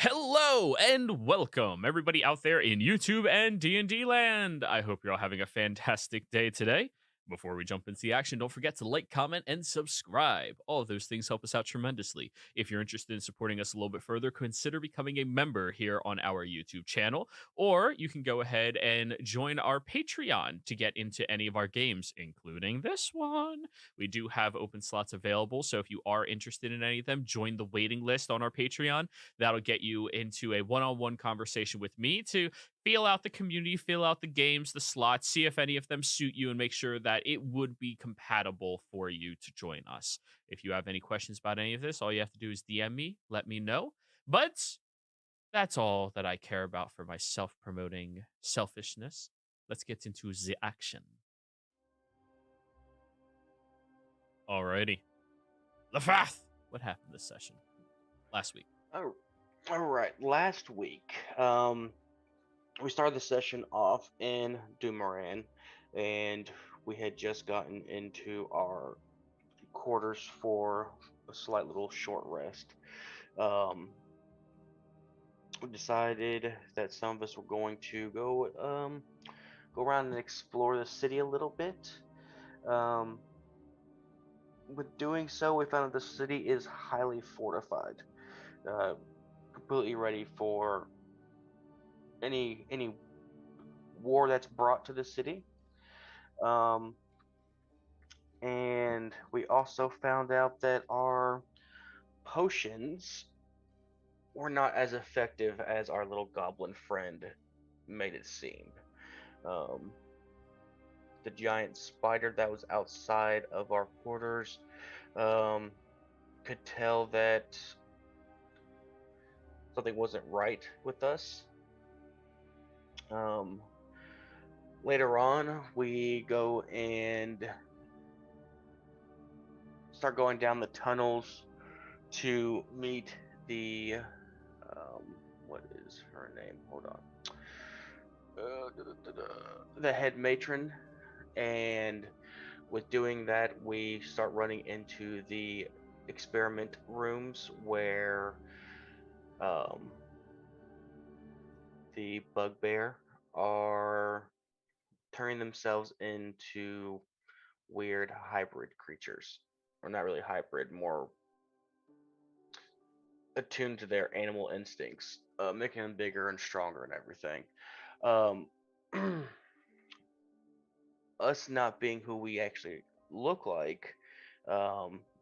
Hello and welcome everybody out there in YouTube and D&D land. I hope you're all having a fantastic day today. Before we jump into the action, don't forget to like, comment, and subscribe. All of those things help us out tremendously. If you're interested in supporting us a little bit further, consider becoming a member here on our YouTube channel, or you can go ahead and join our Patreon to get into any of our games, including this one. We do have open slots available, so if you are interested in any of them, join the waiting list on our Patreon. That'll get you into a one-on-one conversation with me to feel out the community, feel out the games, the slots, see if any of them suit you, and make sure that it would be compatible for you to join us. If you have any questions about any of this, all you have to do is DM me, let me know. But that's all that I care about for my self-promoting selfishness. Let's get into the action. Alrighty. Lafath! What happened this session? Last week. Oh, all right. Last week, we started the session off in Dumoran, and we had just gotten into our quarters for a slight little short rest. We decided that some of us were going to go around and explore the city a little bit. With doing so, we found that the city is highly fortified, completely ready for any war that's brought to the city. Um, and we also found out that our potions were not as effective as our little goblin friend made it seem. Um, the giant spider that was outside of our quarters could tell that something wasn't right with us. Um, Later on, we go and start going down the tunnels to meet the what is her name? Hold on. The head matron, and with doing that, we start running into the experiment rooms where um, the bugbear are turning themselves into weird hybrid creatures, or not really hybrid, more attuned to their animal instincts, making them bigger and stronger and everything. Um, us not being who we actually look like,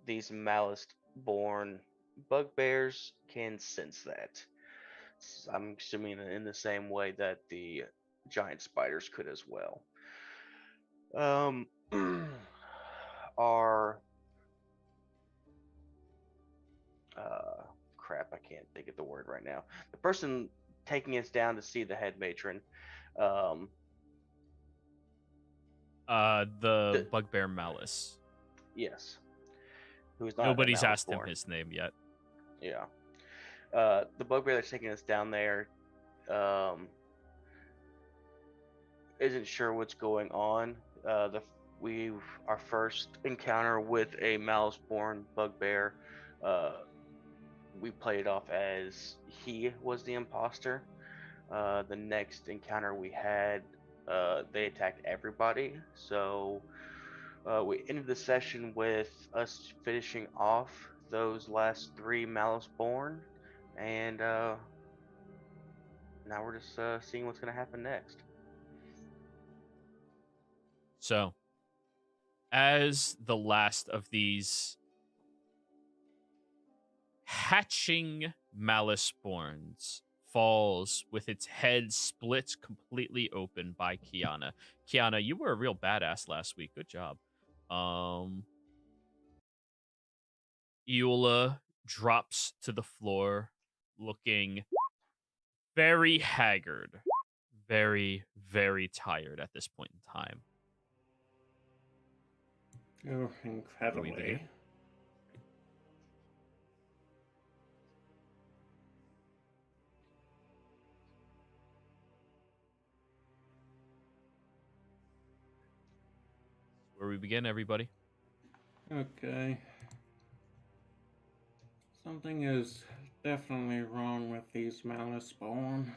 these malice-born bugbears can sense that. I'm assuming in the same way that the giant spiders could as well. Um, our crap, I can't think of the word right now. The person taking us down to see the head matron, um, The the Bugbear Malice. yes, who is not a Nobody's malice asked him born. his name yet. Yeah. The bugbear that's taking us down there um, isn't sure what's going on. We our first encounter with a malice-born bugbear, uh, we played it off as he was the imposter. The next encounter we had, they attacked everybody. So we ended the session with us finishing off those last three malice-born, and now we're just seeing what's going to happen next. So, as the last of these hatching malice spawns falls with its head split completely open by Kiana. Kiana, you were a real badass last week. Good job. Eula drops to the floor looking very haggard, very, very tired at this point in time. Oh, What do we do? incredibly. Where we begin, everybody. Okay. Something is definitely wrong with these Malice Born.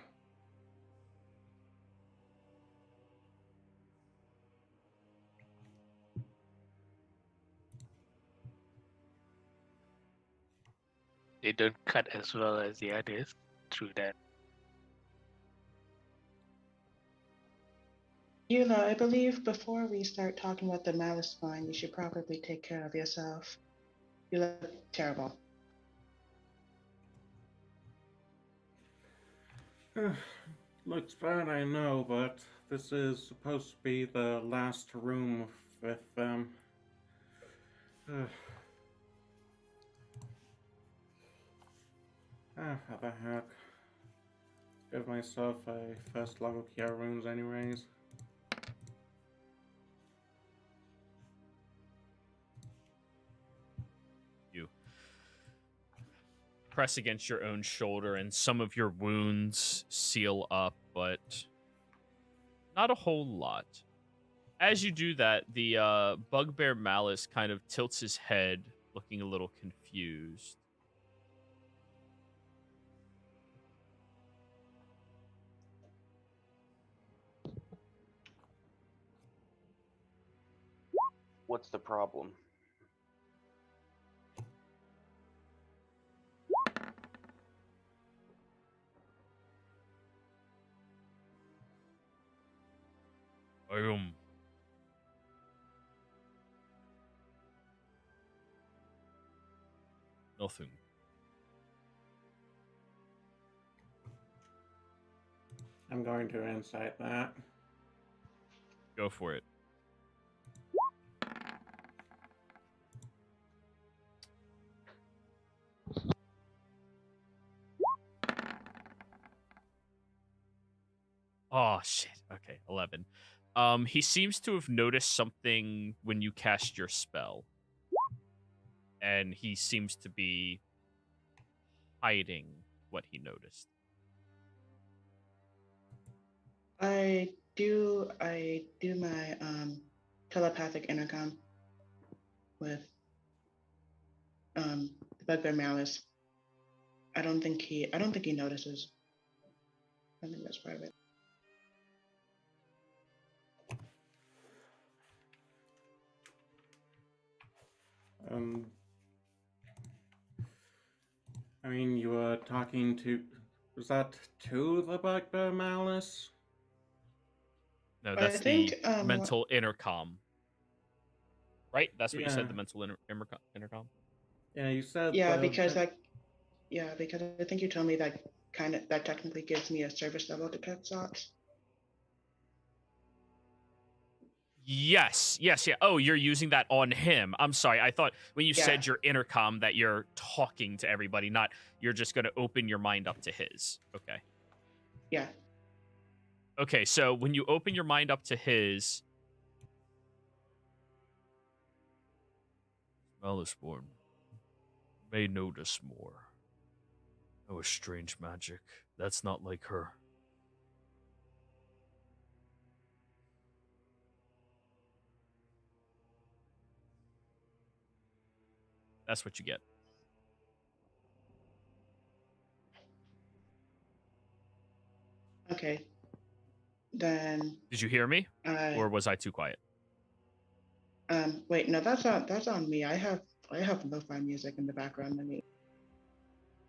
They don't cut as well as the others. True that. I believe before we start talking about the malice spine, you should probably take care of yourself. You look terrible. Looks bad, I know, but this is supposed to be the last room with them. How the heck? Give myself a first level cure wounds anyways. You press against your own shoulder and some of your wounds seal up, but not a whole lot. As you do that, the bugbear Malice kind of tilts his head, looking a little confused. What's the problem? Nothing. I'm going to insight that. Go for it. Oh, shit. Okay, 11. He seems to have noticed something when you cast your spell. And he seems to be hiding what he noticed. I do my telepathic intercom with the bugbear malice. I don't think he notices. I think that's part of it. I mean, you were talking to... Was that to the Bugbear Malice? No, that's the mental intercom. Right? That's what you said, the mental intercom? Yeah, you said... Yeah, because I think you told me that technically gives me a service level detect thoughts. Yes. Yeah. Oh, you're using that on him. I'm sorry. I thought when you said your intercom that you're talking to everybody, not you're just going to open your mind up to his. Okay. Yeah. Okay, so when you open your mind up to his... Maliceborn may notice more. That was strange magic. That's not like her. That's what you get. Okay. Then. Did you hear me? Or was I too quiet? Wait, no, that's on me. I have lo-fi music in the background.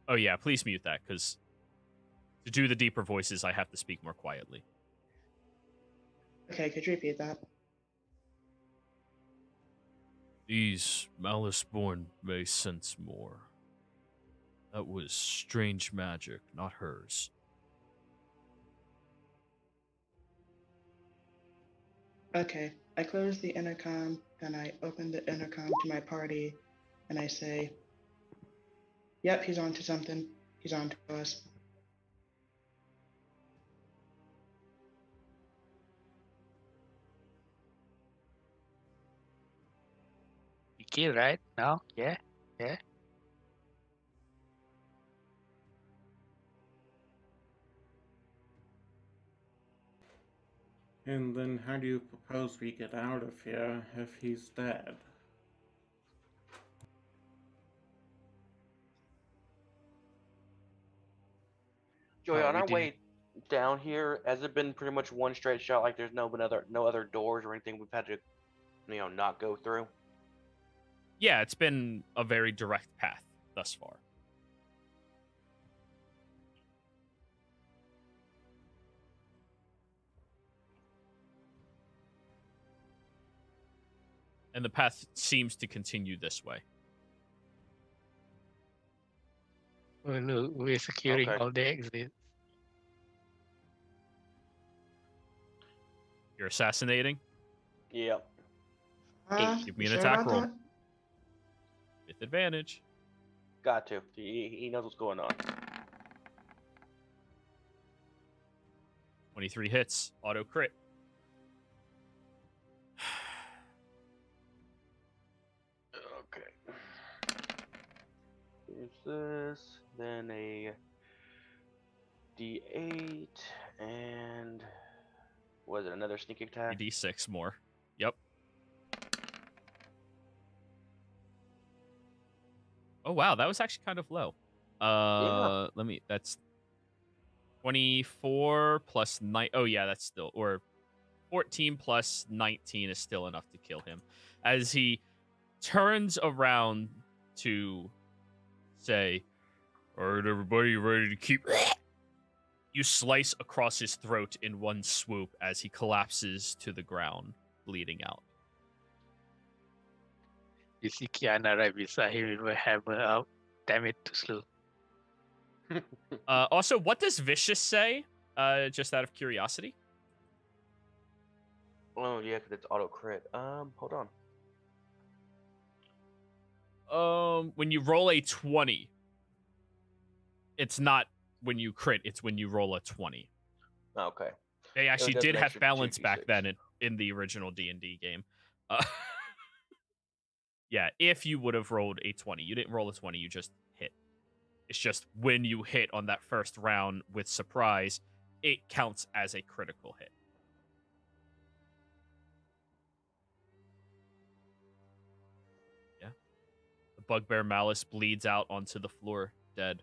Oh yeah, please mute that, because to do the deeper voices, I have to speak more quietly. Okay, could you repeat that? These Maliceborn may sense more. That was strange magic, not hers. Okay, I close the intercom, then I open the intercom to my party, and I say, yep, he's on to something. He's on to us. You kill, right? Now? Yeah? Yeah? And then how do you propose we get out of here if he's dead? Joey, on we our didn't. way down here, has it been pretty much one straight shot? Like there's no other doors or anything we've had to, not go through. Yeah, it's been a very direct path thus far. And the path seems to continue this way. Oh, no, we're securing Okay. all the exits. You're assassinating Yep. Give me you an sure attack about roll. that? with advantage. Got to. He knows what's going on. 23 hits. Auto crit. Okay. Here's this. Then a D8 and was it another sneak attack? D6 more. Yep. Oh wow, that was actually kind of low. Let me. That's 24 plus 9. Oh yeah, that's still, or 14 plus 19 is still enough to kill him. As he turns around to say, "All right, everybody, ready to keep?" You slice across his throat in one swoop as he collapses to the ground, bleeding out. You see Kiana right beside him with her hammer out. Damn it, too slow. Also, what does Vicious say? Just out of curiosity. Oh yeah, because it's auto crit. Hold on. When you roll a 20, it's not when you crit, it's when you roll a 20. Okay. They actually does did an have extra balance 2d6. back then in the original D&D game. Yeah, if you would have rolled a 20. You didn't roll a 20, you just hit. It's just when you hit on that first round with surprise, it counts as a critical hit. Yeah. The Bugbear Malice bleeds out onto the floor, dead.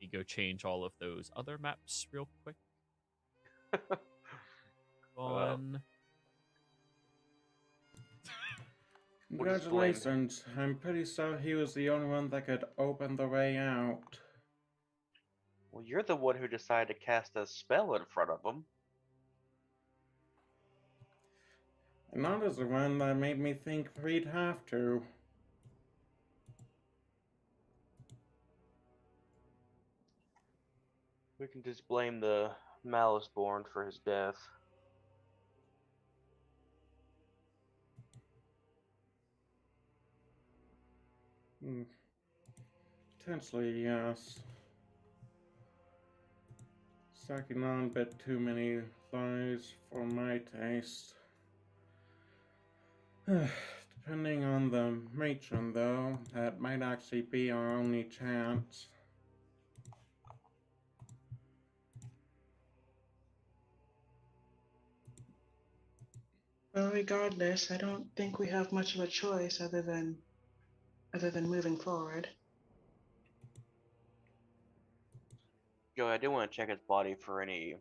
Let me go change all of those other maps real quick. On. We'll just blame- Congratulations. I'm pretty sure he was the only one that could open the way out. Well, you're the one who decided to cast a spell in front of him. And that is the one that made me think we'd have to. We can just blame the Maliceborn for his death. Potentially, yes. Sucking on a bit too many lies for my taste. Depending on the matron, though, that might actually be our only chance. Well, regardless, I don't think we have much of a choice other than moving forward. Joey, I do want to check his body for any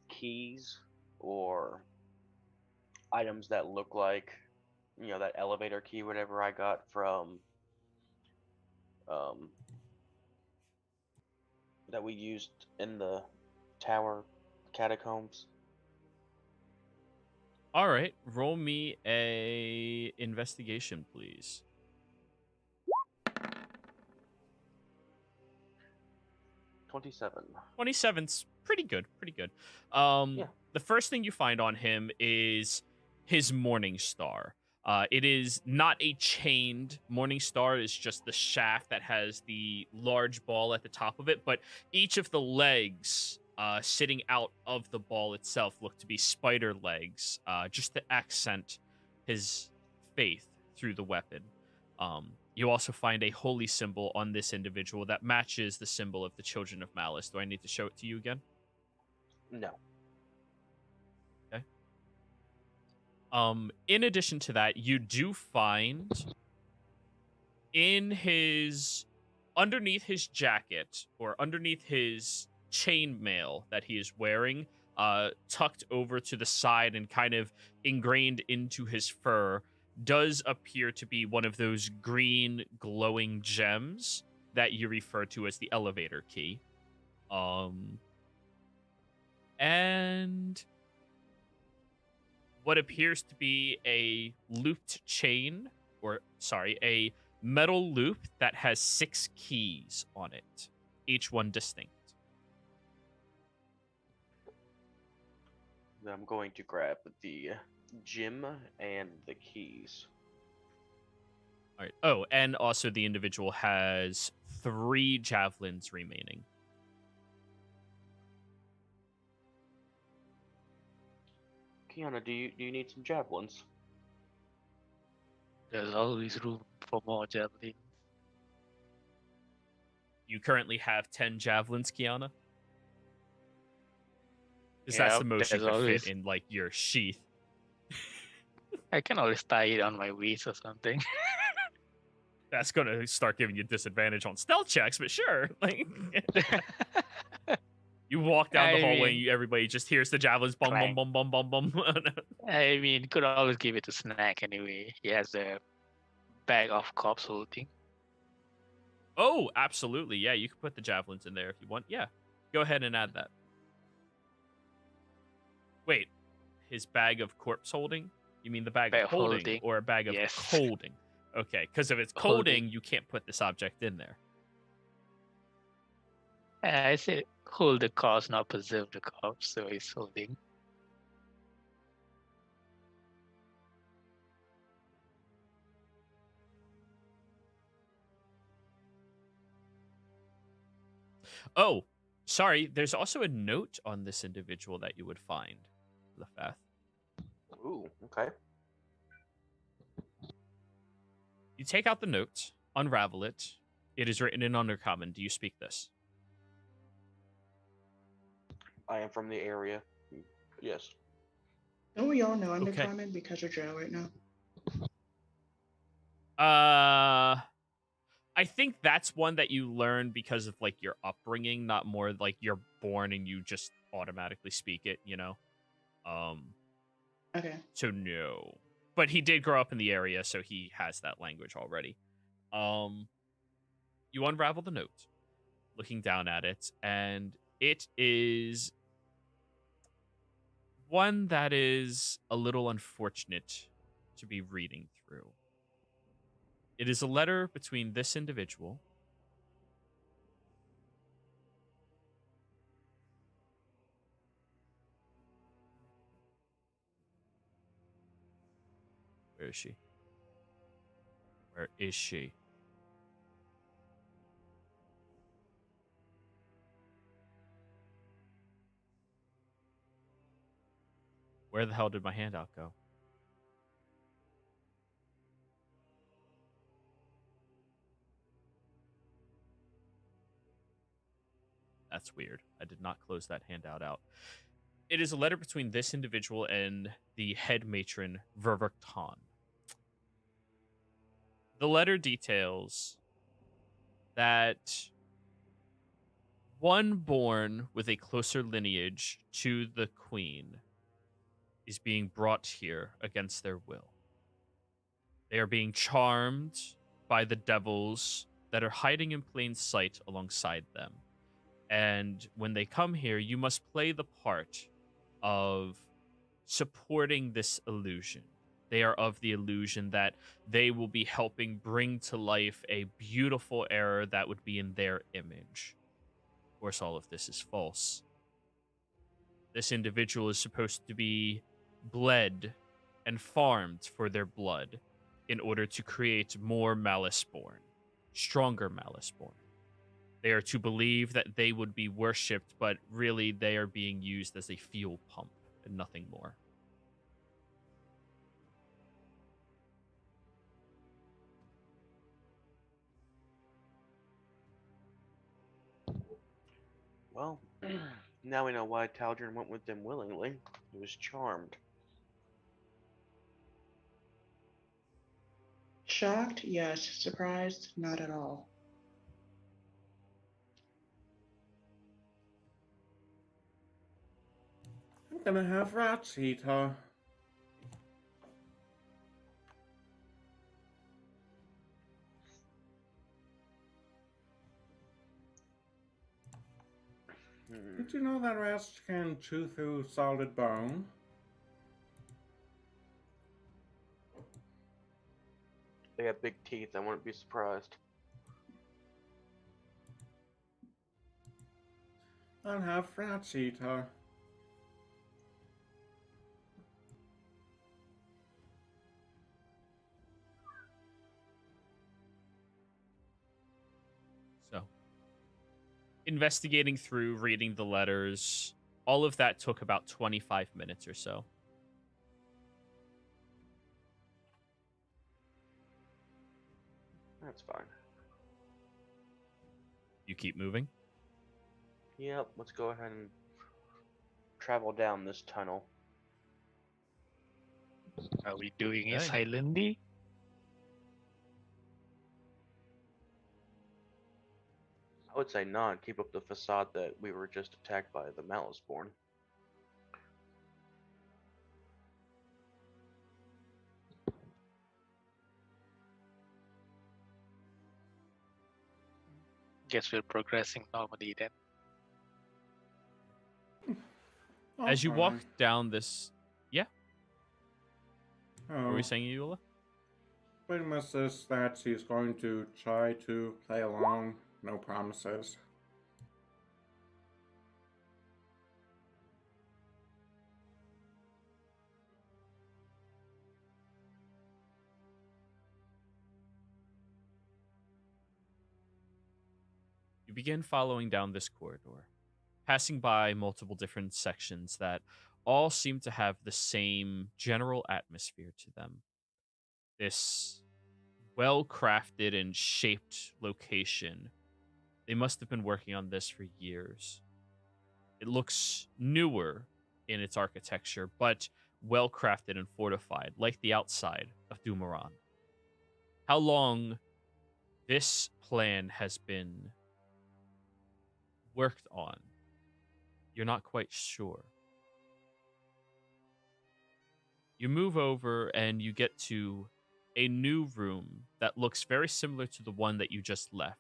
keys or items that look like, that elevator key, whatever I got from, that we used in the tower catacombs. All right, roll me a investigation, please. 27. 27's pretty good, pretty good. Yeah. The first thing you find on him is his morning star. It is not a chained morning star. It's just the shaft that has the large ball at the top of it. But each of the legs sitting out of the ball itself look to be spider legs, just to accent his faith through the weapon. You also find a holy symbol on this individual that matches the symbol of the Children of Malice. Do I need to show it to you again? No. Okay. In addition to that, you do find in his underneath his jacket, or underneath his chainmail that he is wearing, tucked over to the side and kind of ingrained into his fur, does appear to be one of those green glowing gems that you refer to as the elevator key. And what appears to be a looped chain, or sorry, a metal loop that has 6 keys on it, each one distinct. I'm going to grab the gem and the keys. All right. Oh, and also the individual has 3 javelins remaining. Kiana, do you need some javelins? There's always room for more javelin. You currently have 10 javelins, Kiana? Because that's the Yep, most you there's could always- fit in, like, your sheath. I can always tie it on my waist or something. That's going to start giving you disadvantage on stealth checks, but sure. Like, you walk down the I hallway mean- and everybody just hears the javelins bum, Clang. bum, bum, bum, bum, bum. I mean, could always give it a snack anyway. He has a bag of corpse holding. Oh, absolutely. Yeah, you can put the javelins in there if you want. Yeah, go ahead and add that. Wait, his bag of corpse holding? You mean the bag Bag of of holding, holding. or a bag of Yes. holding? Okay, because if it's Holding. coding, you can't put this object in there. I said hold the corpse, not preserve the corpse, so he's holding. Oh, sorry. There's also a note on this individual that you would find, Lefeth. Ooh, okay. You take out the note, unravel it. It is written in Undercommon. Do you speak this? I am from the area. Yes. Don't we all know Okay. Undercommon because we're jail right now? I think that's one that you learn because of like your upbringing, not more like you're born and you just automatically speak it, you know? Okay. So no. But he did grow up in the area, so he has that language already. You unravel the note, looking down at it, and it is one that is a little unfortunate to be reading through. It is a letter between this individual Where is she? Where is she? Where the hell did my handout go? That's weird. I did not close that handout out. It is a letter between this individual and the head matron, Ververton. The letter details that one born with a closer lineage to the queen is being brought here against their will. They are being charmed by the devils that are hiding in plain sight alongside them. And when they come here, you must play the part of supporting this illusion. They are of the illusion that they will be helping bring to life a beautiful era that would be in their image. Of course, all of this is false. This individual is supposed to be bled and farmed for their blood in order to create more Maliceborn, stronger Maliceborn. They are to believe that they would be worshipped, but really they are being used as a fuel pump and nothing more. Well, now we know why Tal'Dorei went with them willingly. He was charmed. Shocked? Yes. Surprised? Not at all. gonna have rats eat her. Did you know that rats can chew through solid bone? They have big teeth. I wouldn't be surprised. I'll have rats eat her. So, investigating through, reading the letters, all of that took about 25 minutes or so. That's fine. You keep moving? Yep, let's go ahead and travel down this tunnel. Are we doing it Okay. silently? I would say not. Keep up the facade that we were just attacked by the Maliceborn. Guess we're progressing normally then. As you walk Okay. down this... Yeah? What were Oh, you saying, Eula? pretty much says that she's going to try to play along. No promises. You begin following down this corridor, passing by multiple different sections that all seem to have the same general atmosphere to them. This well-crafted and shaped location. They must have been working on this for years. It looks newer in its architecture, but well-crafted and fortified, like the outside of Dumaran. How long this plan has been worked on, you're not quite sure. You move over and you get to a new room that looks very similar to the one that you just left.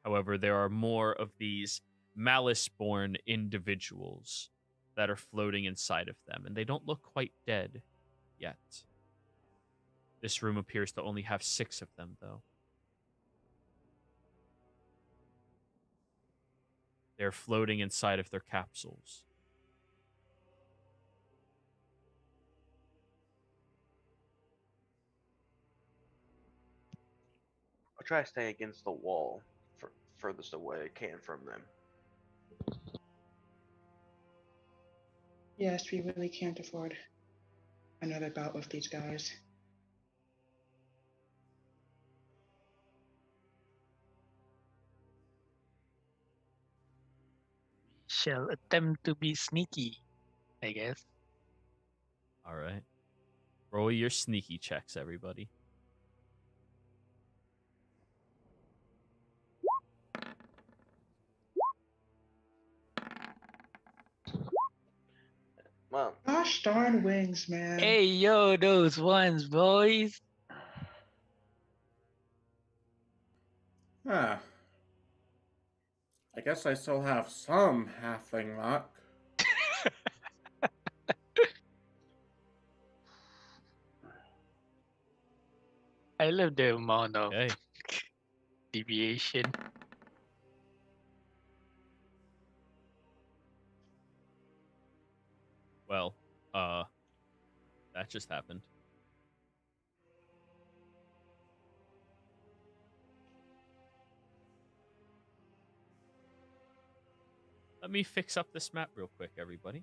However, there are more of these malice-born individuals that are floating inside of them, and they don't look quite dead yet. This room appears to only have 6 of them, though. They're floating inside of their capsules. I'll try to stay against the wall, furthest away I can from them. Yes, we really can't afford another bout with these guys. Shall attempt to be sneaky, I guess. All right. Roll your sneaky checks, everybody. Well, Gosh darn wings, man. Hey, yo, those ones, boys. Ah. I guess I still have some halfling luck. I love the amount of Okay. deviation. Well, that just happened. Let me fix up this map real quick, everybody.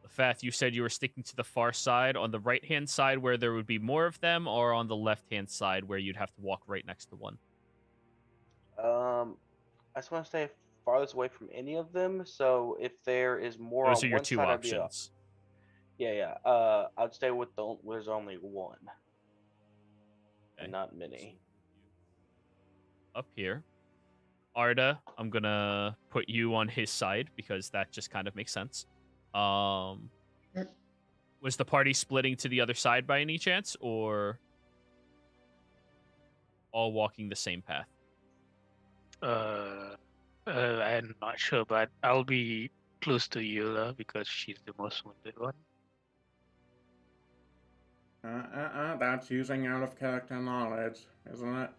Fath, you said you were sticking to the far side, on the right-hand side where there would be more of them, or on the left-hand side where you'd have to walk right next to one? I just want to stay farthest away from any of them. So if there is more Those on are your one 2 side, I'd be up. options. Yeah. I'd stay with there's only one, Okay. and not many. Up here. Arda, I'm gonna put you on his side because that just kind of makes sense. Um, Sure. was the party splitting to the other side by any chance, or all walking the same path? I'm not sure, but I'll be close to Eula because she's the most wounded one. That's using out of character knowledge, isn't it?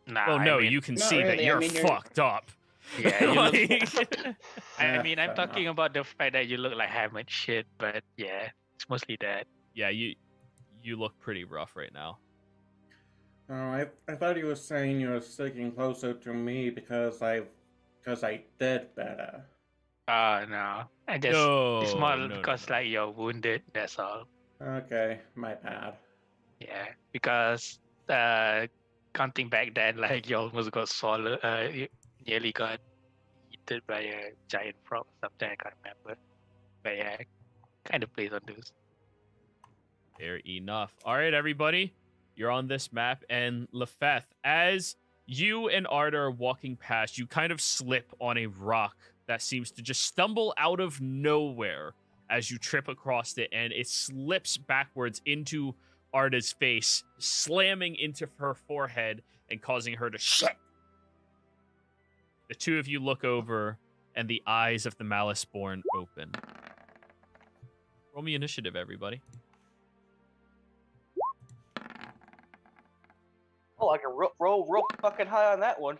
Nah, Well, I no, mean, you can Not see that really, I you're mean, you're- fucked up. Yeah, you look. Like- I mean, I'm fair talking enough. about the fact that you look like hammered shit, but yeah, it's mostly that. yeah, you look pretty rough right now. Oh, I thought you were saying you were sticking closer to me because I did better. No, I just it's No, more no, no, because no. like you're wounded. That's all. Okay, my bad. Yeah, because counting back then, like you almost got swallowed. You nearly got eaten by a giant frog. Something I can't remember. But yeah, kind of plays on those. Fair enough. All right, everybody. You're on this map. And Lefeth, as you and Arda are walking past, you kind of slip on a rock that seems to just stumble out of nowhere as you trip across it. And it slips backwards into Arda's face, slamming into her forehead and causing her to shut. The two of you look over, and the eyes of the Maliceborn open. Roll me initiative, everybody. Oh, I can roll real fucking high on that one.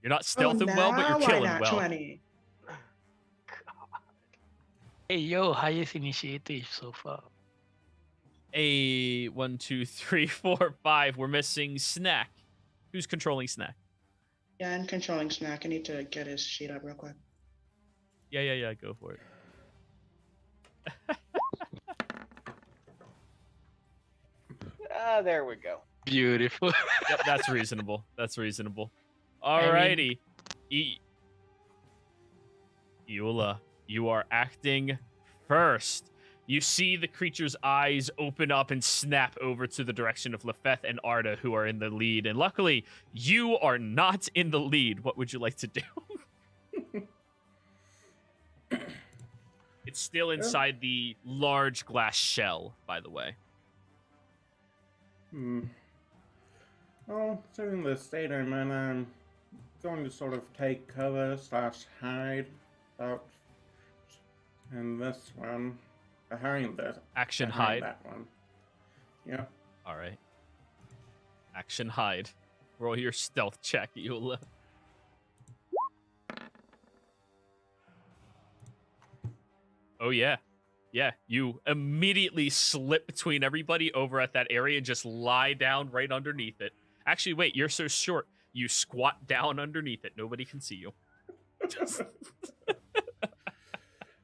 You're not stealthing well, but you're now killing why not well. 20? Hey yo, highest initiative so far. A 1, 2, 3, 4, 5. We're missing Snack. Who's controlling Snack? Yeah, I'm controlling Snack. I need to get his sheet up real quick. Yeah. Go for it. There we go. Beautiful. Yep, that's reasonable. That's reasonable. I mean- Alrighty. Eula, you are acting first. You see the creature's eyes open up and snap over to the direction of Lefeth and Arda, who are in the lead. And luckily, you are not in the lead. What would you like to do? It's still inside the large glass shell, by the way. Well, considering the state I'm in, I'm going to sort of take cover / hide out in this one. Behind this. Action behind hide. that one. Yeah. All right. Action hide. Roll your stealth check, Eula. Oh, yeah. Yeah, you immediately slip between everybody over at that area and just lie down right underneath it. Actually, wait, you're so short. You squat down underneath it. Nobody can see you.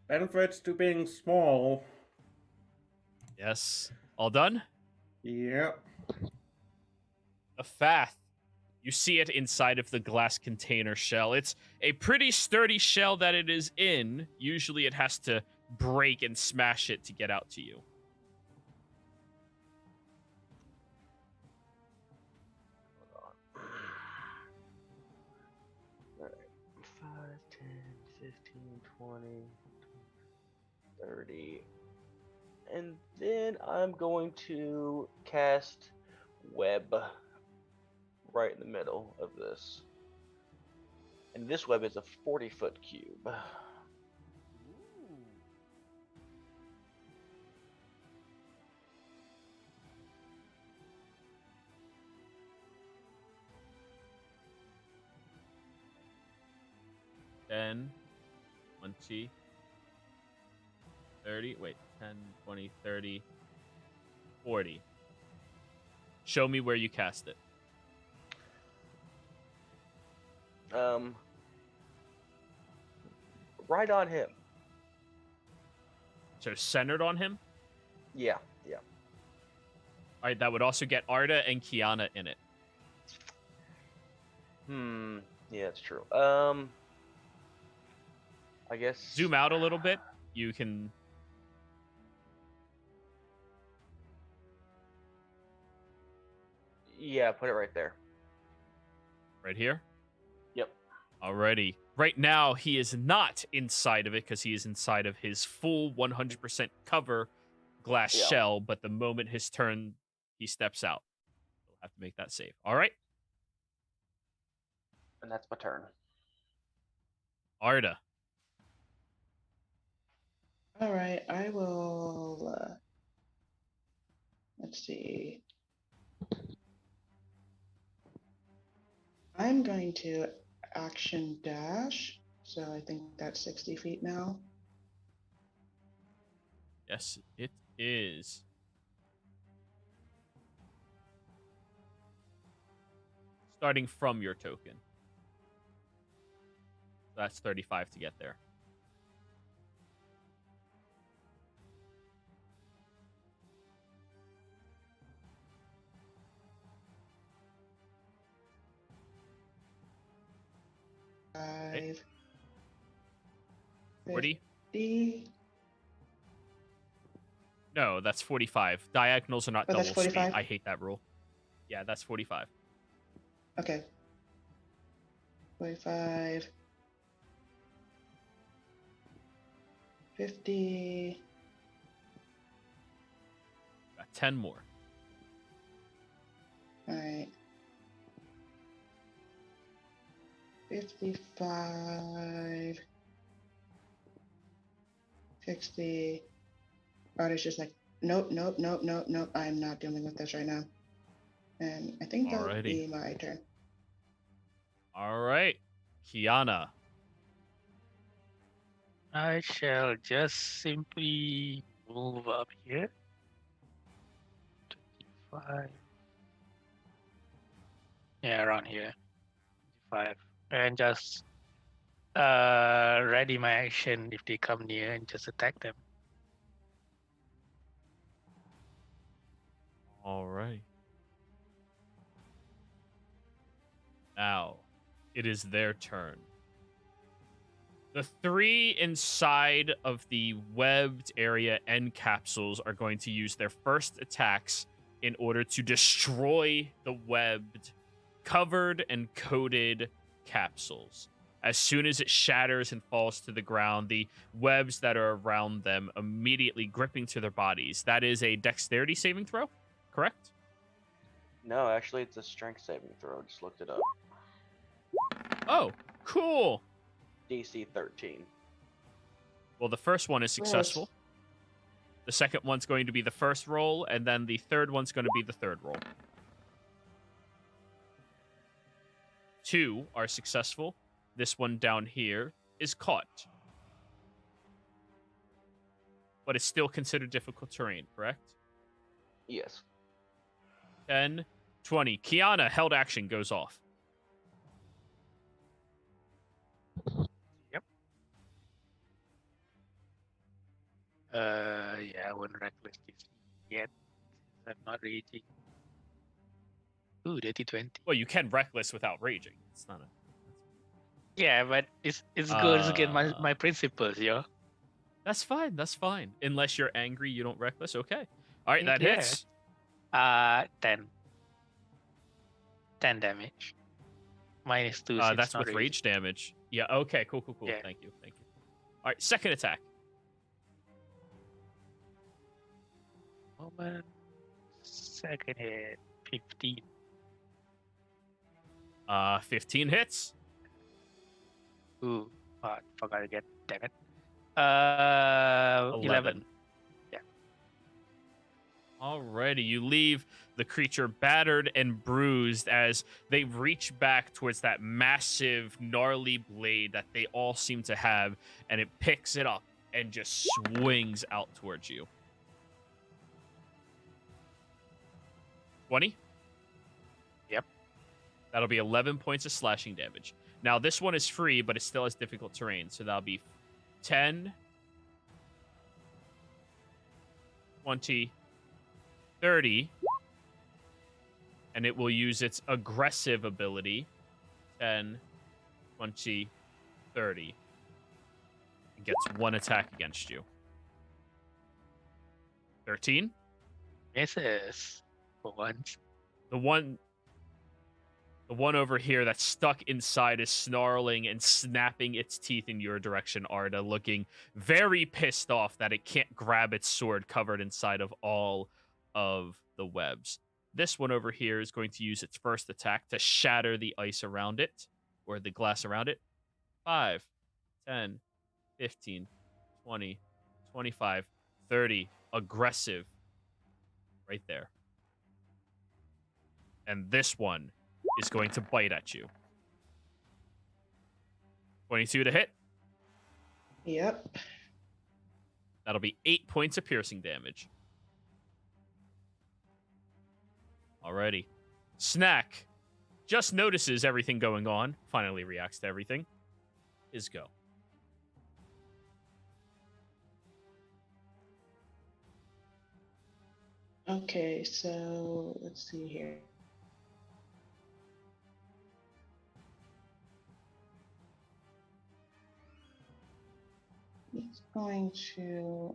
Benefits to being small. Yes. All done? Yep. A Fath. You see it inside of the glass container shell. It's a pretty sturdy shell that it is in. Usually it has to break and smash it to get out to you. Alright. 5, 10, 15, 20, 30. And then I'm going to cast web right in the middle of this. And this web is a 40-foot cube. Then 20, 30, wait, 10, 20, 30, 40. Show me where you cast it. Right on him. So centered on him? Yeah. All right, that would also get Arda and Kiana in it. Yeah, that's true. I guess. Zoom out a little bit. You can. Yeah, put it right there. Right here? Yep. Alrighty. Right now, he is not inside of it because he is inside of his full 100% cover glass Yeah. shell, but the moment his turn, he steps out. He'll have to make that save. All right. And that's my turn. Arda. All right, I will. Let's see. I'm going to action dash, so I think that's 60 feet now. Yes, it is. Starting from your token. That's 35 to get there. Okay. 40? 50. No, that's 45. Diagonals are not Oh, double that's speed. 45? I hate that rule. Yeah, that's 45. Okay. 45. 50. Got 10 more. All right. 55. 60. Artist just like, nope, nope, nope, nope, nope. I'm not dealing with this right now. And I think that'll Alrighty. be my turn. All right. Kiana. I shall just simply move up here. 25. Yeah, around here. 25. And just ready my action if they come near and just attack them. All right. Now, it is their turn. The three inside of the webbed area end capsules are going to use their first attacks in order to destroy the webbed, covered, and coated capsules. As soon as it shatters and falls to the ground, the webs that are around them immediately gripping to their bodies. That is a dexterity saving throw, correct? No, actually, it's a strength saving throw. Just looked it up. Oh, cool. DC 13. Well, the first one is successful. The second one's going to be the first roll, and then the third one's going to be the third roll. 2 are successful. This one down here is caught. But it's still considered difficult terrain, correct? Yes. 10, 20. Kiana, held action goes off. Yeah, I won't reckless this yet. I'm not raging. Ooh, dirty 20. Well, you can reckless without raging. It's not a... Yeah, but it's good to get my principles, yo. That's fine. That's fine. Unless you're angry, you don't reckless. Okay. All right, that Yeah. hits. 10. 10 damage. Minus 2. So That's with rage damage. Yeah. Okay. Cool. Yeah. Thank you. All right. Second attack. Moment. Second hit. 15. 15 hits. Ooh. Forgot again. Damn it. 11. Yeah. Alrighty, you leave the creature battered and bruised as they reach back towards that massive, gnarly blade that they all seem to have, and it picks it up and just swings out towards you. 20? Yep. That'll be 11 points of slashing damage. Now, this one is free, but it still has difficult terrain, so that'll be 10, 20, 30, and it will use its aggressive ability. 10, 20, 30. It gets 1 attack against you. 13. Misses for once. The one over here that's stuck inside is snarling and snapping its teeth in your direction, Arda, looking very pissed off that it can't grab its sword covered inside of all of the webs. This one over here is going to use its first attack to shatter the ice around it, or the glass around it. 5, 10, 15, 20, 25, 30. Aggressive. Right there. And this one is going to bite at you. 22 to hit. Yep. That'll be 8 points of piercing damage. Alrighty. Snack just notices everything going on, finally reacts to everything. His go. Okay, so let's see here. It's going to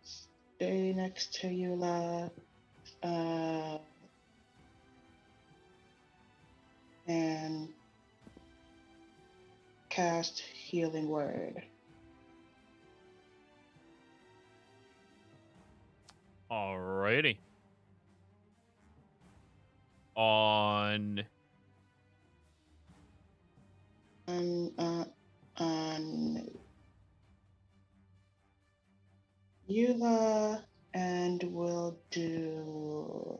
stay next to Eula, and cast Healing Word. Alrighty. On Eula, and we'll do.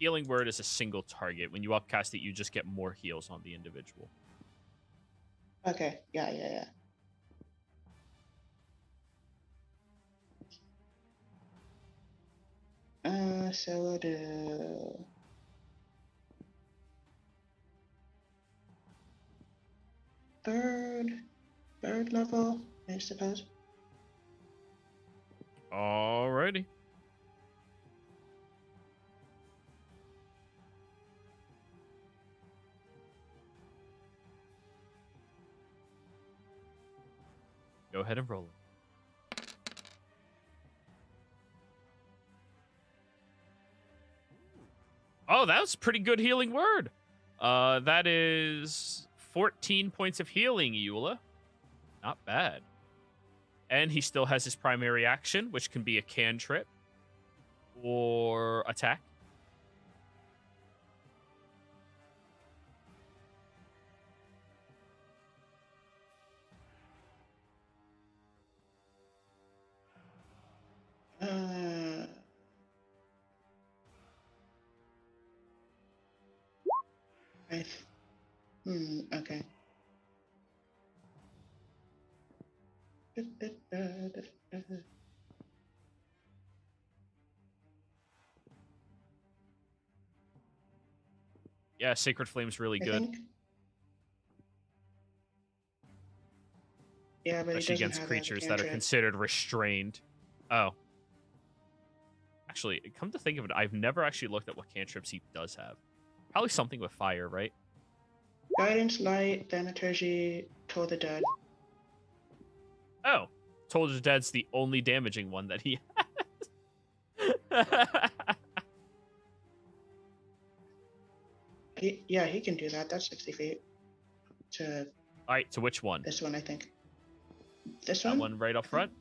Healing Word is a single target. When you upcast it, you just get more heals on the individual. Okay, yeah. So we'll do third level, I suppose. Alrighty. Go ahead and roll it. Oh, that was pretty good healing word. That is 14 points of healing, Eula. Not bad. And he still has his primary action, which can be a cantrip or attack. Okay. Yeah, Sacred Flame's really I good. think. Yeah, but Especially it doesn't against have creatures that are considered restrained. Oh. Actually, come to think of it, I've never actually looked at what cantrips he does have. Probably something with fire, right? Guidance, Light, Thaumaturgy, Toll the Dead. Oh. Toll the Dead's the only damaging one that he has. He can do that. That's 60 feet. To Alright, to which one? this one, I think. This That one? one right up front?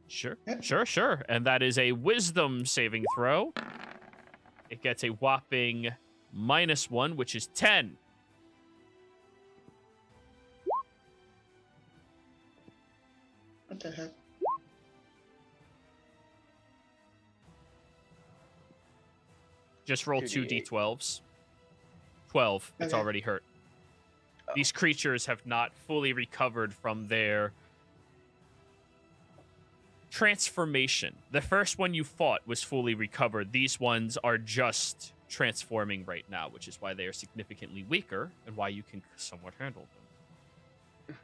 Sure. Yep. Sure. And that is a wisdom saving throw. It gets a whopping -1, which is 10. What the heck? Just roll 2 d12s. 12. It's Okay. already hurt. Oh. These creatures have not fully recovered from their transformation. The first one you fought was fully recovered. These ones are just transforming right now, which is why they are significantly weaker and why you can somewhat handle them.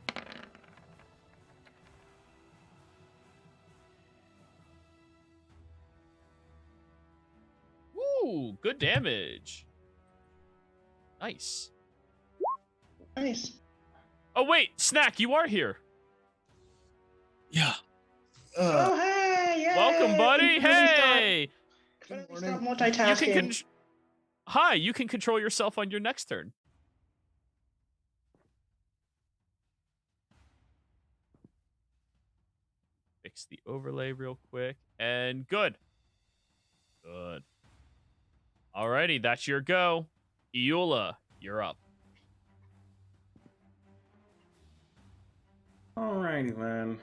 good damage. Nice. Nice. Oh, wait, Snack, you are here. Yeah. Oh, hey! Yay! Welcome, buddy. Hey! Finally Good stop morning. multitasking. Hi, you can control yourself on your next turn. Fix the overlay real quick. And good. Good. Alrighty, that's your go. Eula, you're up. Alrighty then.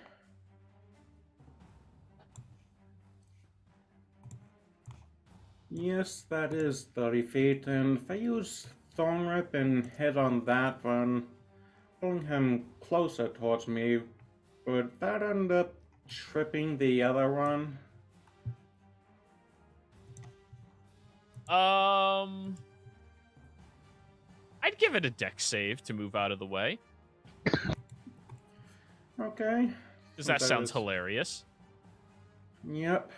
Yes, that is 30 feet, and if I use Thorn Rip and hit on that one, pulling him closer towards me, would that end up tripping the other one? I'd give it a dex save to move out of the way. Okay. Because that Since I sounds was- hilarious. Yep.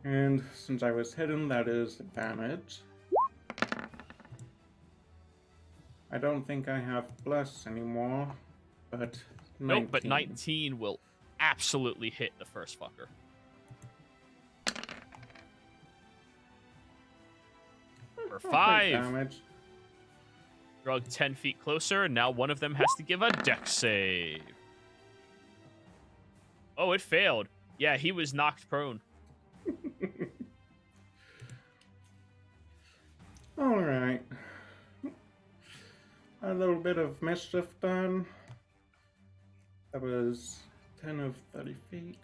And since I was hidden, that is advantage. I don't think I have Bless anymore, but 19. Nope, but 19 will absolutely hit the first fucker. For I'll take 5. damage. Drug 10 feet closer, and now one of them has to give a dex save. Oh, it failed. Yeah, he was knocked prone. Alright. A little bit of mischief done. That was 10 of 30 feet.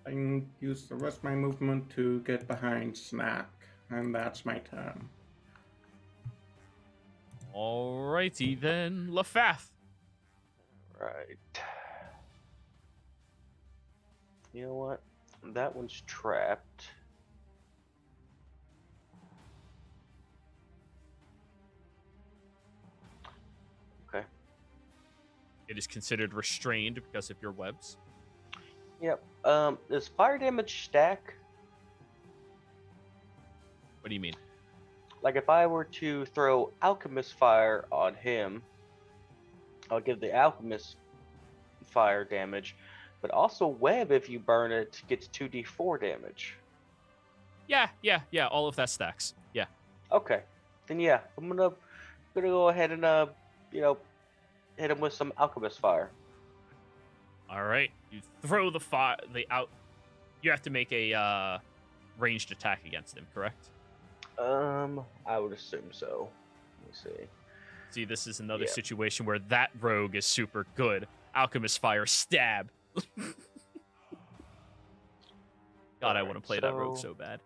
I can use the rest of my movement to get behind Snack, and that's my turn. Alrighty then, Lafath. Right. You know what? That one's trapped. Okay. It is considered restrained because of your webs. Yep. Does fire damage stack? What do you mean? Like if I were to throw Alchemist Fire on him, I'll give the Alchemist Fire damage, but also Web, if you burn it, gets 2d4 damage. Yeah, all of that stacks. Yeah. Okay, then yeah, I'm gonna go ahead and hit him with some Alchemist Fire. Alright. You throw the out. You have to make a ranged attack against him, correct? I would assume so. Let me see. See, this is another Yeah. situation where that rogue is super good. Alchemist Fire, stab. God, I want to play that rogue so bad.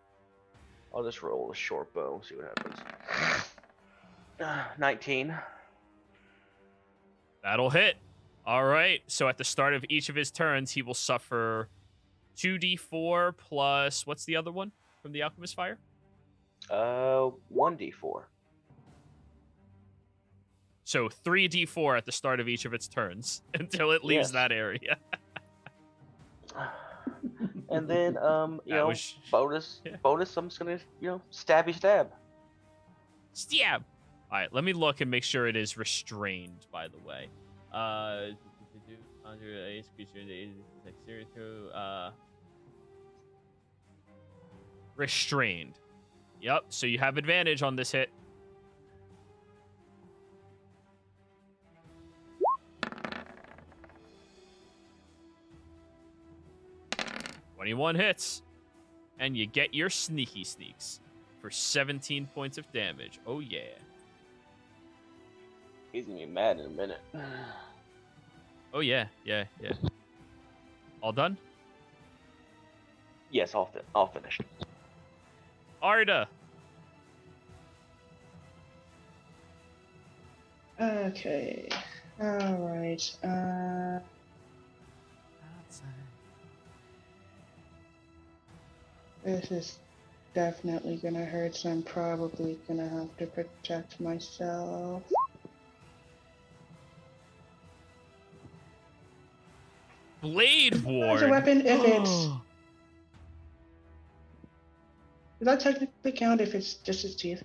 I'll just roll a short bow, see what happens. 19. That'll hit. All right. So at the start of each of his turns, he will suffer 2d4 plus what's the other one from the Alchemist Fire? 1d4. So 3d4 at the start of each of its turns until it leaves Yes. that area. And then bonus. yeah. Bonus. I'm just gonna stabby stab. Stab. All right. Let me look and make sure it is restrained. By the way, restrained. Yep. So you have advantage on this hit. "21 hits, and you get your sneaky sneaks for 17 points of damage. Oh yeah. He's gonna be mad in a minute. Oh yeah. All done? Yes, all finished. Arda. Okay. Alright. This is definitely gonna hurt, so I'm probably gonna have to protect myself. Blade As a Ward. weapon, if it's Does that technically count if it's just its teeth?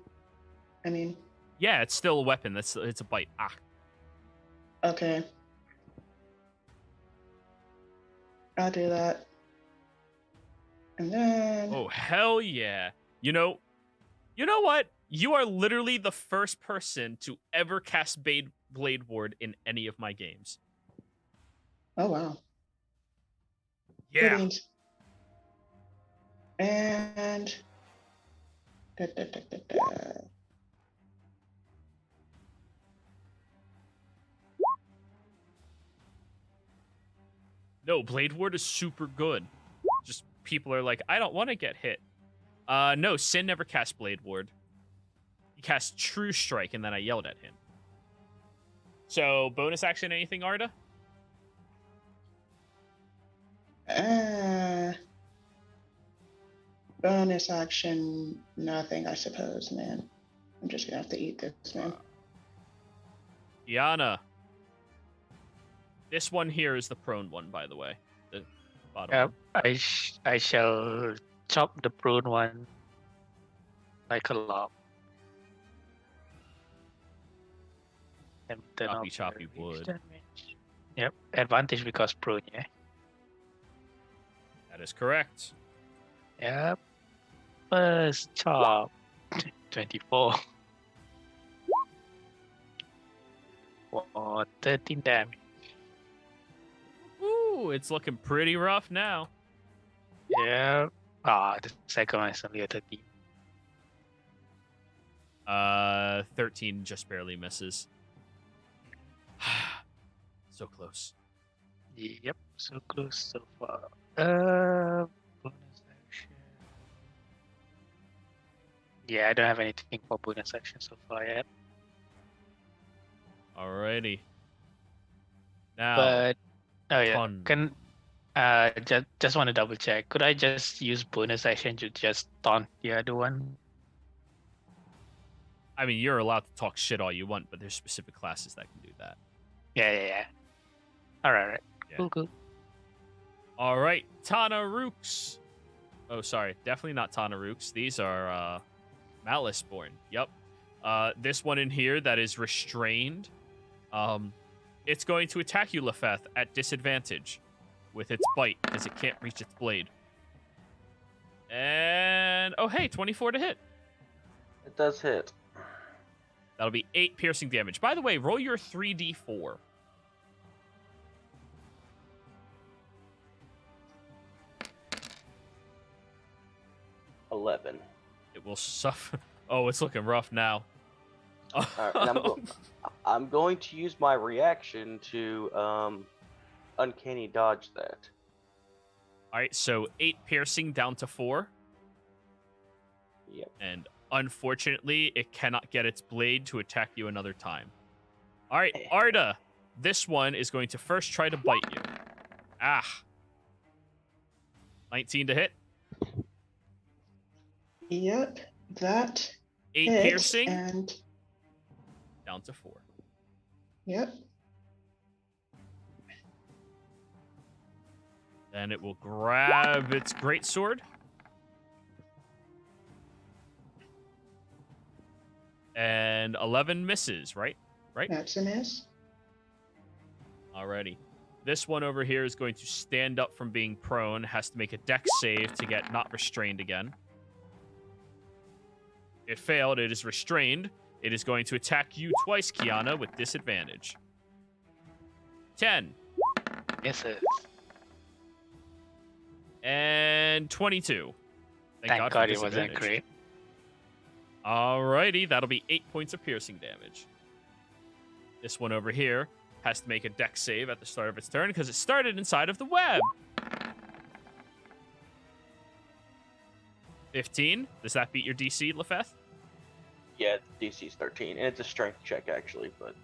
I mean, Yeah, it's still a weapon. It's a bite. Ah. okay. I'll do that. And then... Oh, hell yeah. You know what? You are literally the first person to ever cast Blade Ward in any of my games. Oh, wow. Yeah. Good. And... No, Blade Ward is super good. Just people are like, I don't want to get hit. No, Sin never cast Blade Ward. He cast True Strike, and then I yelled at him. So, bonus action, anything, Arda? Bonus action, nothing, I suppose, man. I'm just gonna have to eat this, man. Yana. This one here is the prone one, by the way. The bottom Yep, one. I shall chop the prune one like a log. And then Choppy, I'll choppy reach wood. damage. Yep, advantage because prune, yeah. That is correct. Yep. First chop. 24. For 13 damage. Ooh, it's looking pretty rough now. Yeah. Ah, the second one is only a 13. 13 just barely misses. So close. Yep, so close so far. Bonus action. Yeah, I don't have anything for bonus action so far yet. Alrighty. Now, But oh yeah, Ton. just want to double check. Could I just use bonus action to just taunt the other one? I mean, you're allowed to talk shit all you want, but there's specific classes that can do that. Yeah. All right. Yeah. Cool. All right, Tana Rooks. Oh, sorry, definitely not Tana Rooks. These are Maliceborn. Yep. This one in here that is restrained. It's going to attack you, Lefeth, at disadvantage with its bite because it can't reach its blade. And oh, hey, 24 to hit. It does hit. That'll be 8 piercing damage. By the way, roll your 3d4. 11. It will suffer. Oh, it's looking rough now. Alright, and I'm going to use my reaction to uncanny dodge that. All right, so 8 piercing down to 4. Yep. And unfortunately, it cannot get its blade to attack you another time. All right, Arda, this one is going to first try to bite you. Ah. 19 to hit. Yep, that 8 hits, piercing, and down to 4. yep. Then it will grab its greatsword. And 11 misses, right? Right? That's a miss. Alrighty. This one over here is going to stand up from being prone, has to make a dex save to get not restrained again. It failed. It is restrained. It is going to attack you twice, Kiana, with disadvantage. 10. Misses. And 22. Thank for God it wasn't disadvantage. great. Alrighty, that'll be 8 points of piercing damage. This one over here has to make a dex save at the start of its turn because it started inside of the web. 15. Does that beat your DC, Lefeth? Yeah, DC's 13, and it's a strength check actually, but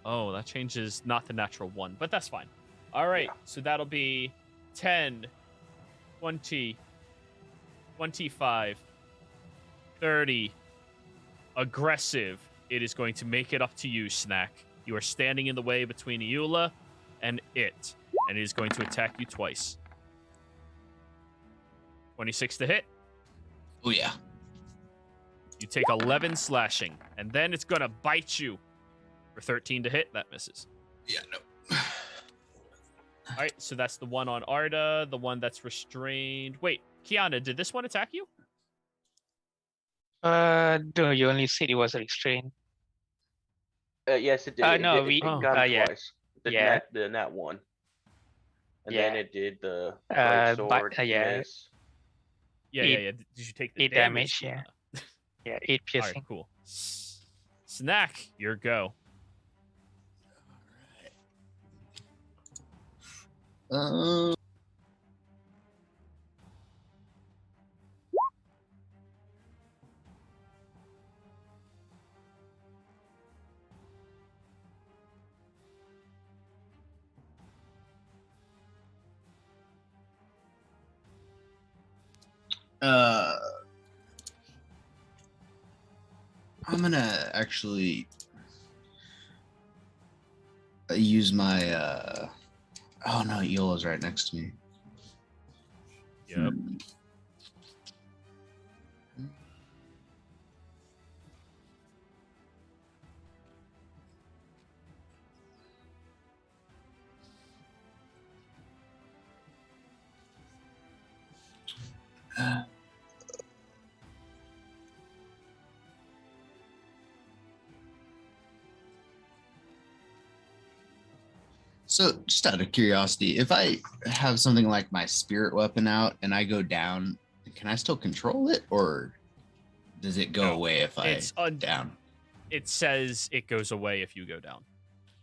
Oh, that changes not the natural 1, but that's fine. All right, so that'll be 10, 20, 25, 30. Aggressive. It is going to make it up to you, Snack. You are standing in the way between Eula and it, and it is going to attack you twice. 26 to hit. Oh yeah. You take 11 slashing, and then it's gonna bite you for 13 to hit. That misses. Yeah, no. All right, so that's the one on Arda, the one that's restrained. Wait, Kiana, did this one attack you? No, you only said it was restrained. Yes, it did. No, it we. got him Yeah, twice. yeah. The nat one. And Yeah. then it did the But, sword yeah. miss. Yeah. Did you take the 8 damage? Yeah. Kiana? Yeah, 8 All piercing. right, cool. Snack, your go. I'm gonna actually use my oh no, Eola's right next to me. Yep. So, just out of curiosity, if I have something like my spirit weapon out and I go down, can I still control it, or does it go No, away if I it's down? It says it goes away if you go down.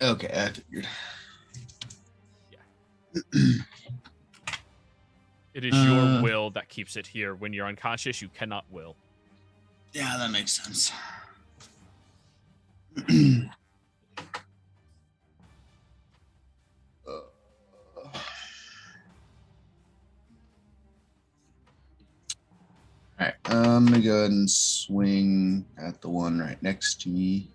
Okay, I figured. It is your will that keeps it here. When you're unconscious, you cannot will. Yeah, that makes sense. All right, I'm gonna go ahead and swing at the one right next to me.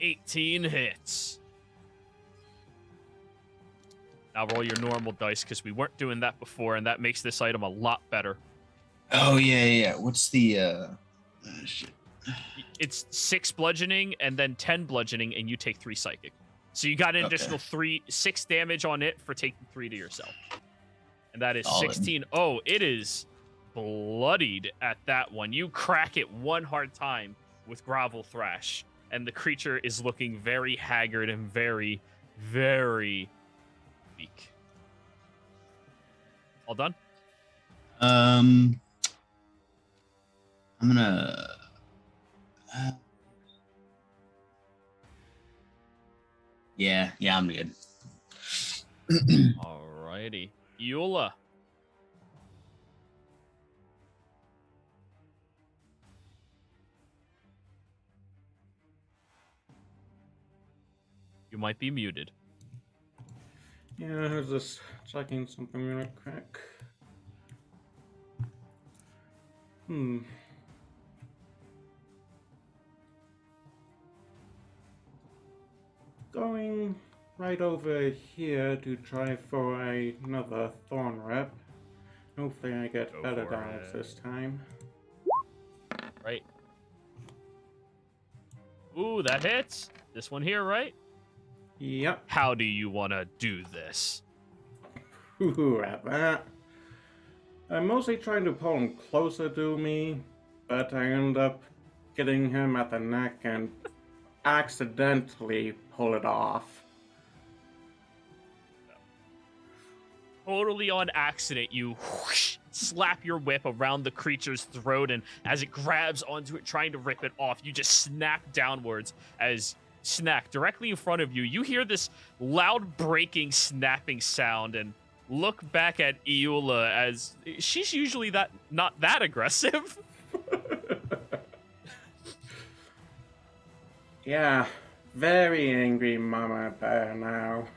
$18 hits. Now roll your normal dice because we weren't doing that before, and that makes this item a lot better. Oh yeah. What's the shit? It's 6 bludgeoning and then 10 bludgeoning, and you take 3 psychic. So you got an additional 6 damage on it for taking 3 to yourself. And that is Solid. 16. Oh, it is bloodied at that one. You crack it one hard time with Grovel Thrash, and the creature is looking very haggard and very, very weak. All done? I'm gonna. Yeah, I'm good. Alrighty. Eula. You might be muted. Yeah, I was just checking something real quick. Going right over here to try for another thorn rep. Hopefully I get Go better for dials it. this time. Right. Ooh, that hits. This one here, right? Yep. How do you want to do this? Ooh, at that. I'm mostly trying to pull him closer to me, but I end up getting him at the neck and accidentally pull it off. Totally on accident, you whoosh, slap your whip around the creature's throat, and as it grabs onto it, trying to rip it off, you just snap downwards as Snack, directly in front of you, you hear this loud breaking, snapping sound, and look back at Eula as she's usually not that aggressive. Yeah, very angry Mama Bear now.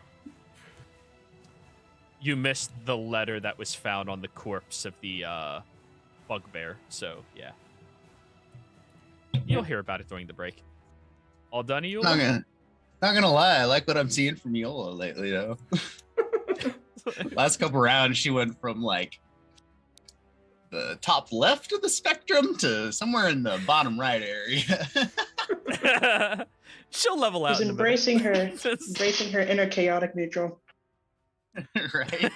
You missed the letter that was found on the corpse of the bugbear, so yeah. You'll hear about it during the break. All done, Eula? Not gonna lie, I like what I'm seeing from Yola lately, though. Last couple rounds, she went from like the top left of the spectrum to somewhere in the bottom right area. She'll level out. She's embracing her inner chaotic neutral. Right?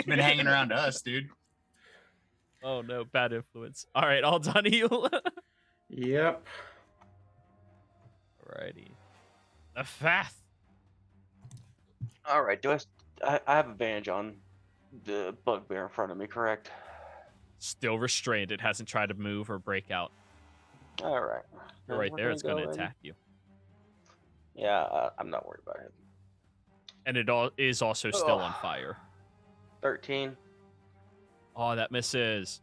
Been hanging around us, dude. Oh no, bad influence. All right, all done, Eula. Yep. Alrighty. The Fath. All right. I have advantage on the bugbear in front of me, correct? Still restrained. It hasn't tried to move or break out. All right. You're right there. It's going to attack you. Yeah, I'm not worried about him. And it is also still on fire. 13. Oh, that misses.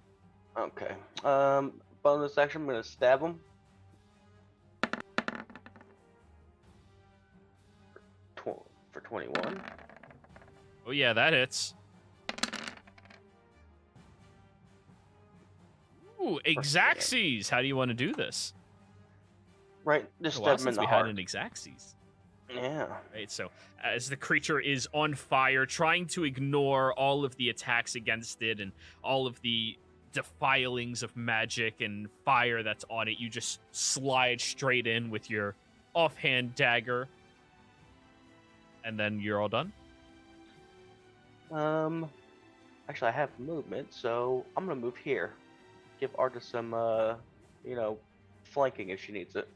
Okay. Bonus action, I'm gonna stab him. For 21. Oh yeah, that hits. Ooh, Exaxes. How do you want to do this? Right, just A while stab him in since the we heart. had an Exaxes. Yeah. Right, so as the creature is on fire, trying to ignore all of the attacks against it and all of the defilings of magic and fire that's on it, you just slide straight in with your offhand dagger. And then you're all done? Actually, I have movement, so I'm gonna move here. Give Arta some, flanking if she needs it.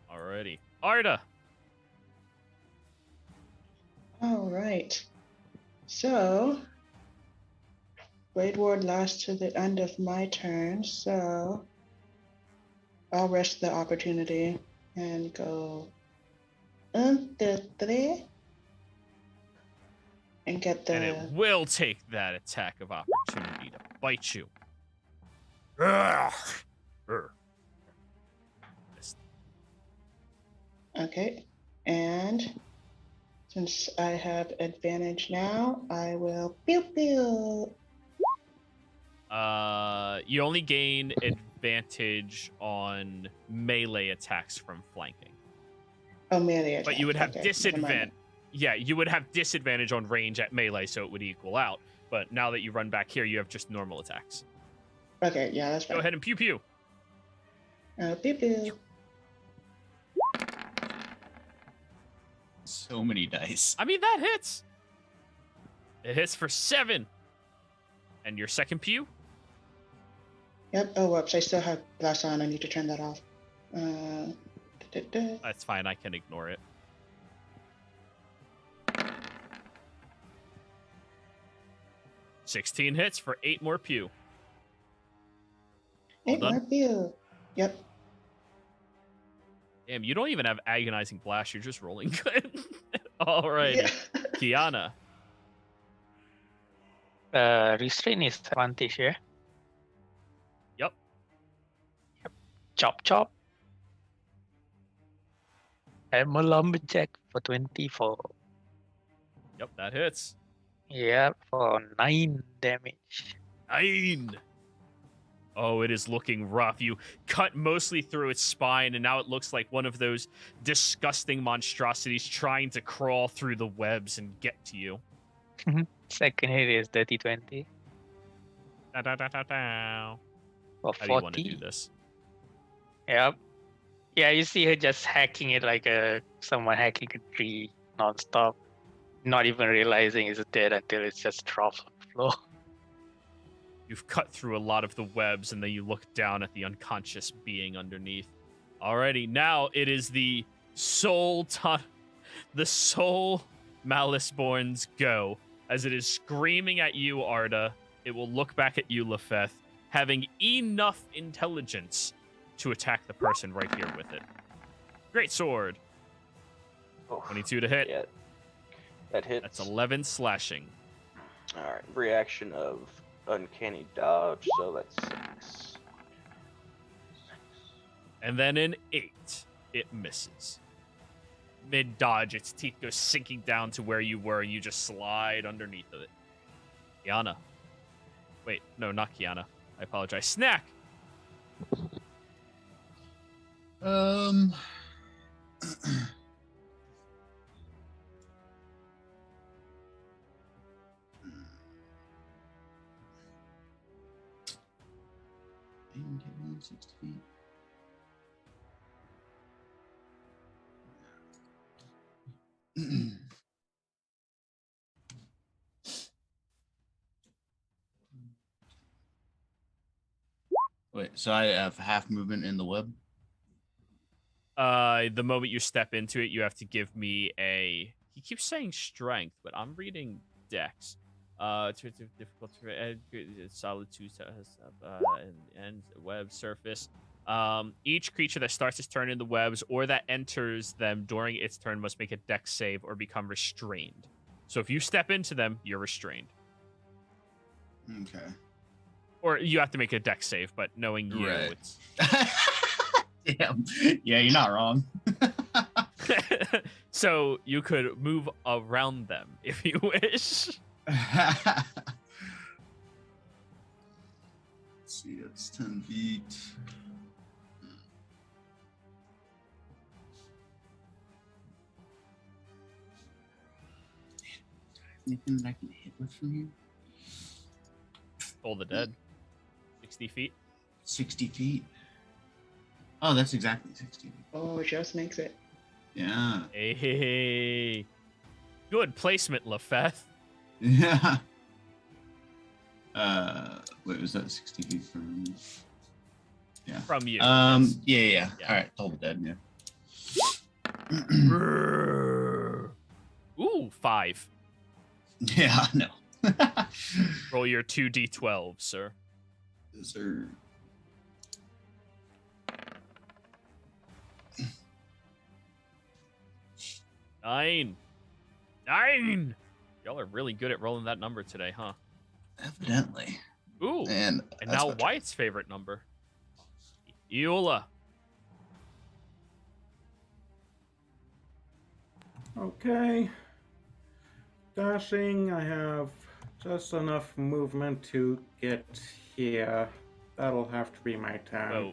Alrighty. Arta! All right. So, Blade Ward lasts to the end of my turn, so I'll risk the opportunity and go 1, 2, 3, and get the. And it will take that attack of opportunity to bite you. Ugh. Missed. Okay, and since I have advantage now, I will pew pew. You only gain advantage on melee attacks from flanking. Oh, melee attack. But you would have Okay, never mind. disadvantage. Yeah, you would have disadvantage on range at melee, so it would equal out. But now that you run back here, you have just normal attacks. Okay, yeah, that's fine. Go ahead and pew pew. Pew pew. So many dice. I mean, that hits. It hits for 7. And your second pew? Yep. Oh, whoops! I still have glass on. I need to turn that off. That's fine. I can ignore it. $16 hits for 8 more pew. All 8 done? more pew. Yep. Damn, you don't even have agonizing blast. You're just rolling good. Alrighty. Yeah. Kiana. Restrain is advantage here. Yep. Chop chop. I'm a lumberjack for 24. Yep, that hits. Yeah, for 9 damage. 9. Oh, it is looking rough. You cut mostly through its spine, and now it looks like one of those disgusting monstrosities trying to crawl through the webs and get to you. Second hit is dirty 20 Da, da, da, da, da. for How do you want to 40. do this? Yep. Yeah, you see her just hacking it like someone hacking a tree non-stop, not even realizing it's dead until it just drops on the floor. You've cut through a lot of the webs, and then you look down at the unconscious being underneath. Alrighty, now it is the soul Maliceborn's go. As it is screaming at you, Arda, it will look back at you, Lefeth, having enough intelligence to attack the person right here with it. Great sword. Oh, 22 to hit. yeah, that hits. That's 11 slashing. All right, reaction of uncanny dodge, so that's 6. And then an 8, it misses. Mid-dodge, its teeth go sinking down to where you were, and you just slide underneath of it. Kiana. Wait, no, not Kiana. I apologize. Snack! 60 feet. Wait, so I have half movement in the web? The moment you step into it, you have to give me a. He keeps saying strength, but I'm reading dex. Difficult solid two and web surface. Each creature that starts its turn in the webs or that enters them during its turn must make a dex save or become restrained. So if you step into them, you're restrained. Okay. Or you have to make a dex save, but knowing you, Right. it's. Damn. Yeah, you're not wrong. So you could move around them if you wish. Let's see, that's 10 feet. Anything that I can hit with from here? Toll the Dead. 60 feet. 60 feet. Oh, that's exactly 60 feet. Oh, it just makes it. Yeah. Hey. Good placement, Lefeth. Yeah. Wait, was that 60 feet from? Yeah. From you. Yeah. Yeah. All right, Toll the Dead. Yeah. Ooh, 5. Yeah, no. Roll your 2d12, sir. Yes, sir. Nine. Y'all are really good at rolling that number today, huh? Evidently. Ooh. And Now Wyatt's favorite number. Eola. Okay. Dashing, I have just enough movement to get here. That'll have to be my turn. Oh.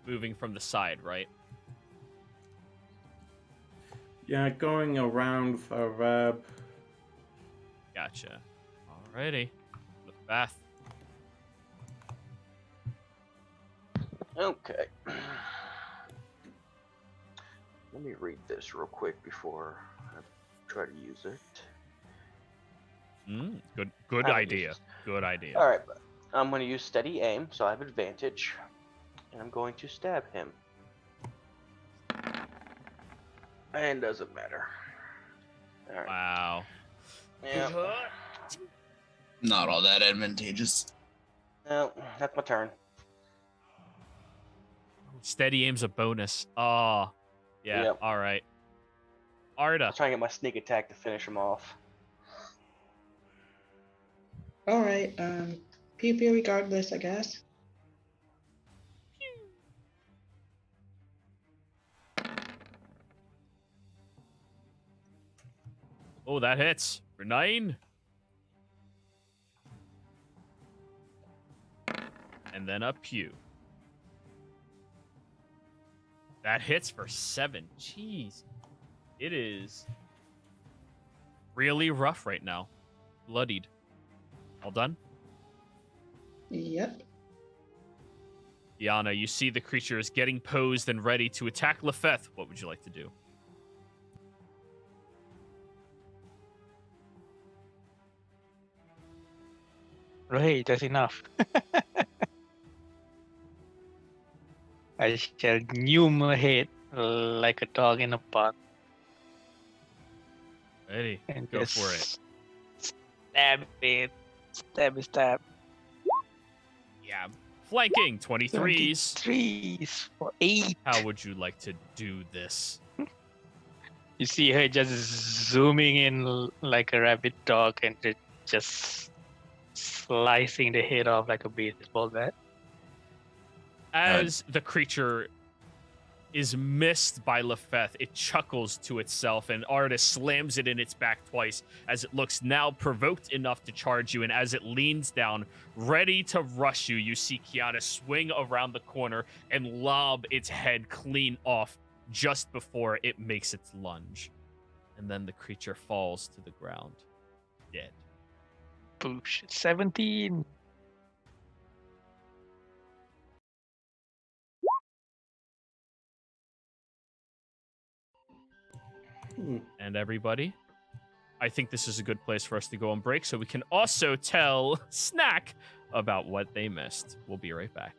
Moving from the side, right? Yeah, going around the web. Gotcha. Alrighty. Lefeth. Okay. Let me read this real quick before I try to use it. Good I idea. use- Good idea. All right, I'm going to use steady aim, so I have advantage, and I'm going to stab him. And doesn't matter. All right. Wow. Yeah. not all that advantageous. No, that's my turn. Steady aim's a bonus. Oh. Yeah, Yep. all right. Arda. I'm trying to get my sneak attack to finish him off. All right. PP regardless, I guess. Oh, that hits. For 9. And then a pew. That hits for 7. Jeez. It is really rough right now. Bloodied. All done? Yep. Yana, you see the creature is getting posed and ready to attack Lefeth. What would you like to do? Right, that's enough. I shall noom ahead like a dog in a park Ready. and Go just for it. stab it. Stab. Yeah. Flanking. 23s. 3s for 8. How would you like to do this? You see her just zooming in like a rabid dog and just slicing the head off like a baseball bat. As the creature is missed by Lefeth, it chuckles to itself, and Arda slams it in its back twice as it looks now provoked enough to charge you. And as it leans down, ready to rush you, you see Kiana swing around the corner and lob its head clean off just before it makes its lunge. And then the creature falls to the ground, dead. Boosh. 17. and everybody, I think this is a good place for us to go on break so we can also tell Snack about what they missed. We'll be right back.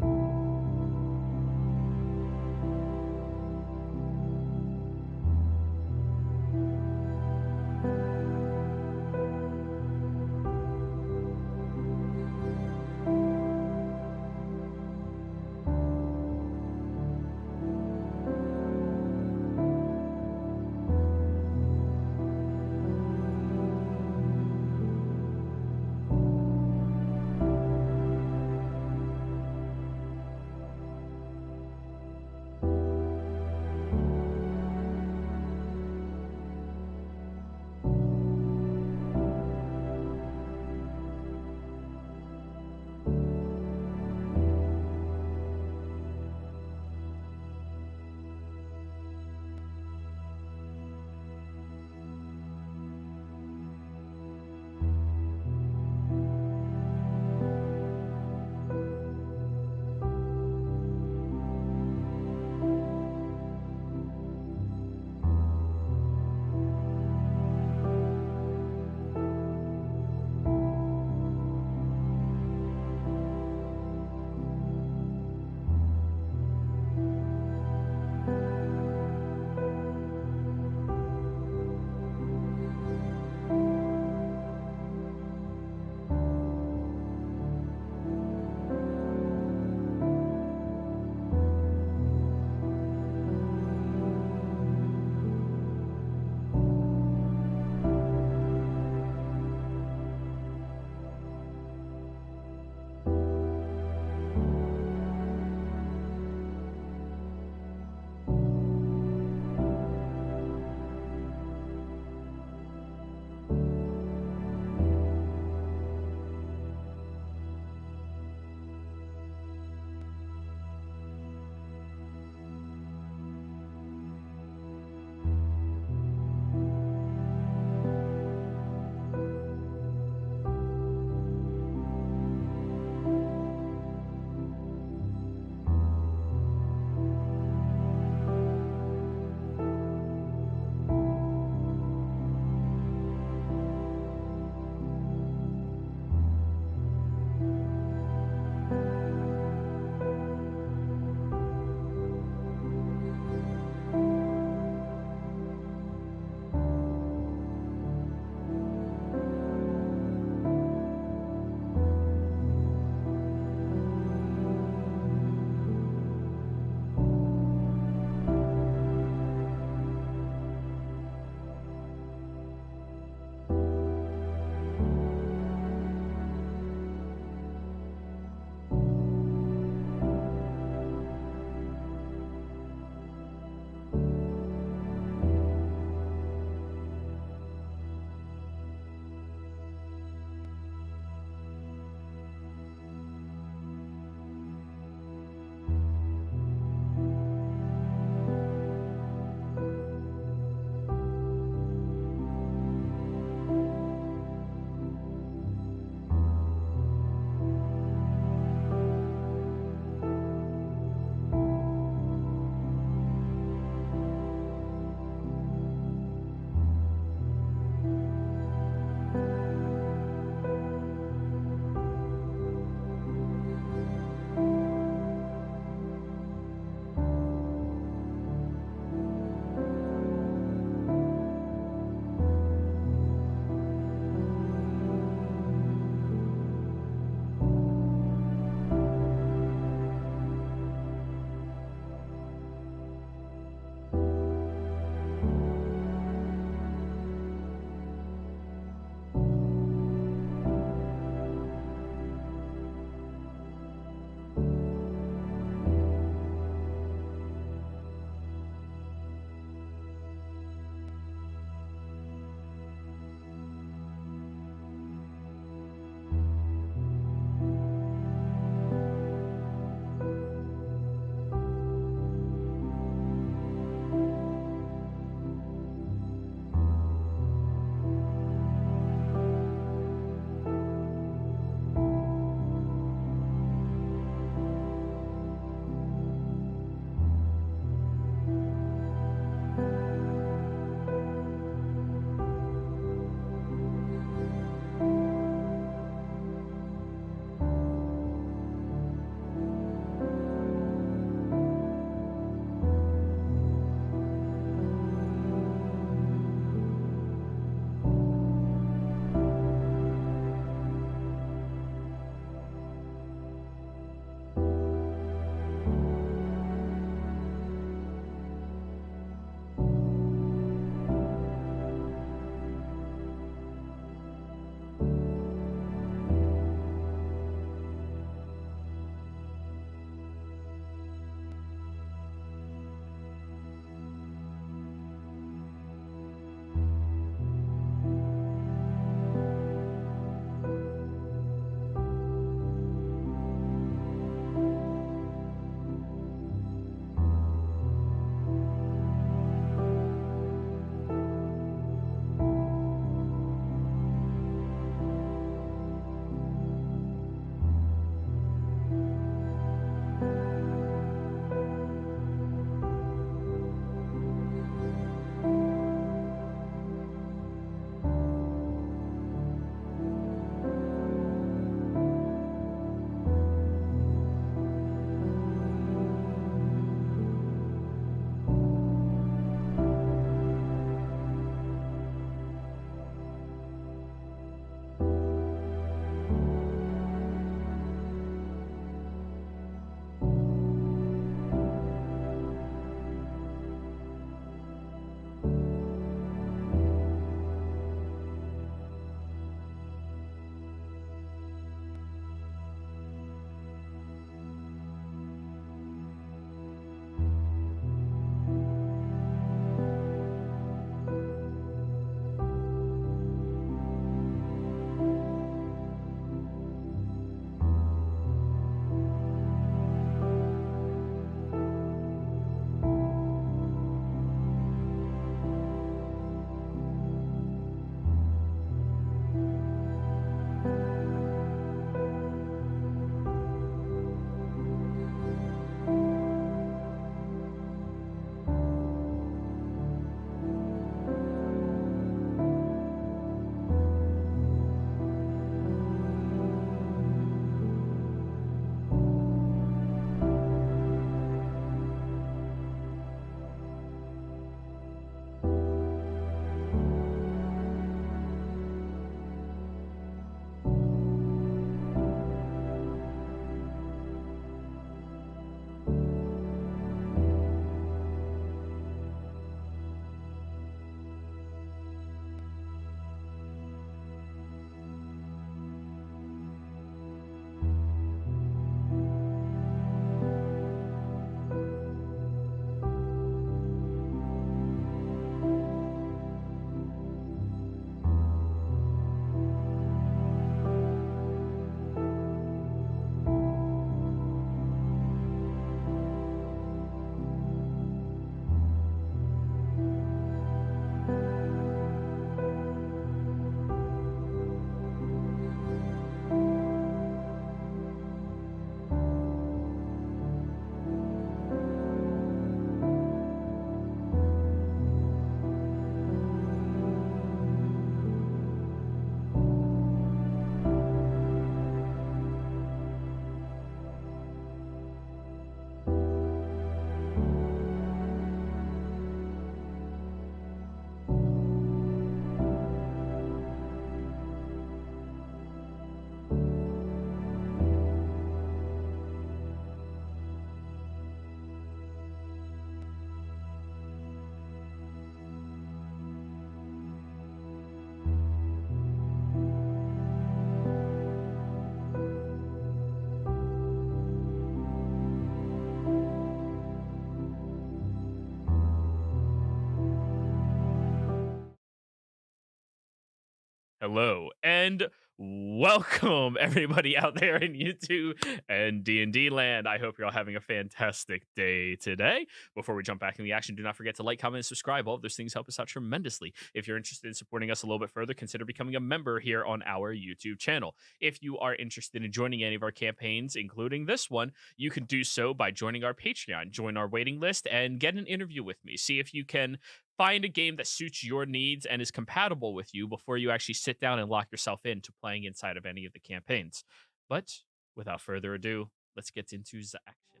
Hello and welcome everybody out there in YouTube and D&D land. I hope you're all having a fantastic day today. Before we jump back in the action, do not forget to like, comment, and subscribe. All of those things help us out tremendously. If you're interested in supporting us a little bit further, consider becoming a member here on our YouTube channel. If you are interested in joining any of our campaigns, including this one, you can do so by joining our Patreon, join our waiting list, and get an interview with me. See if you can find a game that suits your needs and is compatible with you before you actually sit down and lock yourself into playing inside of any of the campaigns. But without further ado, let's get into the action.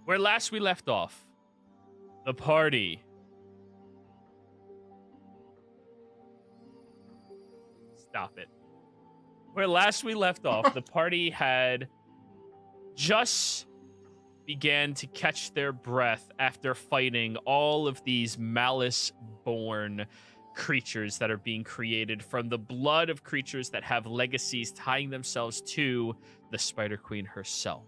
Where last we left off, the party Stop it. Where last we left off, the party had just began to catch their breath after fighting all of these malice-born creatures that are being created from the blood of creatures that have legacies tying themselves to the Spider Queen herself.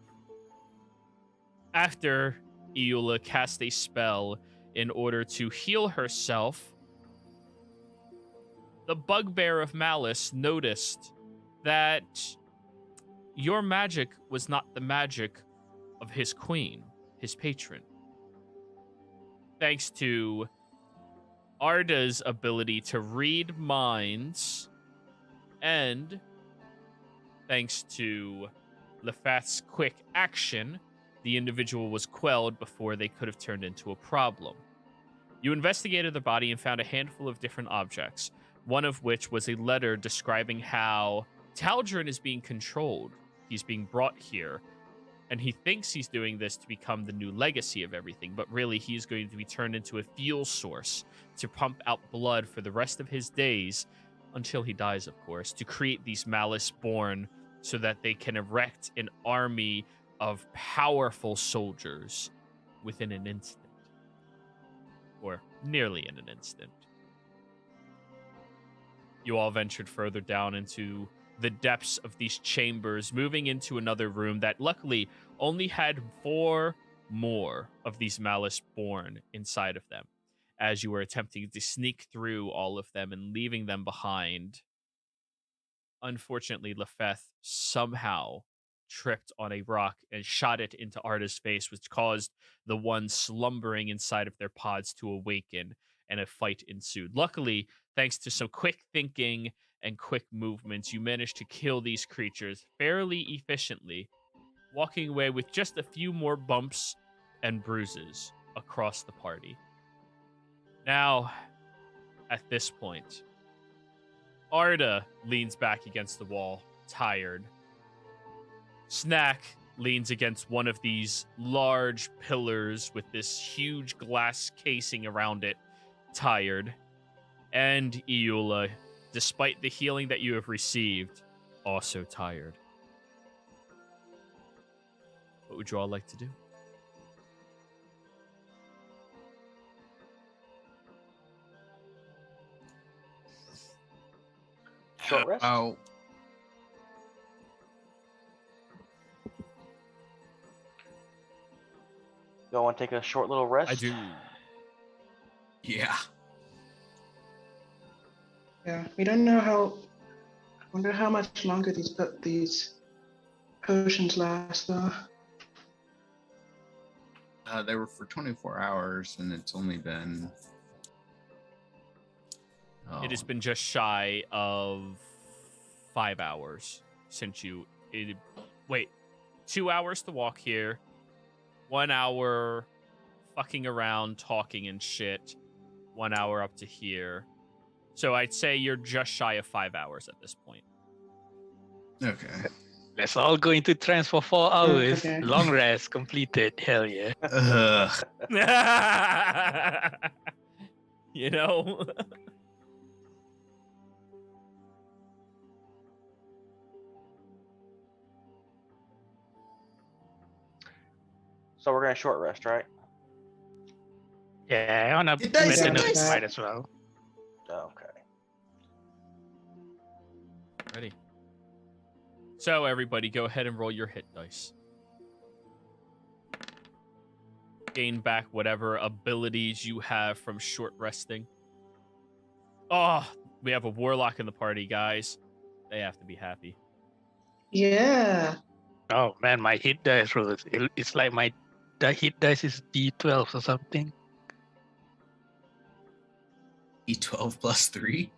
After Iula cast a spell in order to heal herself, the bugbear of malice noticed that your magic was not the magic of his queen, his patron. Thanks to Arda's ability to read minds, and thanks to Lefath's quick action, the individual was quelled before they could have turned into a problem. You investigated the body and found a handful of different objects, one of which was a letter describing how Tal'Dorei is being controlled. He's being brought here, and he thinks he's doing this to become the new legacy of everything, but really he's going to be turned into a fuel source to pump out blood for the rest of his days, until he dies, of course, to create these malice-born so that they can erect an army of powerful soldiers within an instant. Or nearly in an instant. You all ventured further down into the depths of these chambers, moving into another room that luckily only had 4 more of these malice-born inside of them, as you were attempting to sneak through all of them and leaving them behind. Unfortunately, Lefath somehow tripped on a rock and shot it into Arda's face, which caused the one slumbering inside of their pods to awaken, and a fight ensued. Luckily, thanks to some quick thinking and quick movements, you managed to kill these creatures fairly efficiently, walking away with just a few more bumps and bruises across the party. Now, at this point, Arda leans back against the wall, tired. Snack leans against one of these large pillars with this huge glass casing around it, tired. And Iula, despite the healing that you have received, also tired. What would you all like to do? Short rest. Oh, Y'all want to take a short little rest? I do. yeah. Yeah, we don't know how. I wonder how much longer these potions last, though. They were for 24 hours, and it's only been. It has been just shy of 5 hours since you... wait, 2 hours to walk here, 1 hour fucking around, talking and shit, 1 hour up to here. So I'd say you're just shy of 5 hours at this point. Okay. Let's all go into trance for 4 hours. Okay. Long rest completed. Hell yeah. You know? So we're gonna short rest, right? Yeah, on a It does better sound note, nice. might as well. Okay. Ready. So everybody, go ahead and roll your hit dice. Gain back whatever abilities you have from short resting. Oh, we have a warlock in the party, guys. They have to be happy. Yeah. Oh man, my hit dice rolls. It's like the hit dice is D12 or something. E12 plus 3.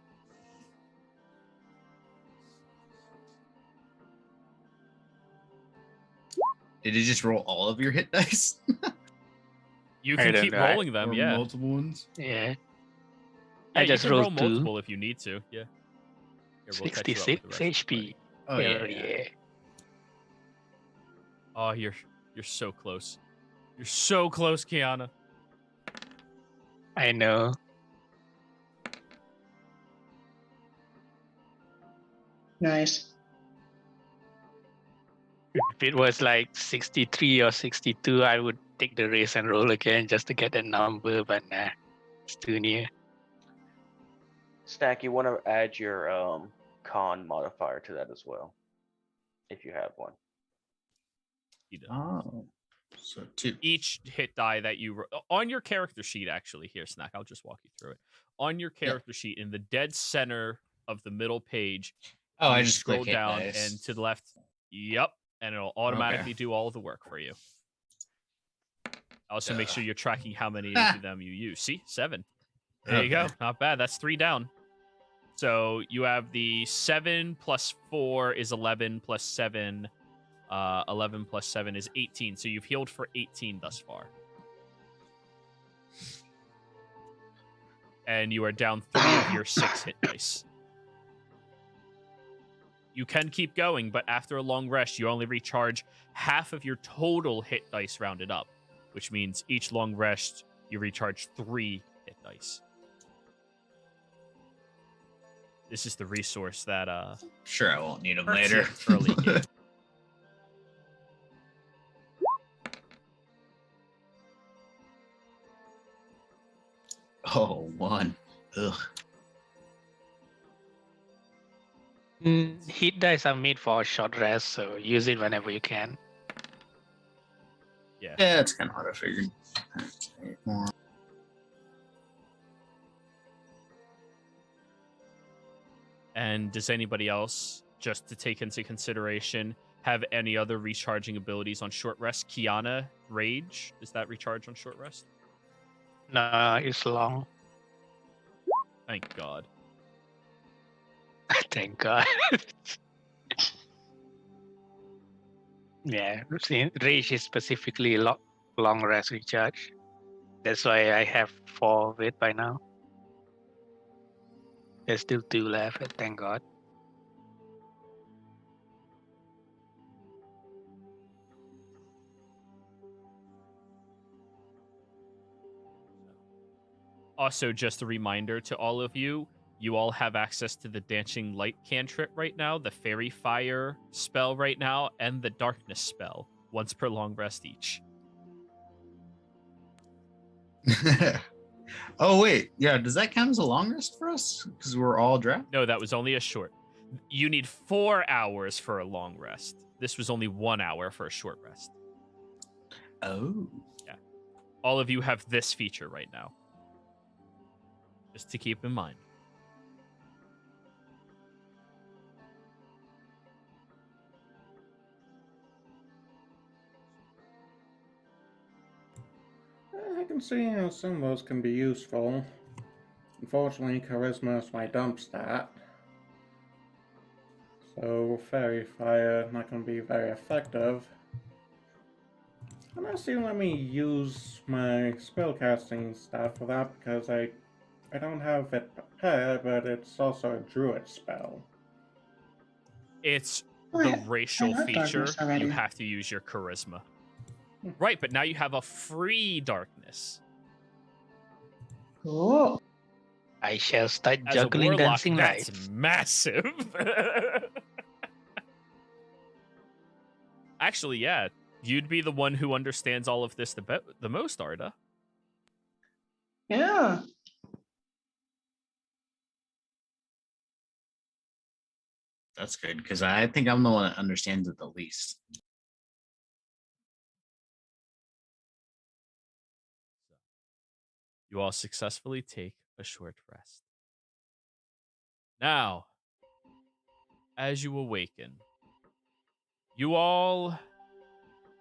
Did you just roll all of your hit dice? You I can don't keep know, rolling them, Or yeah. multiple ones? Yeah. Yeah, I just you can roll rolled 2. multiple if you need to. Yeah. Here, we'll catch you up with the 66 rest of the HP. party. Oh, Hell yeah. yeah. Oh, you're so close. You're so close, Kiana. I know. Nice. If it was like 63 or 62, I would take the race and roll again just to get a number, but nah, it's too near. Stack, you want to add your con modifier to that as well, if you have one. He does. Oh. So 2. Each hit die that you on your character sheet, actually, here, Snack, I'll just walk you through it. On your character sheet, in the dead center of the middle page, Oh, I you just scroll click hit down dice. and to the left. Yep, and it'll automatically do all of the work for you. Also, make sure you're tracking how many of them you use. See, 7. There you go. Okay. Not bad. That's 3 down. So you have the 7 plus 4 is 11 plus 7. 11 plus 7 is 18. So you've healed for 18 thus far. And you are down 3 of your 6 hit dice. You can keep going, but after a long rest, you only recharge half of your total hit dice rounded up, which means each long rest, you recharge 3 hit dice. This is the resource that Sure, I won't need them hurts later. you early game. Oh, 1. Ugh. Hit dice are made for a short rest, so use it whenever you can. Yeah. Yeah, that's kind of what I figured. Okay, more. And does anybody else, just to take into consideration, have any other recharging abilities on short rest? Kiana, Rage, does that recharge on short rest? Nah, it's long. Thank God. Thank God. Yeah, see, Rage is specifically long rest recharge. That's why I have 4 of it by now. There's still 2 left, thank God. Also, just a reminder to all of you, you all have access to the Dancing Light cantrip right now, the Fairy Fire spell right now, and the Darkness spell, once per long rest each. Oh, wait. Yeah, does that count as a long rest for us? Because we're all draft? No, that was only a short. You need 4 hours for a long rest. This was only 1 hour for a short rest. Oh. All of you have this feature right now. Just to keep in mind. I can see how some of those can be useful. Unfortunately, Charisma is my dump stat. So, Fairy Fire not going to be very effective. Unless you let me use my spellcasting stat for that, because I don't have it prepared, but it's also a druid spell. It's Oh, the I racial have feature. darkness already. You have to use your charisma. Right, but now you have a free darkness. Cool. I shall start As juggling a warlock, dancing that's lights. massive. Actually, yeah. You'd be the one who understands all of this the most, Arda. Yeah. That's good, because I think I'm the one that understands it the least. You all successfully take a short rest. Now, as you awaken, you all...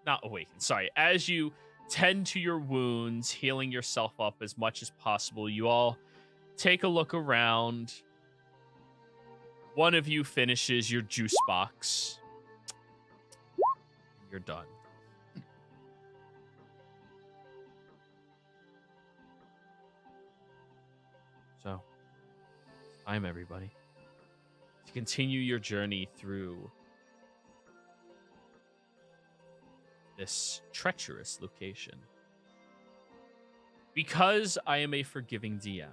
Not awaken, sorry. As you tend to your wounds, healing yourself up as much as possible, you all take a look around. One of you finishes your juice box. You're done. So, time, everybody, to continue your journey through this treacherous location. Because I am a forgiving DM,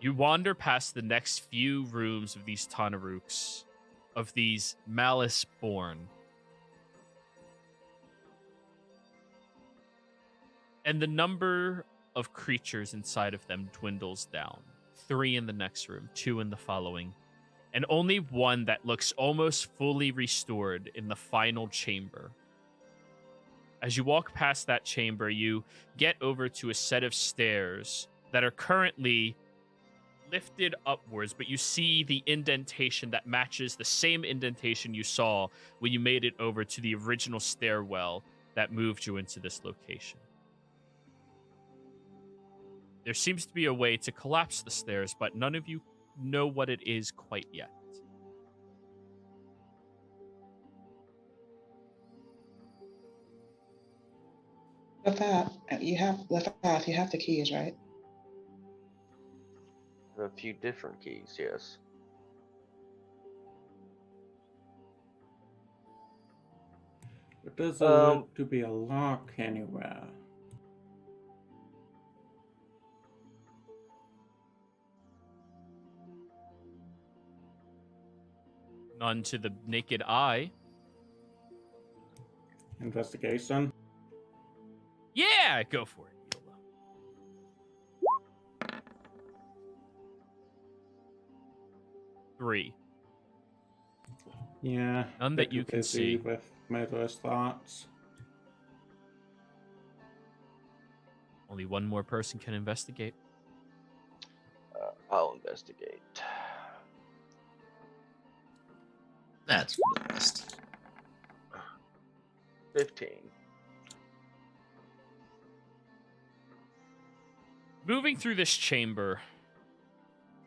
you wander past the next few rooms of these Tanaruks, of these Malice-born. And the number of creatures inside of them dwindles down. 3 in the next room, 2 in the following, and only one that looks almost fully restored in the final chamber. As you walk past that chamber, you get over to a set of stairs that are currently lifted upwards, but you see the indentation that matches the same indentation you saw when you made it over to the original stairwell that moved you into this location. There seems to be a way to collapse the stairs, but none of you know what it is quite yet. You have the keys, right? A few different keys, yes. It doesn't look to be a lock anywhere. None to the naked eye. Investigation. Yeah, go for it, Yola. 3. Yeah. None that you can busy see. With murderous thoughts. Only one more person can investigate. I'll investigate. That's for the best. 15. Moving through this chamber,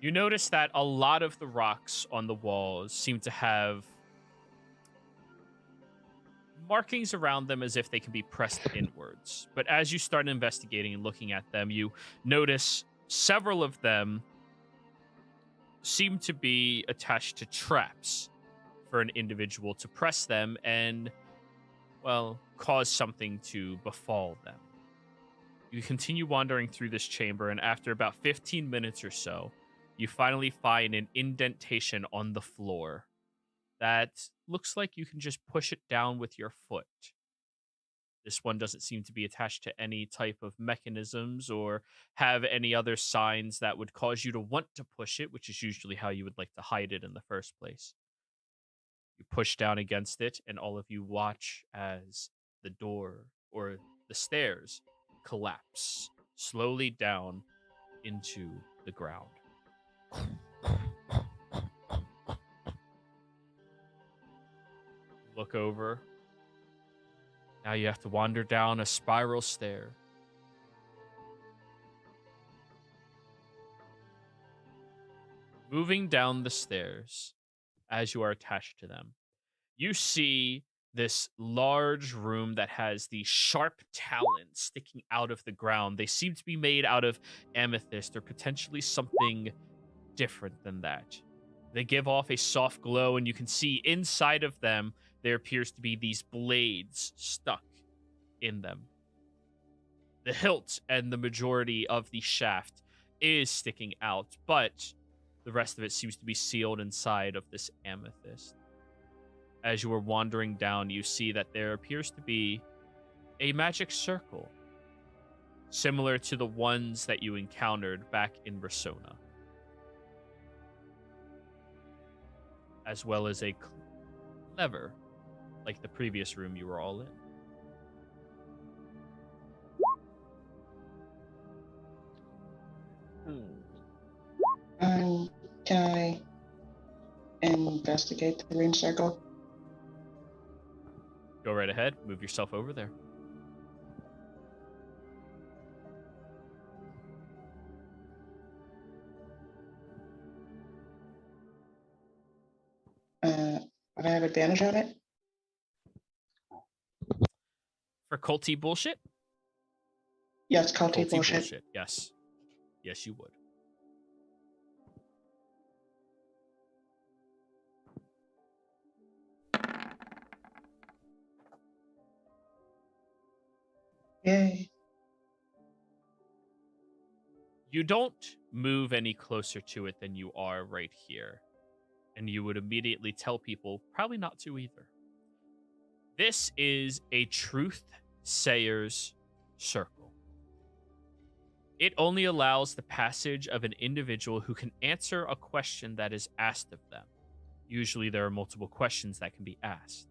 you notice that a lot of the rocks on the walls seem to have markings around them as if they can be pressed inwards. But as you start investigating and looking at them, you notice several of them seem to be attached to traps for an individual to press them and, well, cause something to befall them. You continue wandering through this chamber, and after about 15 minutes or so, you finally find an indentation on the floor that looks like you can just push it down with your foot. This one doesn't seem to be attached to any type of mechanisms or have any other signs that would cause you to want to push it, which is usually how you would like to hide it in the first place. You push down against it, and all of you watch as the door or the stairs collapse slowly down into the ground. Look over. Now you have to wander down a spiral stair. Moving down the stairs, as you are attached to them, you see this large room that has these sharp talons sticking out of the ground. They seem to be made out of amethyst or potentially something different than that. They give off a soft glow, and you can see inside of them there appears to be these blades stuck in them. The hilt and the majority of the shaft is sticking out, but the rest of it seems to be sealed inside of this amethyst. As you are wandering down, you see that there appears to be a magic circle, similar to the ones that you encountered back in Rasona, as well as a lever, like the previous room you were all in. Can I investigate the green circle? Go right ahead. Move yourself over there. Would I have advantage on it? For culty bullshit? Yes, culty bullshit. Yes. Yes, you would. Yay. You don't move any closer to it than you are right here. And you would immediately tell people probably not to either. This is a truth sayer's circle. It only allows the passage of an individual who can answer a question that is asked of them. Usually there are multiple questions that can be asked.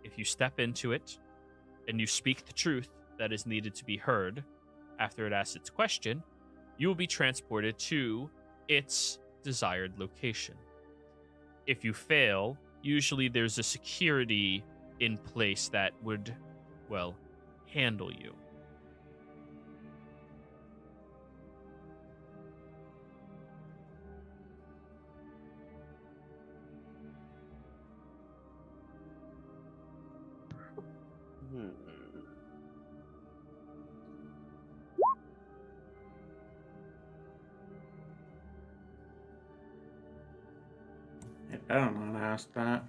If you step into it and you speak the truth that is needed to be heard after it asks its question, you will be transported to its desired location. If you fail, usually there's a security in place that would, well, handle you. I don't want to ask that.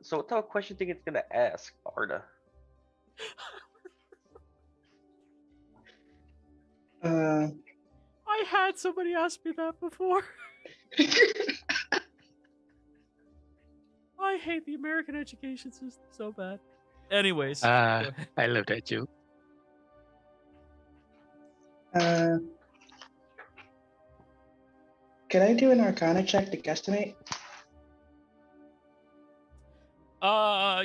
So what type of question do you think it's gonna ask, Arda? I had somebody ask me that before. I hate the American education system so bad. Anyways. go ahead. I love that joke. Could I do an Arcana check to guesstimate?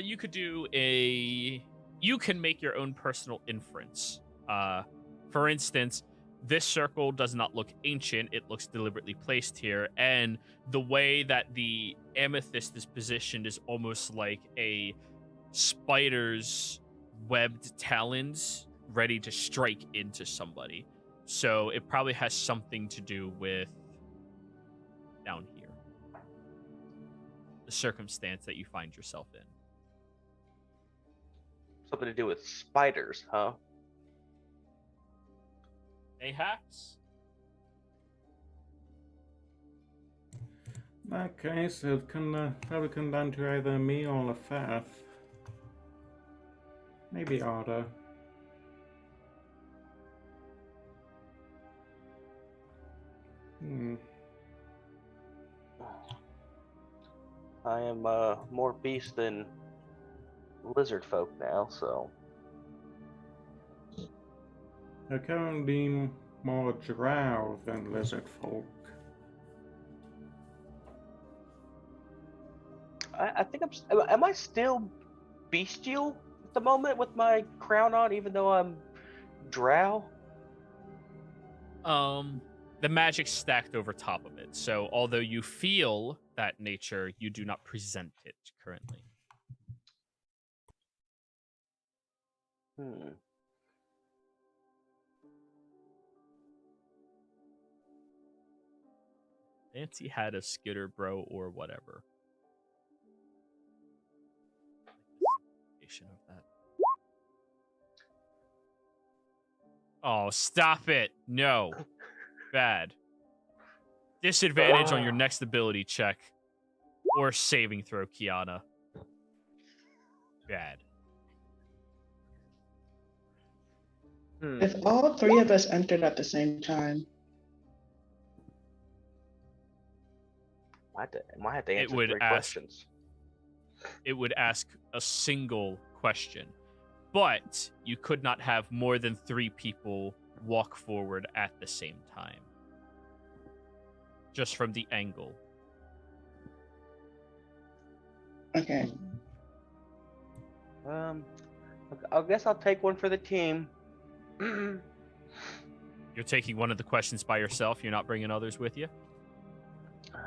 You could do you can make your own personal inference. For instance, this circle does not look ancient. It looks deliberately placed here. And the way that the amethyst is positioned is almost like a spider's webbed talons ready to strike into somebody. So it probably has something to do with down here. The circumstance that you find yourself in. Something to do with spiders, huh? Perhaps. In that case, it can probably come down to either me or Lefeth. Maybe Arda. I am more beast than lizard folk now, so. They're currently more drow than lizard folk. I think am I still bestial at the moment with my crown on, even though I'm drow? The magic's stacked over top of it. So although you feel that nature, you do not present it currently. Nancy had a skitter, bro, or whatever. Of that. Oh, stop it. No. Bad. Disadvantage on your next ability check. Or saving throw, Kiana. Bad. If all three of us entered at the same time, I might have to answer would three ask- questions. It would ask a single question. But you could not have more than 3 people walk forward at the same time. Just from the angle. Okay. I guess I'll take one for the team. You're taking one of the questions by yourself. You're not bringing others with you.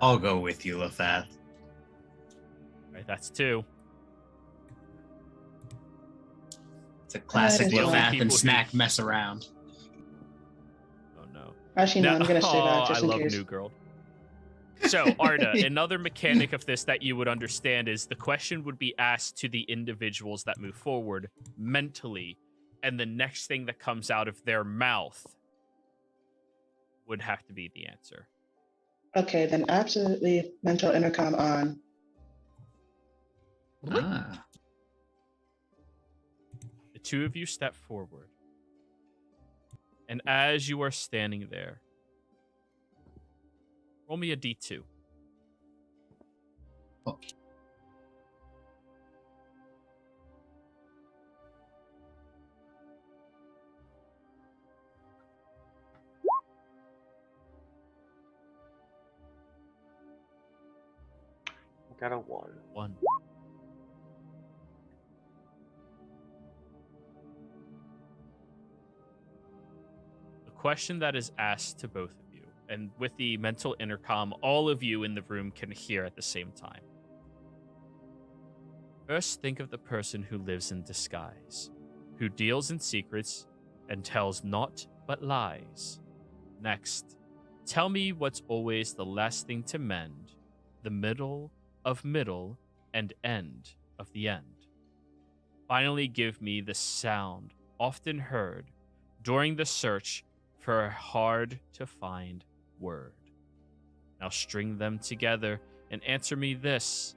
I'll go with you, Lefath. Right, that's 2. It's a classic The only Lefath people and who- Snack mess around. Oh no. Actually, no, I'm gonna stay back just I in love case. New Girl. So, Arda, another mechanic of this that you would understand is the question would be asked to the individuals that move forward mentally, and the next thing that comes out of their mouth would have to be the answer. Okay, then absolutely mental intercom on. Ah. The 2 of you step forward. And as you are standing there, roll me a d2. Oh. Got a 1. 1. The question that is asked to both of you, and with the mental intercom, all of you in the room can hear at the same time. First, think of the person who lives in disguise, who deals in secrets and tells naught but lies. Next, tell me what's always the last thing to mend, the middle of middle and end of the end. Finally, give me the sound often heard during the search for a hard-to-find word. Now string them together and answer me this.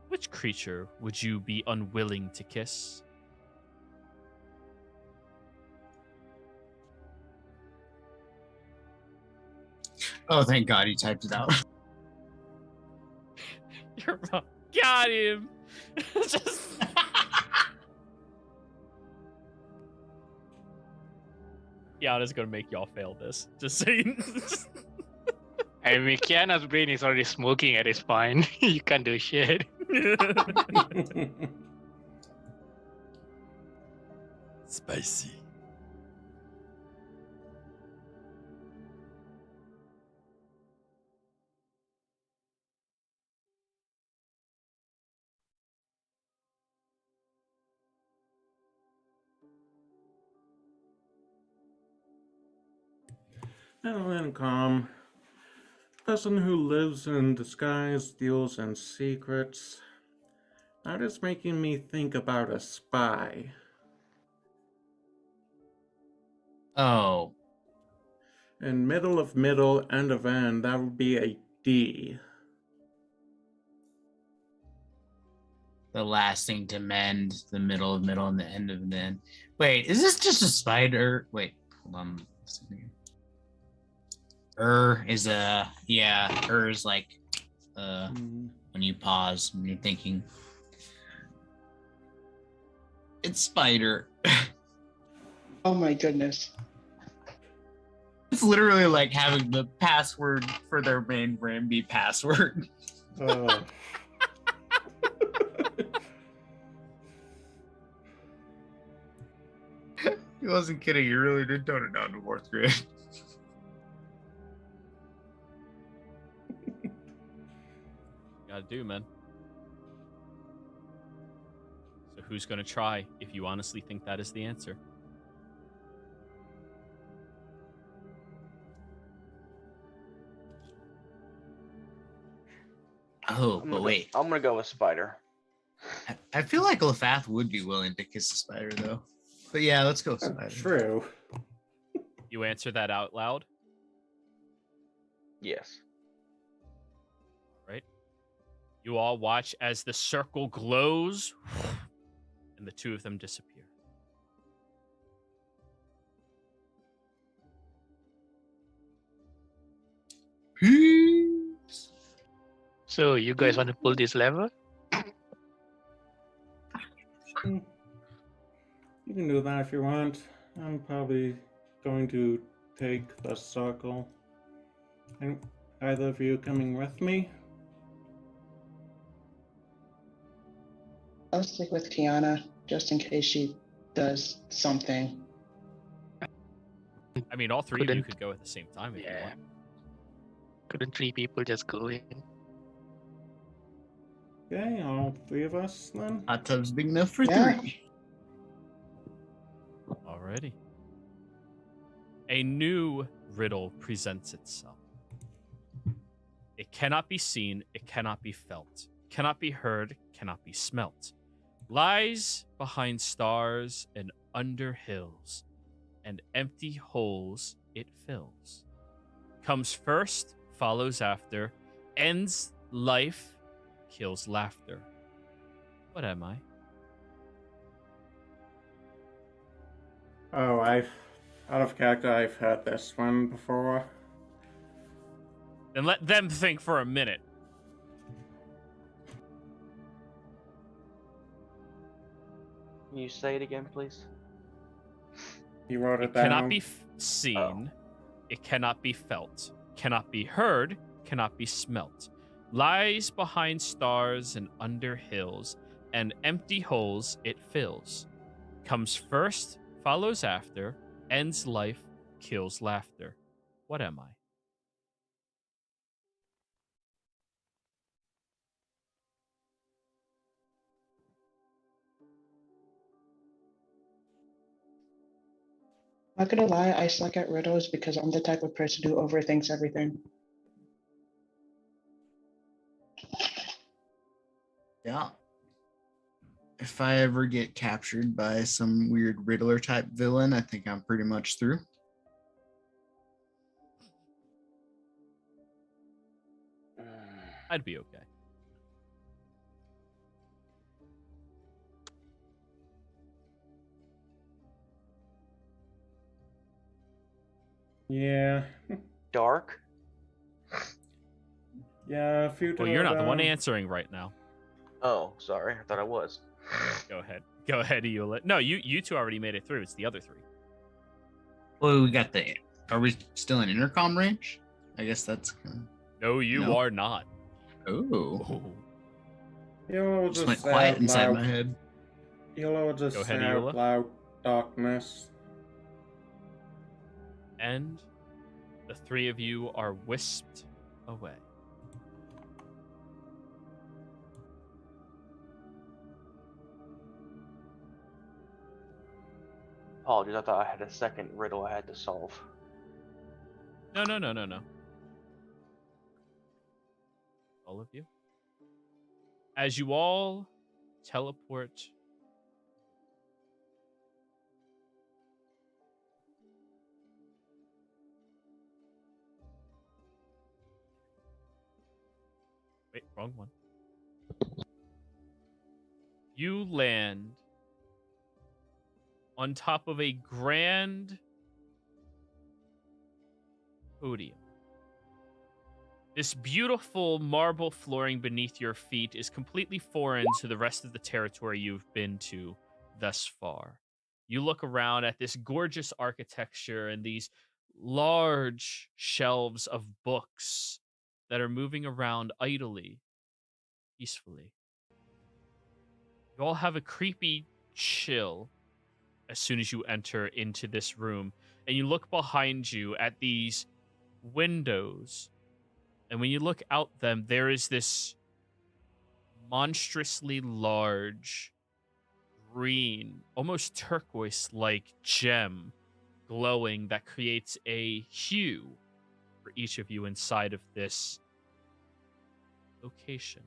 Which creature would you be unwilling to kiss? Oh, thank God he typed it out. You're wrong. Got him! Just... Yana's gonna make y'all fail this. Just saying. I mean, Kiana's brain is already smoking at his spine. You can't do shit. Spicy. Mental income. Person who lives in disguise, deals in secrets. That is making me think about a spy. Oh. In middle of middle, end of end, that would be a D. The last thing to mend, the middle of middle, and the end of the end. Wait, is this just a spider? Wait, hold on. Is is like when you pause, when you're thinking. It's spider. Oh my goodness. It's literally like having the password for their main brand be password. Oh. He wasn't kidding. He really did tone it down to 4th grade. Gotta do, man. So who's gonna try if you honestly think that is the answer? Oh, but wait. I'm gonna go with spider. I feel like Lefath would be willing to kiss a spider, though. But yeah, let's go with spider. True. You answer that out loud? Yes. Right? You all watch as the circle glows and the 2 of them disappear. Peace. So you guys want to pull this lever? You can do that if you want. I'm probably going to take the circle. And either of you coming with me? I'll stick with Kiana just in case she does something. I mean, all three of you Couldn't- could go at the same time if you Yeah. want. Couldn't 3 people just go in? Okay, all 3 of us then. Hot tub's big enough for Yeah. 3. Alrighty. A new riddle presents itself. It cannot be seen, it cannot be felt, cannot be heard, cannot be smelt. Lies behind stars and under hills, and empty holes it fills. Comes first, follows after, ends life, kills laughter. What am I? Oh, out of character, I've heard this one before. Then let them think for a minute. Can you say it again, please? He wrote it It down. cannot be seen, it cannot be felt, cannot be heard, cannot be smelt. Lies behind stars and under hills, and empty holes it fills. Comes first, follows after, ends life, kills laughter. What am I? Not gonna lie, I suck at riddles because I'm the type of person who overthinks everything. Yeah. If I ever get captured by some weird Riddler type villain, I think I'm pretty much through. I'd be okay. Yeah. Dark? Yeah, if you Well, do you're it, not the one answering right now. Oh, sorry. I thought I was. Go ahead. Go ahead, Eula. No, you two already made it through. It's the other 3. Well, we got the. Are we still in intercom range? I guess that's. No, you No. are not. Oh. Oh. Eula will Just just went say quiet out inside loud. my head. Eula will just Go ahead, say Eula. out loud, darkness. And the 3 of you are whisked away. Apologies, I thought I had a second riddle I had to solve. No. All of you. As you all teleport Wait, wrong one. You land on top of a grand podium. This beautiful marble flooring beneath your feet is completely foreign to the rest of the territory you've been to thus far. You look around at this gorgeous architecture and these large shelves of books that are moving around idly, peacefully. You all have a creepy chill as soon as you enter into this room, and you look behind you at these windows, and when you look out them, there is this monstrously large green, almost turquoise-like gem glowing that creates a hue for each of you inside of this location.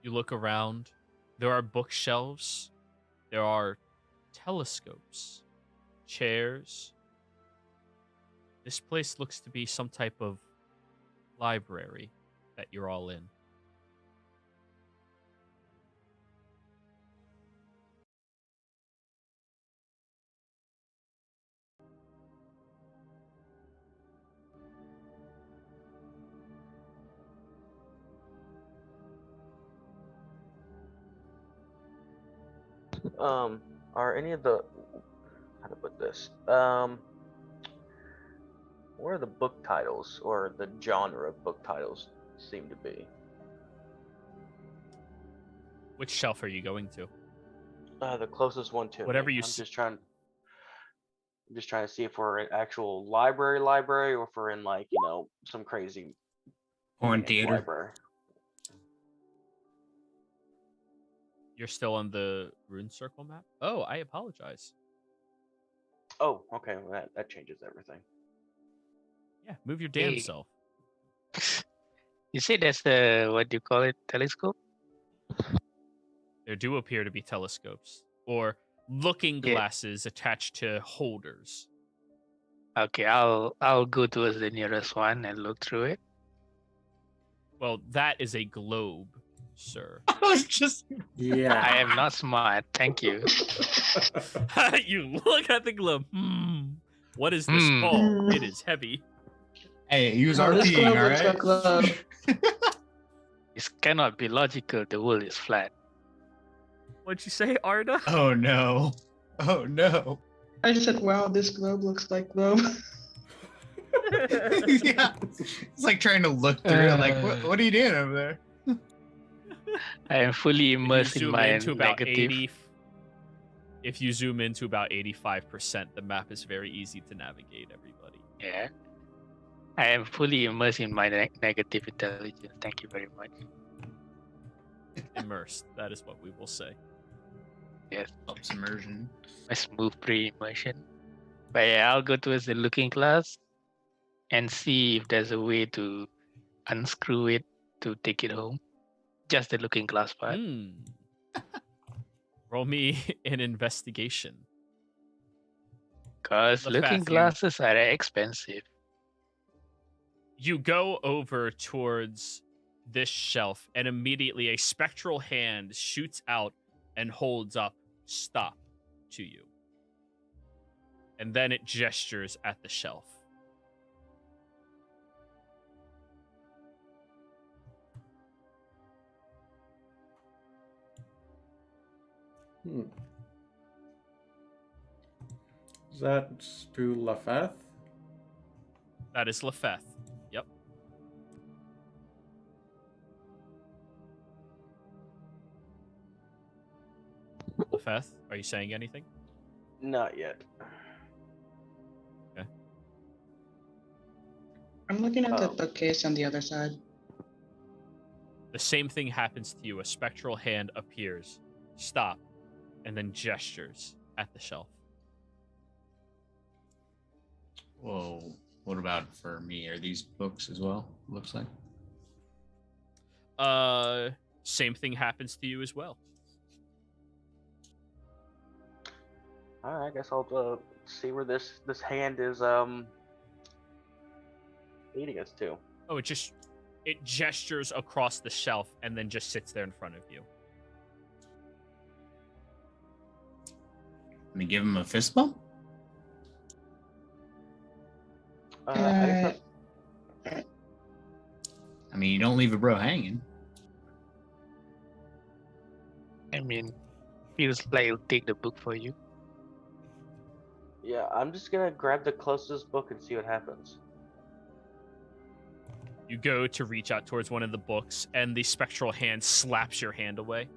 You look around. There are bookshelves. There are telescopes, chairs. This place looks to be some type of library that you're all in. Are any of the how to put this? What are the book titles or the genre of book titles seem to be? Which shelf are you going to? The closest one to Whatever me. you I'm s- just trying to see if we're in actual library or if we're in like, some crazy Porn man's theater. library. You're still on the rune circle map? Oh, I apologize. Oh, okay. Well, that changes everything. Yeah, move your damn Hey. self. You say that's the what do you call it? Telescope? There do appear to be telescopes or looking Yeah. glasses attached to holders. Okay, I'll go towards the nearest one and look through it. Well, that is a globe, sir. I was just. Yeah. I am not smart. Thank you. You look at the globe. What is this ball? It is heavy. Hey, use Oh, this RPing, globe all looks right? like globe. This cannot be logical. The world is flat. What'd you say, Arda? Oh no! Oh no! I just said, wow, this globe looks like globe. Yeah, it's like trying to look through it. Like, what are you doing over there? I am fully immersed in my negative. If you zoom into about 85%, the map is very easy to navigate, everybody. Yeah. I am fully immersed in my negative intelligence. Thank you very much. Immersed, that is what we will say. Yes, Helps immersion. my smooth pre-immersion. But yeah, I'll go towards the looking glass and see if there's a way to unscrew it to take it home. Just the looking glass part. Roll me an investigation. Because The looking path you- glasses are expensive. You go over towards this shelf, and immediately a spectral hand shoots out and holds up "Stop" to you. And then it gestures at the shelf. Is that to Lafeth? That is Lefeth. Yep. Lefeth, are you saying anything? Not yet. I'm looking at the Oh. bookcase on the other side. The same thing happens to you. A spectral hand appears, "Stop," and then gestures at the shelf. Whoa. What about for me? Are these books as well? Looks like. Same thing happens to you as well. All right, I guess I'll see where this hand is leading us to. Oh, it gestures across the shelf and then just sits there in front of you. Let me give him a fist bump. I guess I mean, you don't leave a bro hanging. I mean, feels like it'll take the book for you. yeah, I'm just gonna grab the closest book and see what happens. You go to reach out towards one of the books, and the spectral hand slaps your hand away.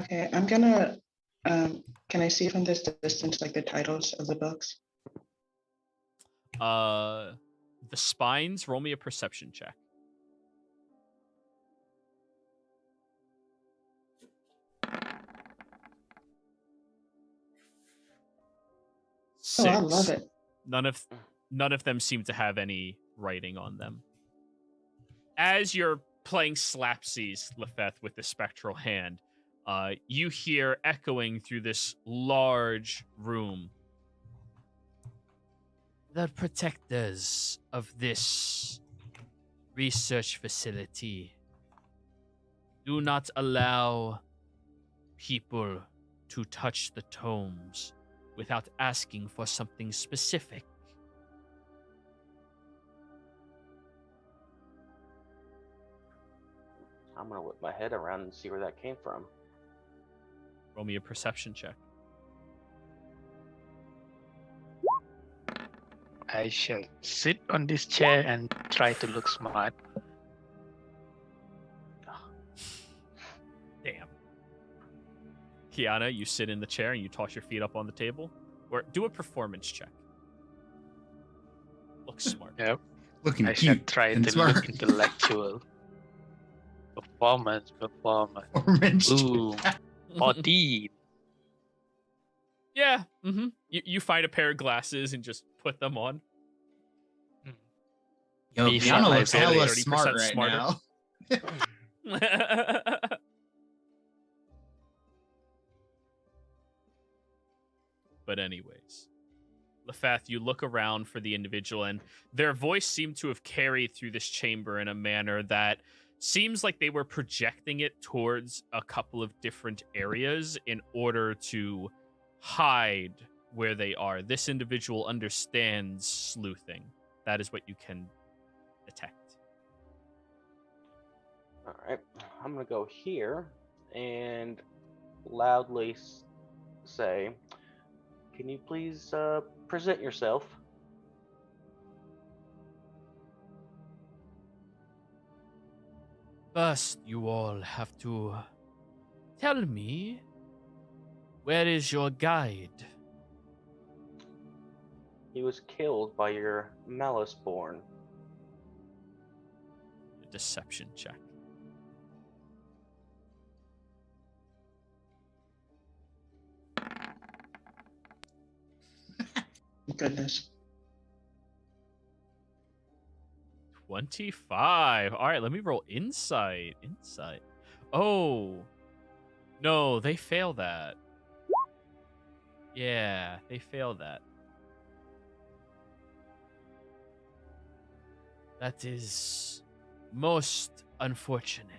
Okay, I'm gonna. Can I see from this distance like the titles of the books? The spines, roll me a perception check. Oh, I 6. love it. None of them seem to have any writing on them. As you're playing slapsies, Lefeth, with the spectral hand, you hear echoing through this large room. The protectors of this research facility do not allow people to touch the tomes without asking for something specific. I'm gonna whip my head around and see where that came from. Roll me a perception check. I shall sit on this chair and try to look smart. Damn. Kiana, you sit in the chair and you toss your feet up on the table. Or do a performance check. Look smart. Yep. Looking I cute should try and to smart. look intellectual. Performance. Orange. Boom. 14. Yeah. Mm-hmm. You find a pair of glasses and just put them on. Yo, Me Kiana feel looks like hella 30% smart right smarter. now. But anyways, Lefath, you look around for the individual, and their voice seemed to have carried through this chamber in a manner that seems like they were projecting it towards a couple of different areas in order to hide where they are. This individual understands sleuthing. That is what you can detect. All right, I'm gonna go here and loudly say, "Can you please present yourself?" First, you all have to tell me, where is your guide? He was killed by your Maliceborn. A deception check. Goodness. 25. All right, let me roll insight. Insight. Oh. No, they fail that. Yeah, they fail that. That is most unfortunate.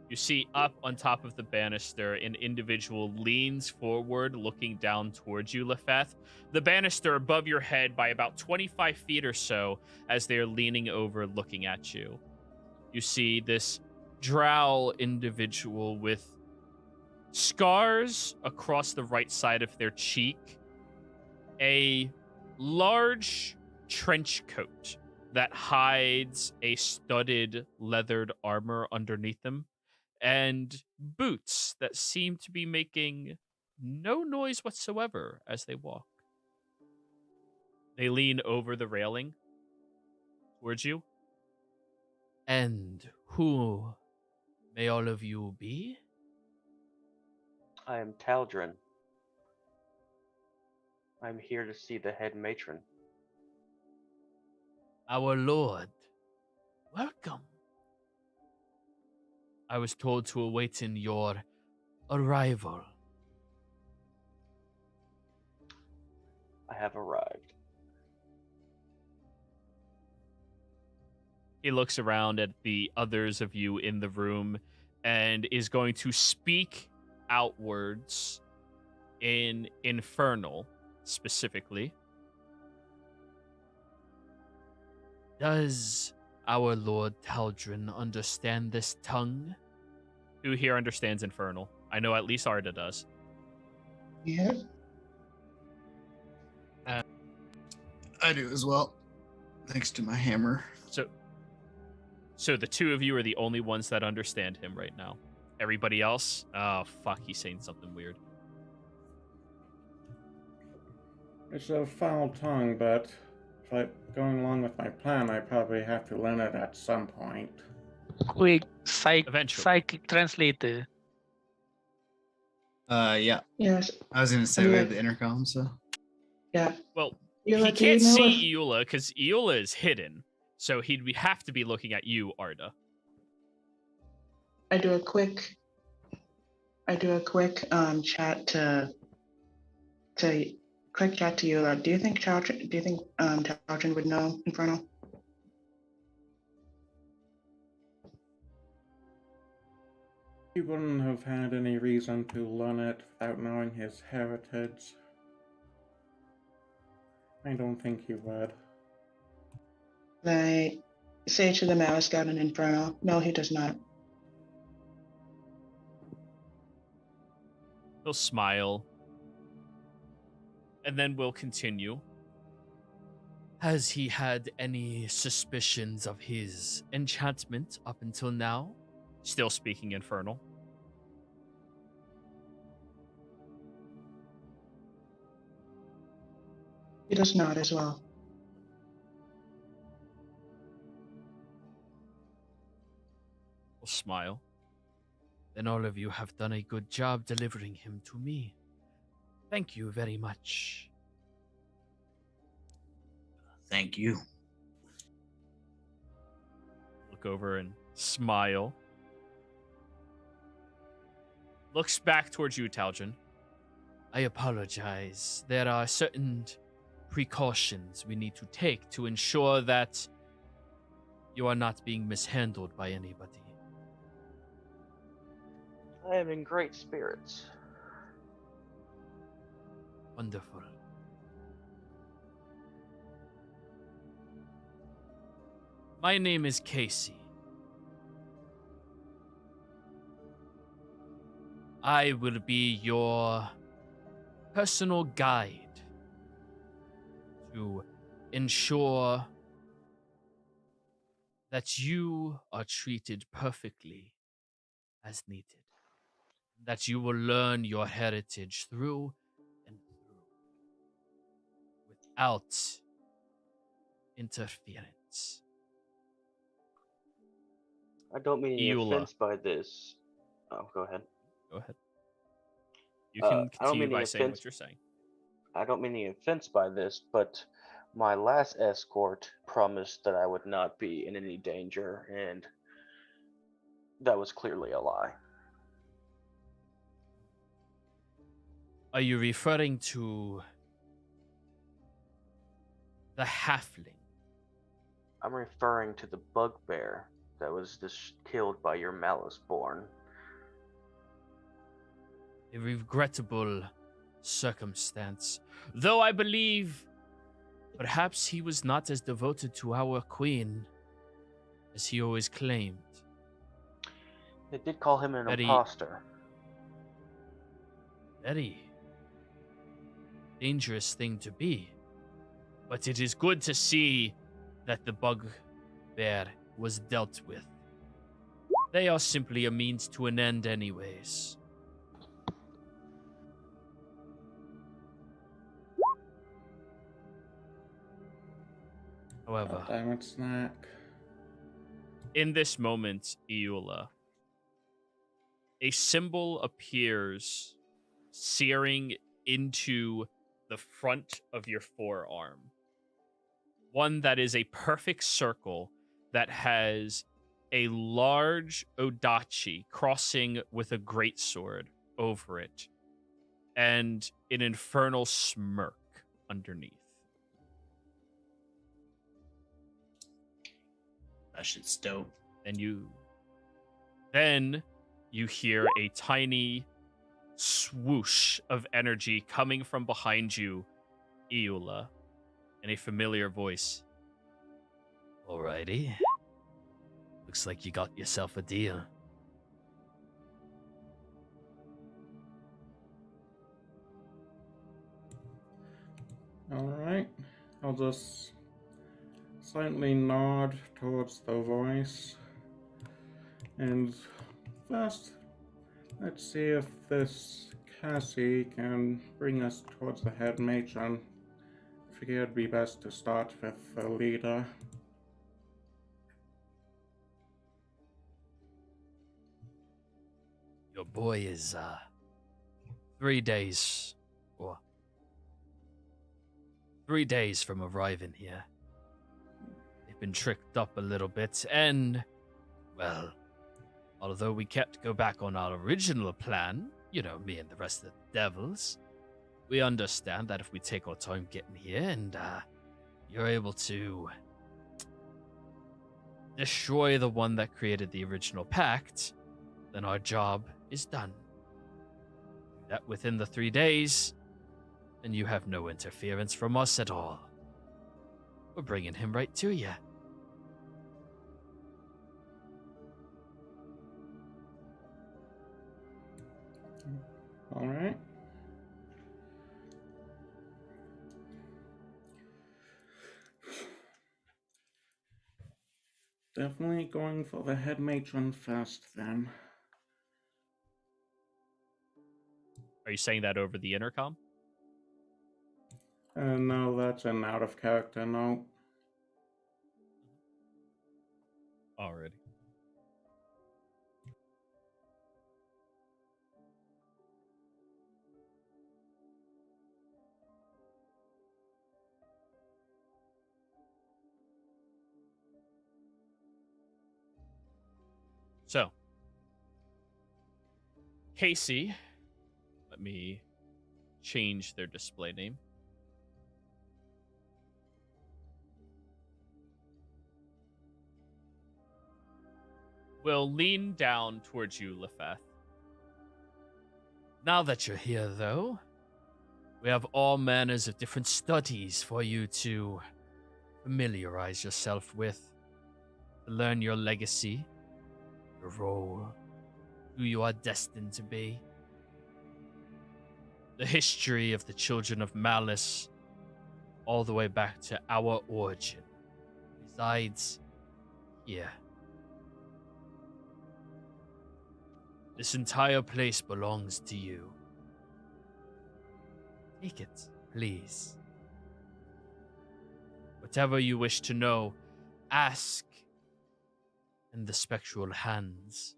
You see, up on top of the banister, an individual leans forward, looking down towards you, Lefath. The banister above your head by about 25 feet or so, as they're leaning over, looking at you. You see this drow individual with scars across the right side of their cheek, a large trench coat that hides a studded leathered armor underneath them, and boots that seem to be making no noise whatsoever as they walk. They lean over the railing towards you. And who may all of you be? I am Tal'Dorei. I'm here to see the head matron. Our lord, welcome. I was told to await in your arrival. I have arrived. He looks around at the others of you in the room and is going to speak outwards in Infernal, specifically. Does our Lord Tal'Dorei understand this tongue? Who here understands Infernal? I know at least Arda does. Yeah. I do as well. Thanks to my hammer. So the two of you are the only ones that understand him right now. Everybody else? Oh, fuck, he's saying something weird. It's a foul tongue, but if I'm going along with my plan, I probably have to learn it at some point. Quick, Eventually. psychic translator. Yeah. Yes. I was gonna say we have the intercom, so. Yeah. Well, Eula, he do you can't know see if- Eula because Eula is hidden. So have to be looking at you, Arda. I do a quick chat to quick chat to Eula. Do you think Tal'Dorei would know Infernal? He wouldn't have had any reason to learn it without knowing his heritage. I don't think he would. I say to the Mouse God in Infernal, no, he does not. He'll smile. And then we'll continue. Has he had any suspicions of his enchantment up until now? Still speaking Infernal. He does nod as well. Will smile. Then all of you have done a good job delivering him to me. Thank you very much. Thank you. Look over and smile. Looks back towards you, Tal'Dorei. I apologize. There are certain precautions we need to take to ensure that you are not being mishandled by anybody. I am in great spirits. Wonderful. My name is Casey. I will be your personal guide to ensure that you are treated perfectly as needed. That you will learn your heritage through and through without interference. I don't mean any Eula. offense by this. Oh, go ahead. Go ahead. You can I don't continue mean by any saying offense. what you're saying. I don't mean any offense by this, but my last escort promised that I would not be in any danger, and that was clearly a lie. Are you referring to the halfling? I'm referring to the bugbear that was just killed by your Maliceborn. A regrettable circumstance. Though I believe perhaps he was not as devoted to our queen as he always claimed. They did call him an Very- imposter. Very dangerous thing to be. But it is good to see that the bugbear was dealt with. They are simply a means to an end anyways. However, Damn it, Snack. in this moment, Eula, a symbol appears searing into the front of your forearm. One that is a perfect circle that has a large odachi crossing with a greatsword over it and an infernal smirk underneath. That shit's dope. And then you hear a tiny swoosh of energy coming from behind you, Eula, in a familiar voice. Alrighty. Looks like you got yourself a deal. Alright. I'll just silently nod towards the voice. And first, let's see if this Cassie can bring us towards the head matron. I figure it'd be best to start with the leader. Your boy is 3 days or 3 days from arriving here. They've been tricked up a little bit, and well, although we can't go back on our original plan, you know, me and the rest of the devils, we understand that if we take our time getting here and you're able to destroy the one that created the original pact, then our job is done. Do that within the 3 days, and you have no interference from us at all. We're bringing him right to you. Alright. Definitely going for the head matron first then. Are you saying that over the intercom? No, that's an out of character note. Already. So, Casey, let me change their display name. Will lean down towards you, Lefeth. Now that you're here, though, we have all manners of different studies for you to familiarize yourself with, to learn your legacy, your role, who you are destined to be. The history of the children of Malice, all the way back to our origin, resides here. This entire place belongs to you. Take it, please. Whatever you wish to know, ask, and the spectral hands.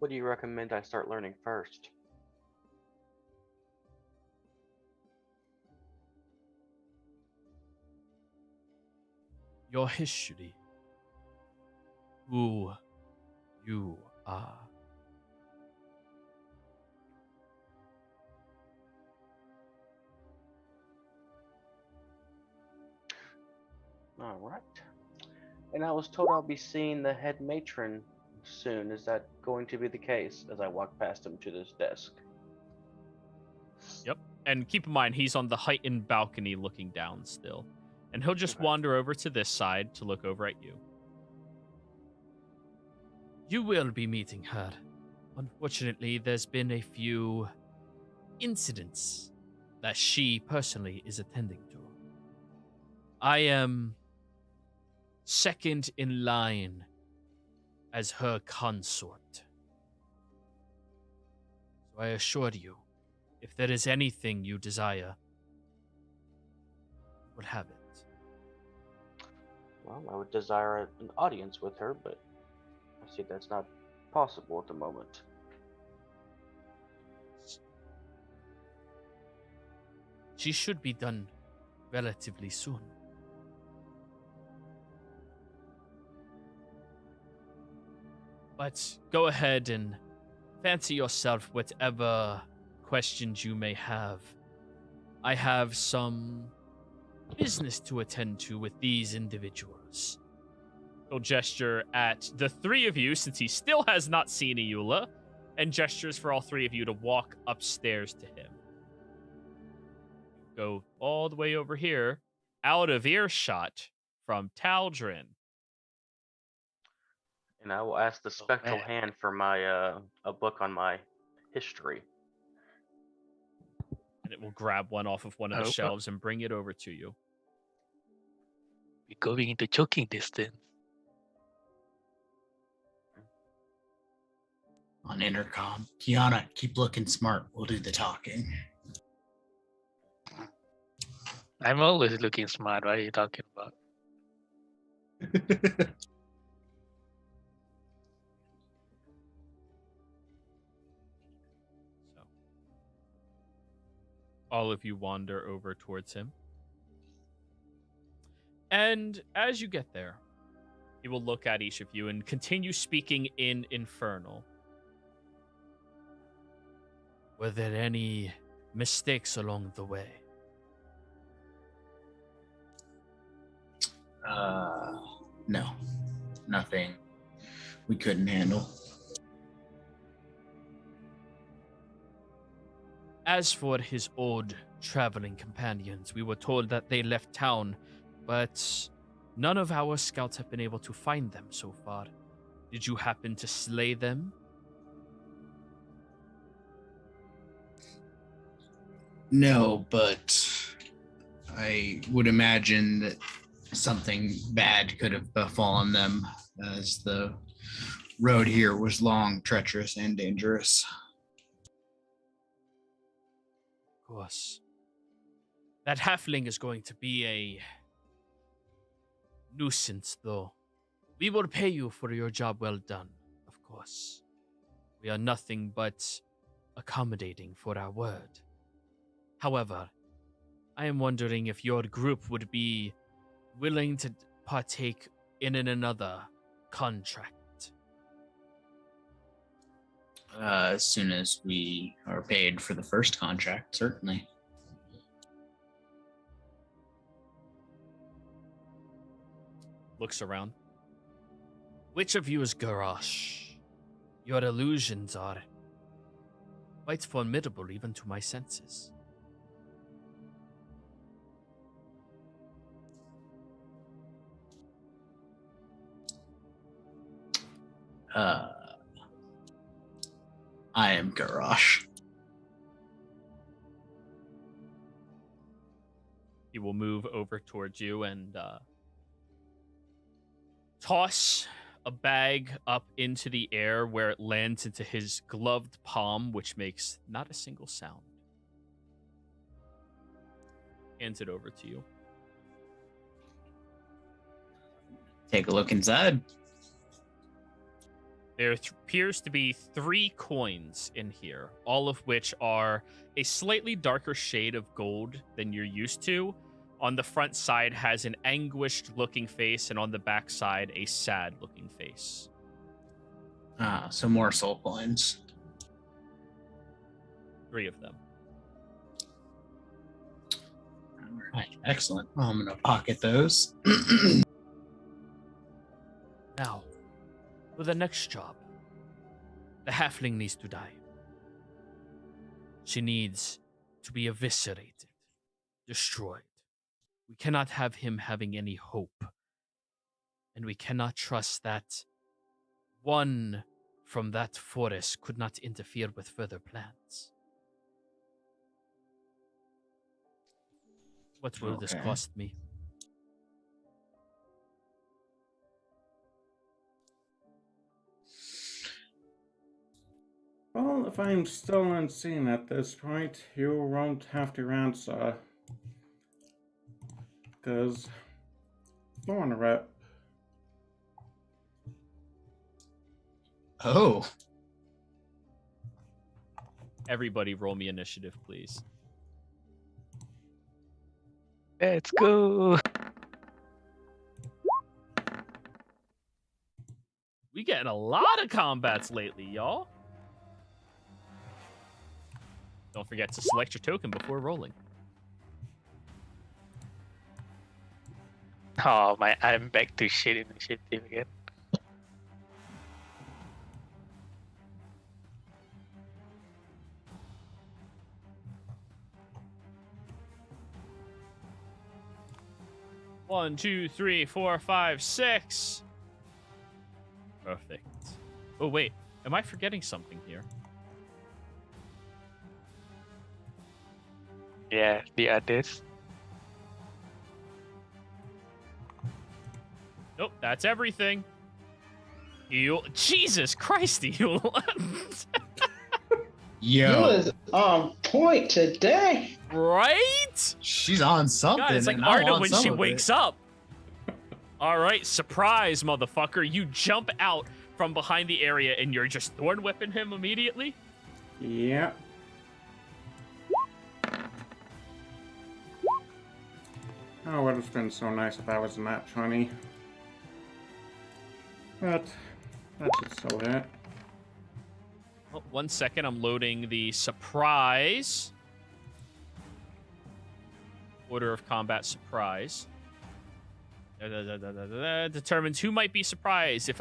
What do you recommend I start learning first? Your history. Who you are. All right. And I was told I'll be seeing the head matron soon. Is that going to be the case as I walk past him to this desk? Yep. And keep in mind, he's on the heightened balcony looking down still. And he'll just Okay. wander over to this side to look over at you. You will be meeting her. Unfortunately, there's been a few incidents that she personally is attending to. I am second in line as her consort. So I assure you, if there is anything you desire, you will have it. Well, I would desire an audience with her, but I see that's not possible at the moment. She should be done relatively soon. But go ahead and fancy yourself whatever questions you may have. I have some business to attend to with these individuals. He'll gesture at the three of you, since he still has not seen Eula, and gestures for all three of you to walk upstairs to him. Go all the way over here, out of earshot from Tal'Dorei. And I will ask the spectral man. hand for my a book on my history. And it will grab one off of one of the Oh. shelves and bring it over to you. We're going into choking distance. On intercom, Kiana, keep looking smart. We'll do the talking. I'm always looking smart. What are you talking about? So, all of you wander over towards him. And as you get there, he will look at each of you and continue speaking in Infernal. Were there any mistakes along the way? No, nothing we couldn't handle. As for his old traveling companions, we were told that they left town, but none of our scouts have been able to find them so far. Did you happen to slay them? No, but I would imagine that something bad could have befallen them, as the road here was long, treacherous, and dangerous. course. That halfling is going to be a nuisance, though. We will pay you for your job well done, of course. We are nothing but accommodating for our word. However, I am wondering if your group would be willing to partake in another contract. As soon as we are paid for the first contract, certainly. Looks around. Which of you is Garrosh? Your illusions are quite formidable even to my senses. I am Garrosh. He will move over towards you and toss a bag up into the air where it lands into his gloved palm, which makes not a single sound. Hands it over to you. Take a look inside. There appears to be 3 coins in here, all of which are a slightly darker shade of gold than you're used to. On the front side has an anguished-looking face, and on the back side, a sad-looking face. So more soul coins. 3 of them. All right, excellent. Well, I'm going to pocket those. Now, for the next job, the halfling needs to die. She needs to be eviscerated, destroyed. We cannot have him having any hope. And we cannot trust that one from that forest could not interfere with further plans. What will this Okay. cost me? Well, if I'm still unseen at this point, you won't have to answer. Because Thorn Rep. Oh, Everybody roll me initiative, please. Let's go. We getting a lot of combats lately, y'all. Don't forget to select your token before rolling. Oh my, I'm back to shit initiative again. One, two, three, 4, 5, 6. Perfect. Oh, wait. Am I forgetting something here? Yeah, the others. Nope, that's everything. You, Jesus Christ, you. You yo, was on point today. Right? she's on something. God, it's like and I Arda want when some she of wakes it. up. All right, surprise, motherfucker. You jump out from behind the area and you're just thorn whipping him immediately. Yeah. Oh, it would have been so nice if I was in that 20. But that's just so it. Oh, 1 second, I'm loading the surprise. Order of combat surprise. Determines who might be surprised. If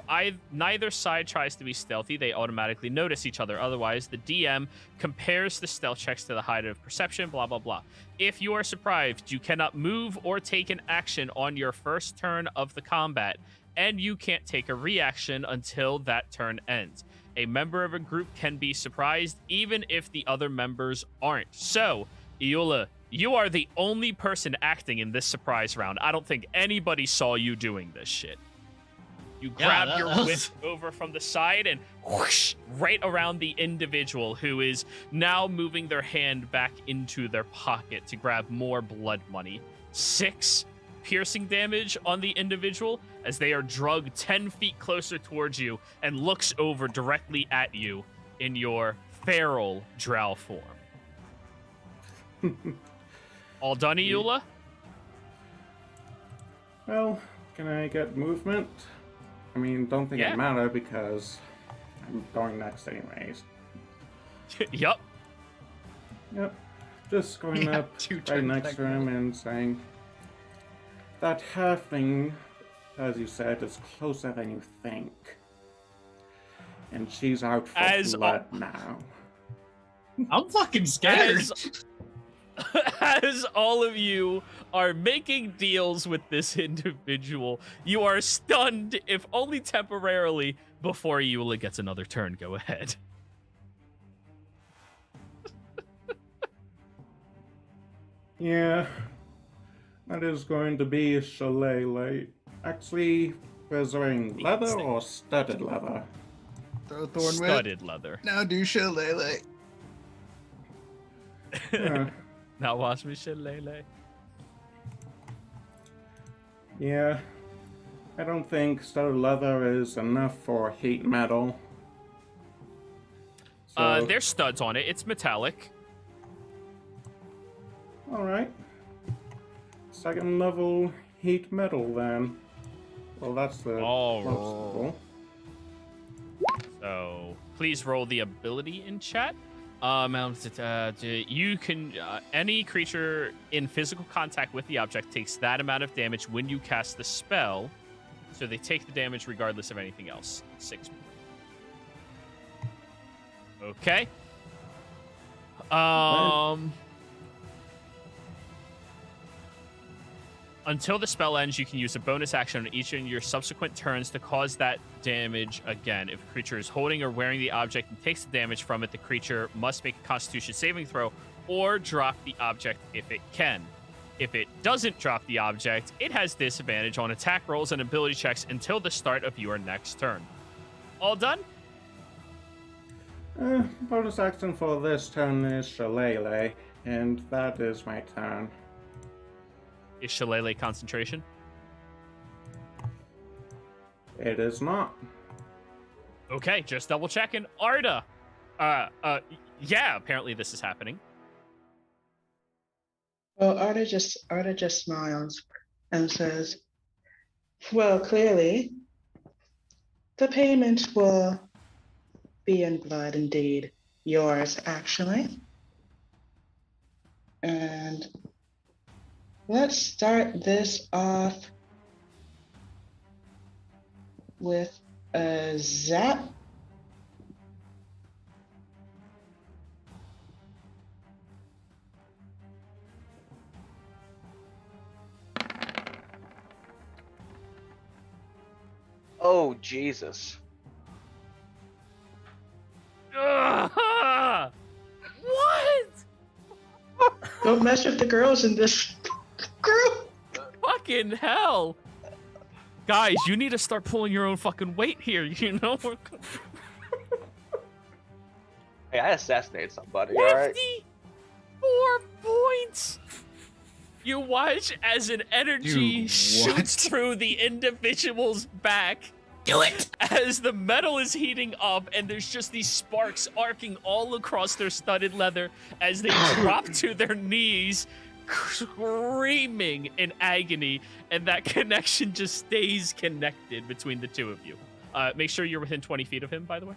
neither side tries to be stealthy, they automatically notice each other. Otherwise, the DM compares the stealth checks to the height of perception, blah, blah, blah. If you are surprised, you cannot move or take an action on your first turn of the combat, and you can't take a reaction until that turn ends. A member of a group can be surprised even if the other members aren't. So, Eola, you are the only person acting in this surprise round. I don't think anybody saw you doing this shit. You grab that your was- whip over from the side and whoosh, right around the individual who is now moving their hand back into their pocket to grab more blood money. 6 piercing damage on the individual as they are dragged 10 feet closer towards you and looks over directly at you in your feral drow form. All done, Eula? Well, can I get movement? I mean, don't think Yeah. it matter because I'm going next anyways. Yup. Yep. Just going Yeah, up 2 right turns next back to him and saying, that halfling, as you said, is closer than you think. And she's out for As blood now. I'm fucking scared. As all of you are making deals with this individual, you are stunned, if only temporarily, before Eula gets another turn. Go ahead. Yeah, that is going to be a shillelagh. Actually, was wearing leather or studded leather? Throw thorn whip. Studded leather. Now do shillelagh. Yeah. Now watch me, Shillelagh. Yeah, I don't think studded leather is enough for heat metal. So, There's studs on it. It's metallic. alright. Second level heat metal then. Well, that's the All close right. level. So please roll the ability in chat. You can any creature in physical contact with the object takes that amount of damage when you cast the spell, so they take the damage regardless of anything else. 6. Okay. Until the spell ends, you can use a bonus action on each of your subsequent turns to cause that damage again. If a creature is holding or wearing the object and takes the damage from it, the creature must make a Constitution saving throw or drop the object if it can. If it doesn't drop the object, it has disadvantage on attack rolls and ability checks until the start of your next turn. All done? Bonus action for this turn is shillelagh, and that is my turn. Is Shillelagh concentration? It is not. Okay, just double checking. Arda. Yeah, apparently this is happening. Well, Arda just smiles and says, well, clearly, the payment will be in blood indeed. Yours, actually. And let's start this off with a zap. Oh, Jesus. What? Don't mess with the girls in this group. Fucking hell. Guys, you need to start pulling your own fucking weight here, you know? Hey, I assassinated somebody, alright? 54 points! You watch as an energy Dude, shoots what? through the individual's back Do it. as the metal is heating up, and there's just these sparks arcing all across their studded leather as they drop to their knees, screaming in agony, and that connection just stays connected between the two of you. Make sure you're within 20 feet of him, by the way.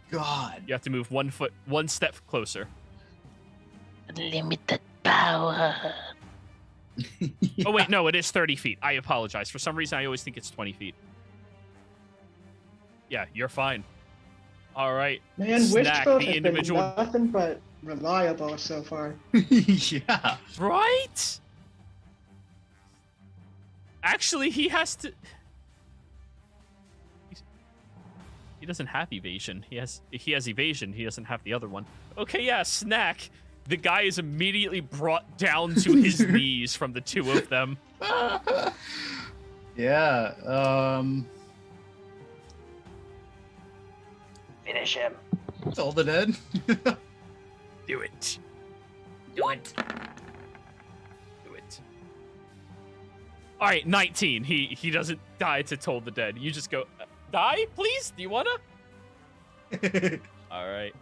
God. You have to move 1 step closer. Unlimited power. Oh, wait, no, it is 30 feet. I apologize. For some reason, I always think it's 20 feet. Yeah, you're fine. All right. Man, Snack, Wishbone the has individual- been nothing but reliable so far. Yeah. Right? Actually, he has to... He doesn't have evasion. He has evasion. He doesn't have the other one. Okay, yeah, Snack. The guy is immediately brought down to his knees from the two of them. Yeah. Finish him. Toll the dead. Do it. Do it. Do it. All right, 19. He doesn't die to Toll the Dead. You just go, die, please? Do you wanna? All right.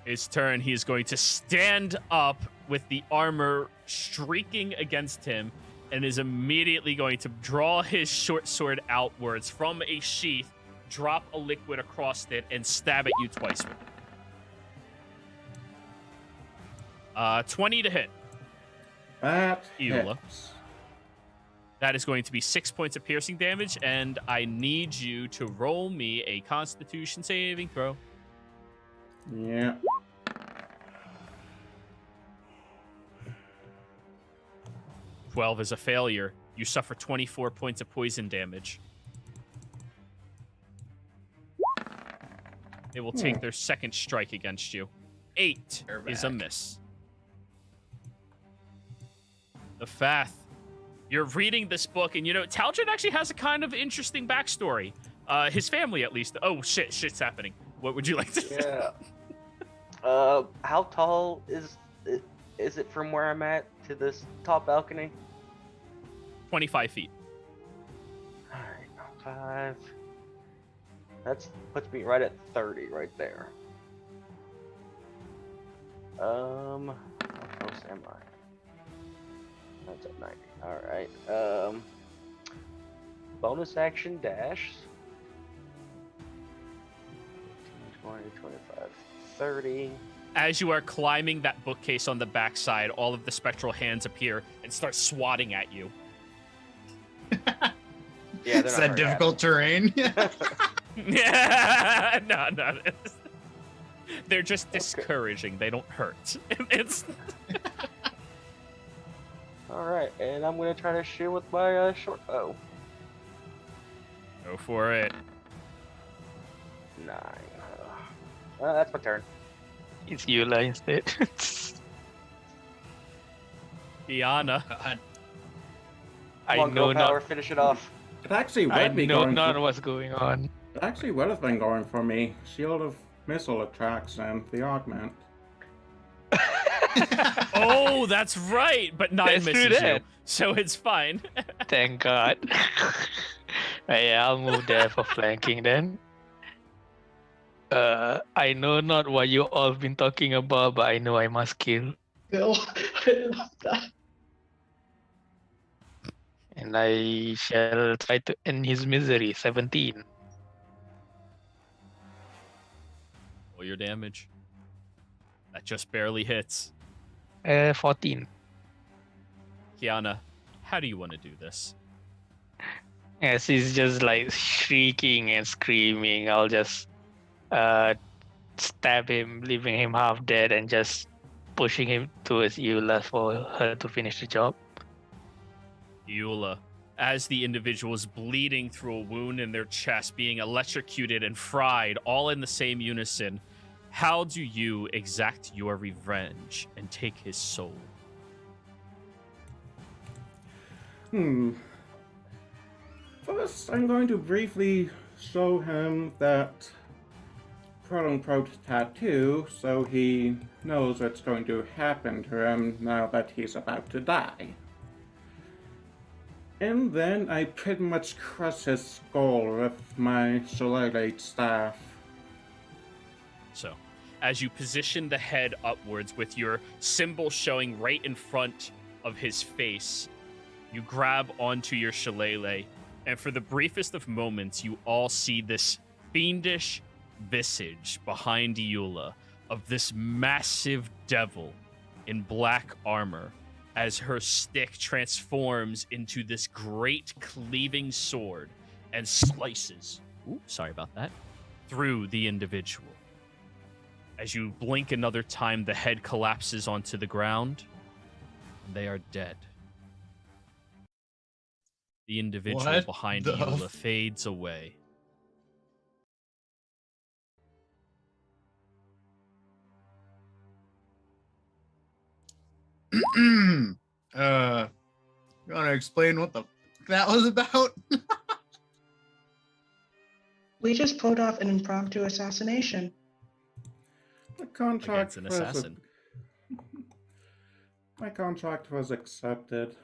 His turn. He is going to stand up with the armor streaking against him and is immediately going to draw his short sword outwards from a sheath, drop a liquid across it, and stab at you twice with it. 20 to hit. That Eula. hits. That is going to be 6 points of piercing damage, and I need you to roll me a Constitution saving throw. Yeah. Twelve is a failure. You suffer 24 points of poison damage. They will take their second strike against you. 8 They're is a back. miss. The Fath. You're reading this book, and you know, Tal'Dorei actually has a kind of interesting backstory. His family, at least. Oh, shit's happening. What would you like to Yeah. How tall is it from where I'm at to this top balcony? 25 feet. Alright, 5. That puts me right at 30 right there. How close am I? That's at 90. Alright. Bonus action dash. 20, 25, 30. As you are climbing that bookcase on the backside, all of the spectral hands appear and start swatting at you. Yeah, Is that difficult terrain? Yeah, no. They're just discouraging. They don't hurt. It's Alright, and I'm gonna try to shoot with my short bow. Go for it. 9. That's my turn. It's Eula instead. Iana. God. I Come on, know girl power, not. finish it off. It actually I would be know going. not what's going on. It actually would have been going for me. Shield of Missile attracts and the augment. Oh, that's right. But 9 Let's do misses you, that. so it's fine. Thank God. Yeah, I'll move there for flanking then. I know not what you all been talking about, but I know I must kill. Bill, I love that. And I shall try to end his misery. 17. Roll your damage. That just barely hits. 14. Kiana, how do you want to do this? Yes, he's just like shrieking and screaming. I'll just stab him, leaving him half dead, and just pushing him towards Eula for her to finish the job. Eula, as the individual is bleeding through a wound in their chest, being electrocuted and fried, all in the same unison, how do you exact your revenge and take his soul? First, I'm going to briefly show him that quote-unquote tattoo so he knows what's going to happen to him now that he's about to die. And then I pretty much crush his skull with my shillelagh staff. So, as you position the head upwards with your symbol showing right in front of his face, you grab onto your shillelagh, and for the briefest of moments, you all see this fiendish visage behind Eula of this massive devil in black armor as her stick transforms into this great cleaving sword and slices, sorry about that, through the individual. As you blink another time, the head collapses onto the ground, and they are dead. The individual What behind the Eula fades away. You want to explain what the that was about? We just pulled off an impromptu assassination. The contract Against an was assassin. my contract was accepted.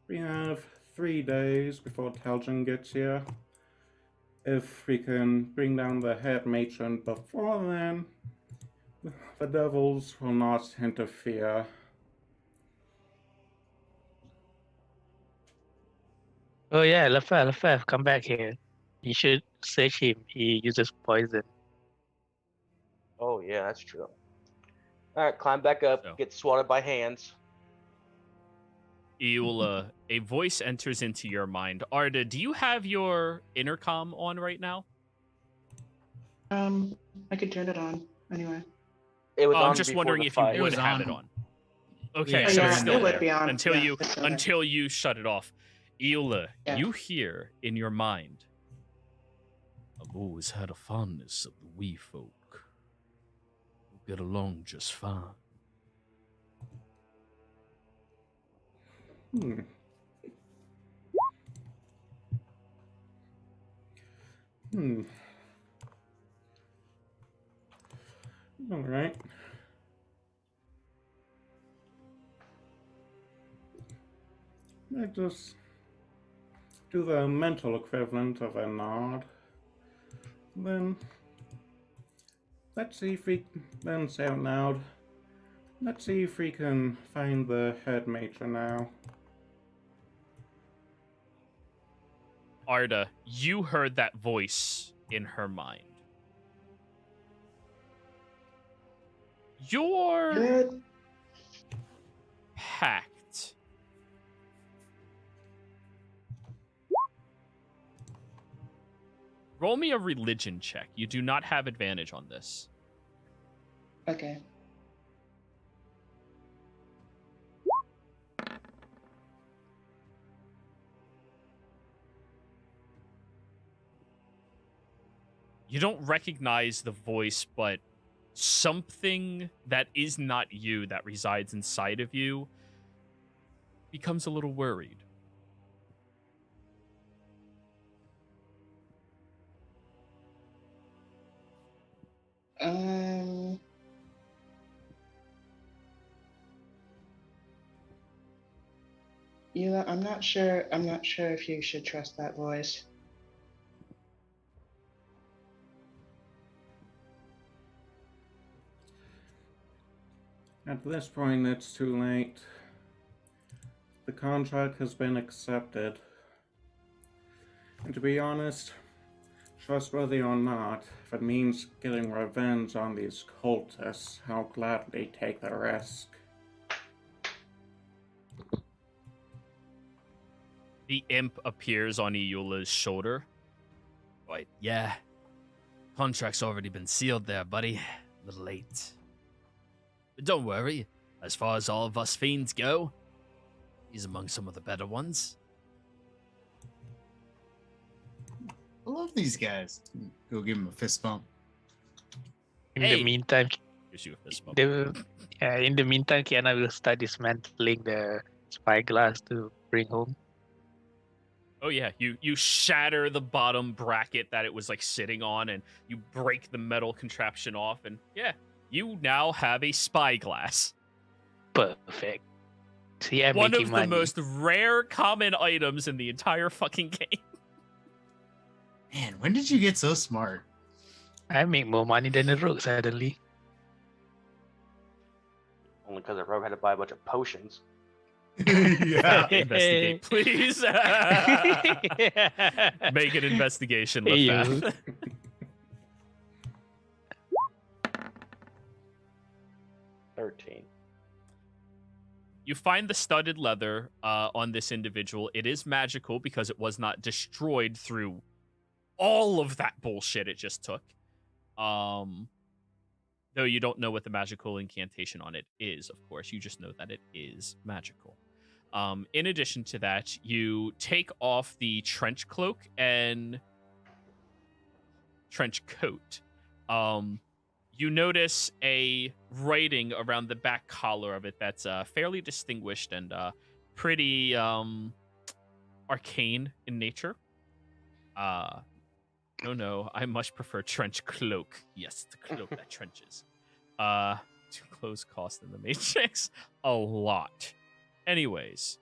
We have 3 days before Tal'Dorei gets here. If we can bring down the head matron before then, the devils will not interfere. Oh yeah, Lefebvre, come back here. You should search him. He uses poison. Oh yeah, that's true. All right, climb back up. So. Get swatted by hands. Eula, a voice enters into your mind. Arda, do you have your intercom on right now? I could turn it on anyway. It was Oh, on I'm just before wondering the if you fight. It would was have on. it on. Okay, Yeah, so it it's was still on. It would there be on. until Yeah, you it's still there. until you shut it off. Eula, Yeah. you hear in your mind. I've always had a fondness of the wee folk. We'll get along just fine. Hmm. All right. I just do the mental equivalent of a nod. Then let's see if we then say out loud. Let's see if we can find the head matron now. Arda, you heard that voice in her mind. Your Good. pact. Roll me a religion check. You do not have advantage on this. Okay. You don't recognize the voice, but something that is not you, that resides inside of you, becomes a little worried. I'm not sure. I'm not sure if you should trust that voice. At this point, it's too late. The contract has been accepted. And to be honest, trustworthy or not, if it means getting revenge on these cultists, I'll gladly take the risk. The imp appears on Iula's shoulder. Right, yeah. Contract's already been sealed there, buddy. A little late. But don't worry. As far as all of us fiends go, he's among some of the better ones. I love these guys. Go give him a fist bump. In Hey. the meantime, Gives you a fist bump. Kiana will start dismantling the spyglass to bring home. Oh yeah, you shatter the bottom bracket that it was like sitting on, and you break the metal contraption off, and yeah, you now have a spyglass. Perfect. See, I'm One making of money. the most rare common items in the entire fucking game. Man, when did you get so smart? I make more money than the rogue suddenly. Only because the rogue had to buy a bunch of potions. Yeah. Investigate, please. Make an investigation, Hey, you. Lefebvre. You find the studded leather on this individual. It is magical because it was not destroyed through all of that bullshit it just took. Though you don't know what the magical incantation on it is, of course. You just know that it is magical. In addition to that, you take off the trench cloak and trench coat. You notice a writing around the back collar of it that's fairly distinguished and pretty arcane in nature. No, I much prefer trench cloak. Yes, the cloak that trenches. To close cost in the Matrix, a lot. Anyways,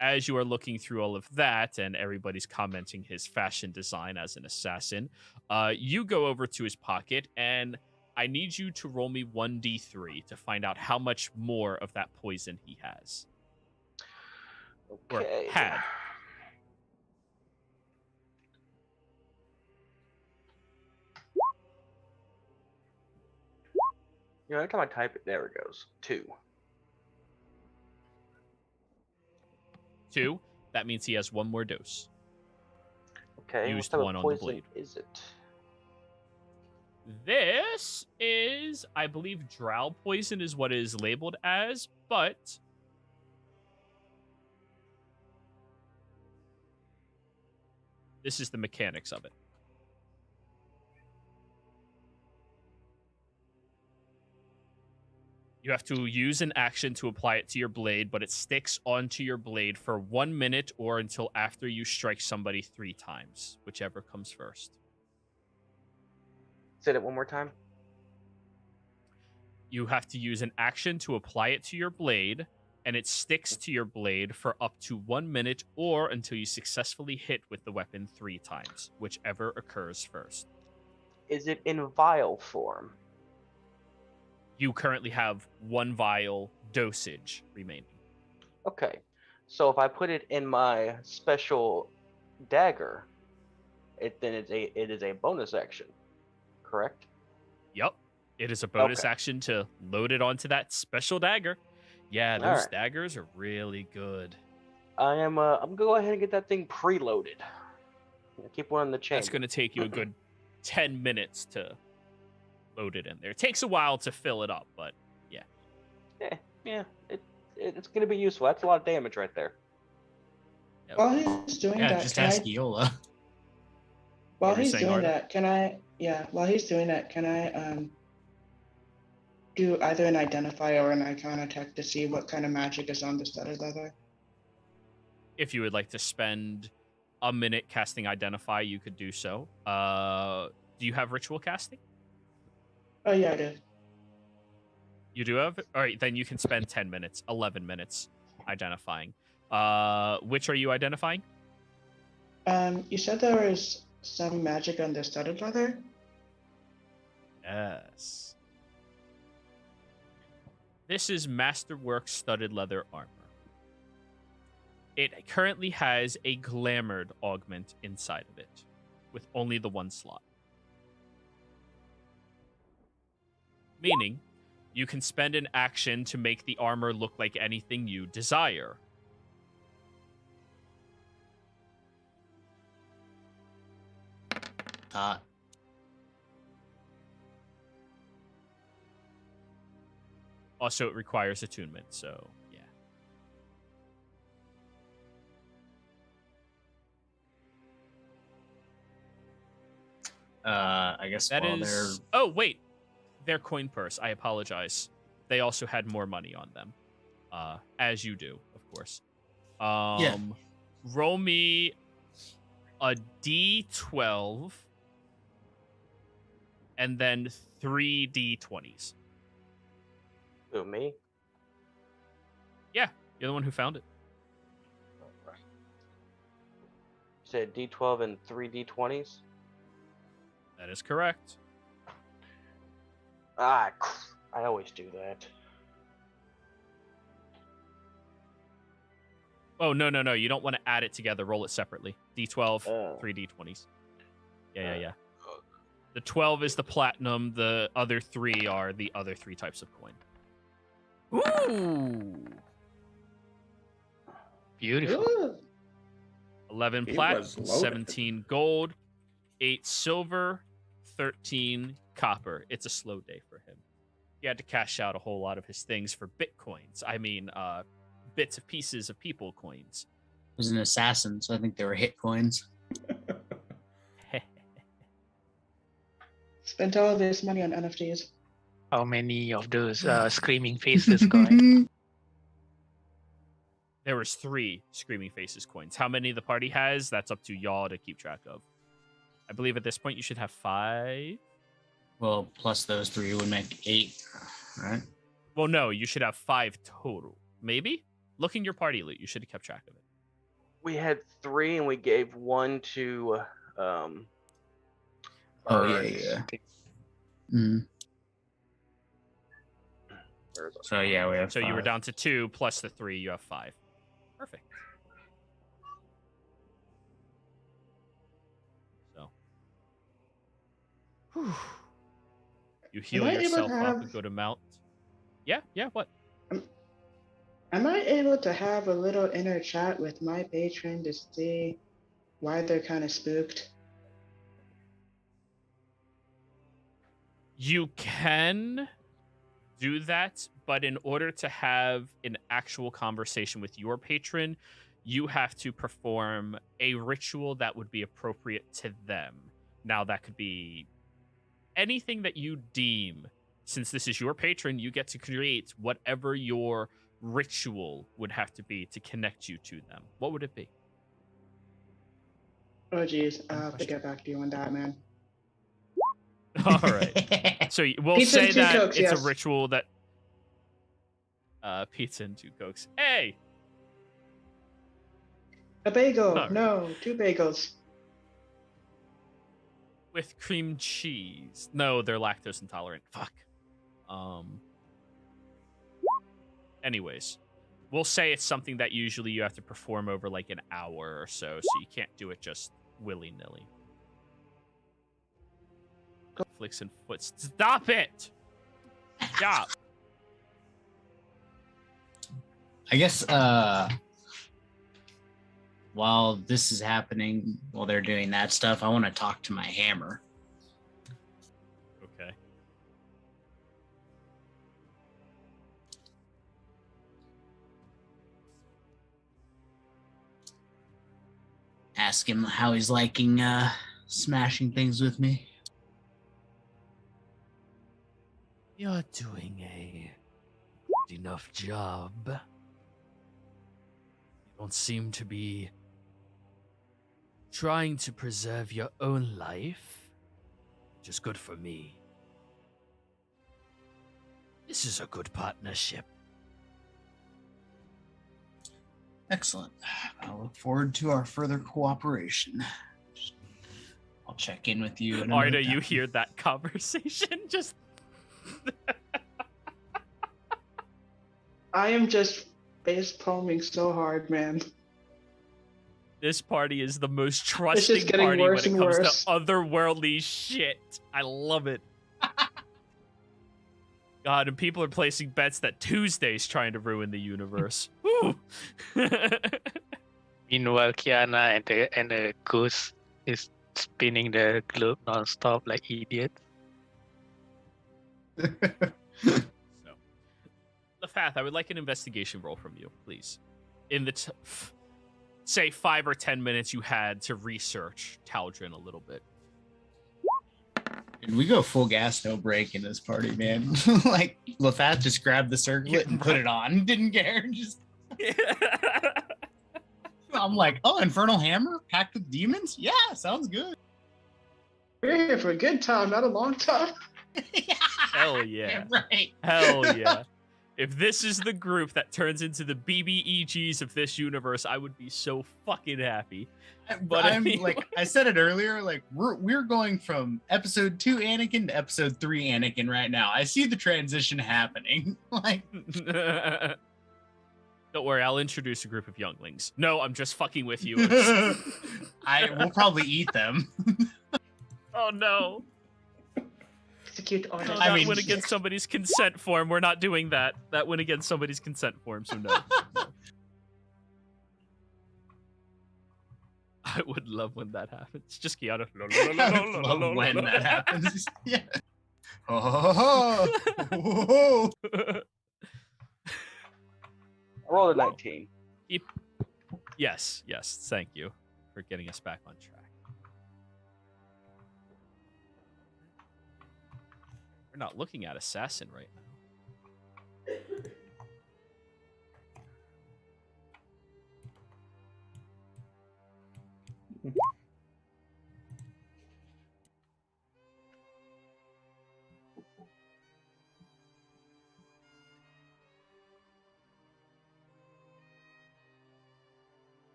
as you are looking through all of that and everybody's commenting his fashion design as an assassin, you go over to his pocket and I need you to roll me 1d3 to find out how much more of that poison he has. Okay. Or had. You know, every time I type it, there it goes. 2. 2. That means he has one more dose. Okay. Used what type one of on the poison blade. is it? This is, I believe, drow poison is what it is labeled as, but this is the mechanics of it. You have to use an action to apply it to your blade, but it sticks onto your blade for 1 minute or until after you strike somebody 3 times, whichever comes first. Say that one more time. You have to use an action to apply it to your blade, and it sticks to your blade for up to 1 minute or until you successfully hit with the weapon 3 times, whichever occurs first. Is it in vial form? You currently have 1 vial dosage remaining. Okay. So if I put it in my special dagger, it is a bonus action, correct? Yep. It is a bonus Okay. action to load it onto that special dagger. Yeah, those Alright. daggers are really good. I'm gonna go ahead and get that thing preloaded. Keep one in the chamber. That's going to take you a good 10 minutes to load it in there. It takes a while to fill it up, but yeah. Yeah, it's gonna be useful. That's a lot of damage right there. Yep. While he's doing Yeah, that, just can ask I, Iola. while What were you he's saying, doing Arda? that, can I, yeah, while he's doing that, can I do either an identify or an icon attack to see what kind of magic is on the studded leather? If you would like to spend a minute casting Identify, you could do so. Do you have ritual casting? Oh yeah, I do. You do have? All right, then you can spend 10 minutes, 11 minutes identifying. Which are you identifying? You said there was some magic on the studded leather. Yes. This is Masterworks studded leather armor. It currently has a glamored augment inside of it, with only the 1 slot. Meaning, you can spend an action to make the armor look like anything you desire. Also, it requires attunement, so yeah. I guess That while is. Oh, wait. Their coin purse. I apologize. They also had more money on them. As you do, of course. Yeah. Roll me a D12 and then 3 D20s. Who, me? Yeah, you're the one who found it. Alright. You said D12 and 3 D20s? That is correct. I always do that. Oh, no. You don't want to add it together. Roll it separately. D12, 3 D20s. Yeah. The 12 is the platinum. The other 3 are the other 3 types of coin. Ooh! Beautiful. Ooh. 11 He plat, was loaded. 17 gold, 8 silver, 13 copper. It's a slow day for him. He had to cash out a whole lot of his things for bitcoins. I mean, bits of pieces of people coins. was an assassin, so I think they were hit coins. Spent all of this money on NFTs. How many of those screaming faces going? There was 3 Screaming Faces coins. How many the party has, that's up to y'all to keep track of. I believe at this point you should have 5. Well, plus those 3 would make 8, right? Well, no, you should have 5 total. Maybe? Look in your party loot. You should have kept track of it. We had 3, and we gave 1 to. Oh, Burns. yeah. Mm. Where's our- So, yeah, we have So you were 5. down to 2 plus the 3. You have 5. Perfect. So. Whew. You heal I able to yourself up and have- go to mount. Yeah, what? Am I able to have a little inner chat with my patron to see why they're kind of spooked? You can do that, but in order to have an actual conversation with your patron, you have to perform a ritual that would be appropriate to them. Now, that could be anything that you deem. Since this is your patron, you get to create whatever your ritual would have to be to connect you to them. What would it be? Oh, geez. I'll have to get back to you on that, man. All right. So we'll Pizza say and 2 that Cokes, it's yes. a ritual that pizza and 2 Cokes. Hey, A bagel. Alright. No, 2 bagels. with cream cheese. No, they're lactose intolerant. Fuck. Anyways, we'll say it's something that usually you have to perform over like an hour or so you can't do it just willy-nilly. Flicks and foot. Stop it! Stop. I guess while this is happening, while they're doing that stuff, I want to talk to my hammer. Okay. Ask him how he's liking smashing things with me. You're doing a good enough job. You don't seem to be trying to preserve your own life, which is good for me. This is a good partnership. Excellent. I look forward to our further cooperation. I'll check in with you. another Arda, you time. hear that conversation? Just I am just face palming so hard, man. this party is the most just trusting getting party worse when it and comes worse. to otherworldly shit. I love it. God, and people are placing bets that Tuesday's trying to ruin the universe. Woo! Meanwhile, Kiana and the goose is spinning the globe non-stop like idiot. So, Lefath, I would like an investigation roll from you, please. In the say 5 or 10 minutes you had to research Tal'Dorei a little bit. And we go full gas, no break in this party, man. Like Lafat just grabbed the circlet and put it on, didn't care. Just I'm like, oh, Infernal Hammer packed with demons? Yeah, sounds good. We're here for a good time, not a long time. Hell yeah. Right. Hell yeah. If this is the group that turns into the BBEGs of this universe, I would be so fucking happy. But I'm anyway. like I said it earlier, like we're going from episode 2 Anakin to episode 3 Anakin right now. I see the transition happening. Like Don't worry, I'll introduce a group of younglings. No, I'm just fucking with you. I will probably eat them. Oh no. Execute order. No, I that mean- went against somebody's consent form. We're not doing that. That went against somebody's consent form, so no. I would love when that happens. Just Kiana. I would love when that happens. Yeah. Oh, I rolled a 19. Yes, thank you for getting us back on track. We're not looking at Assassin right now.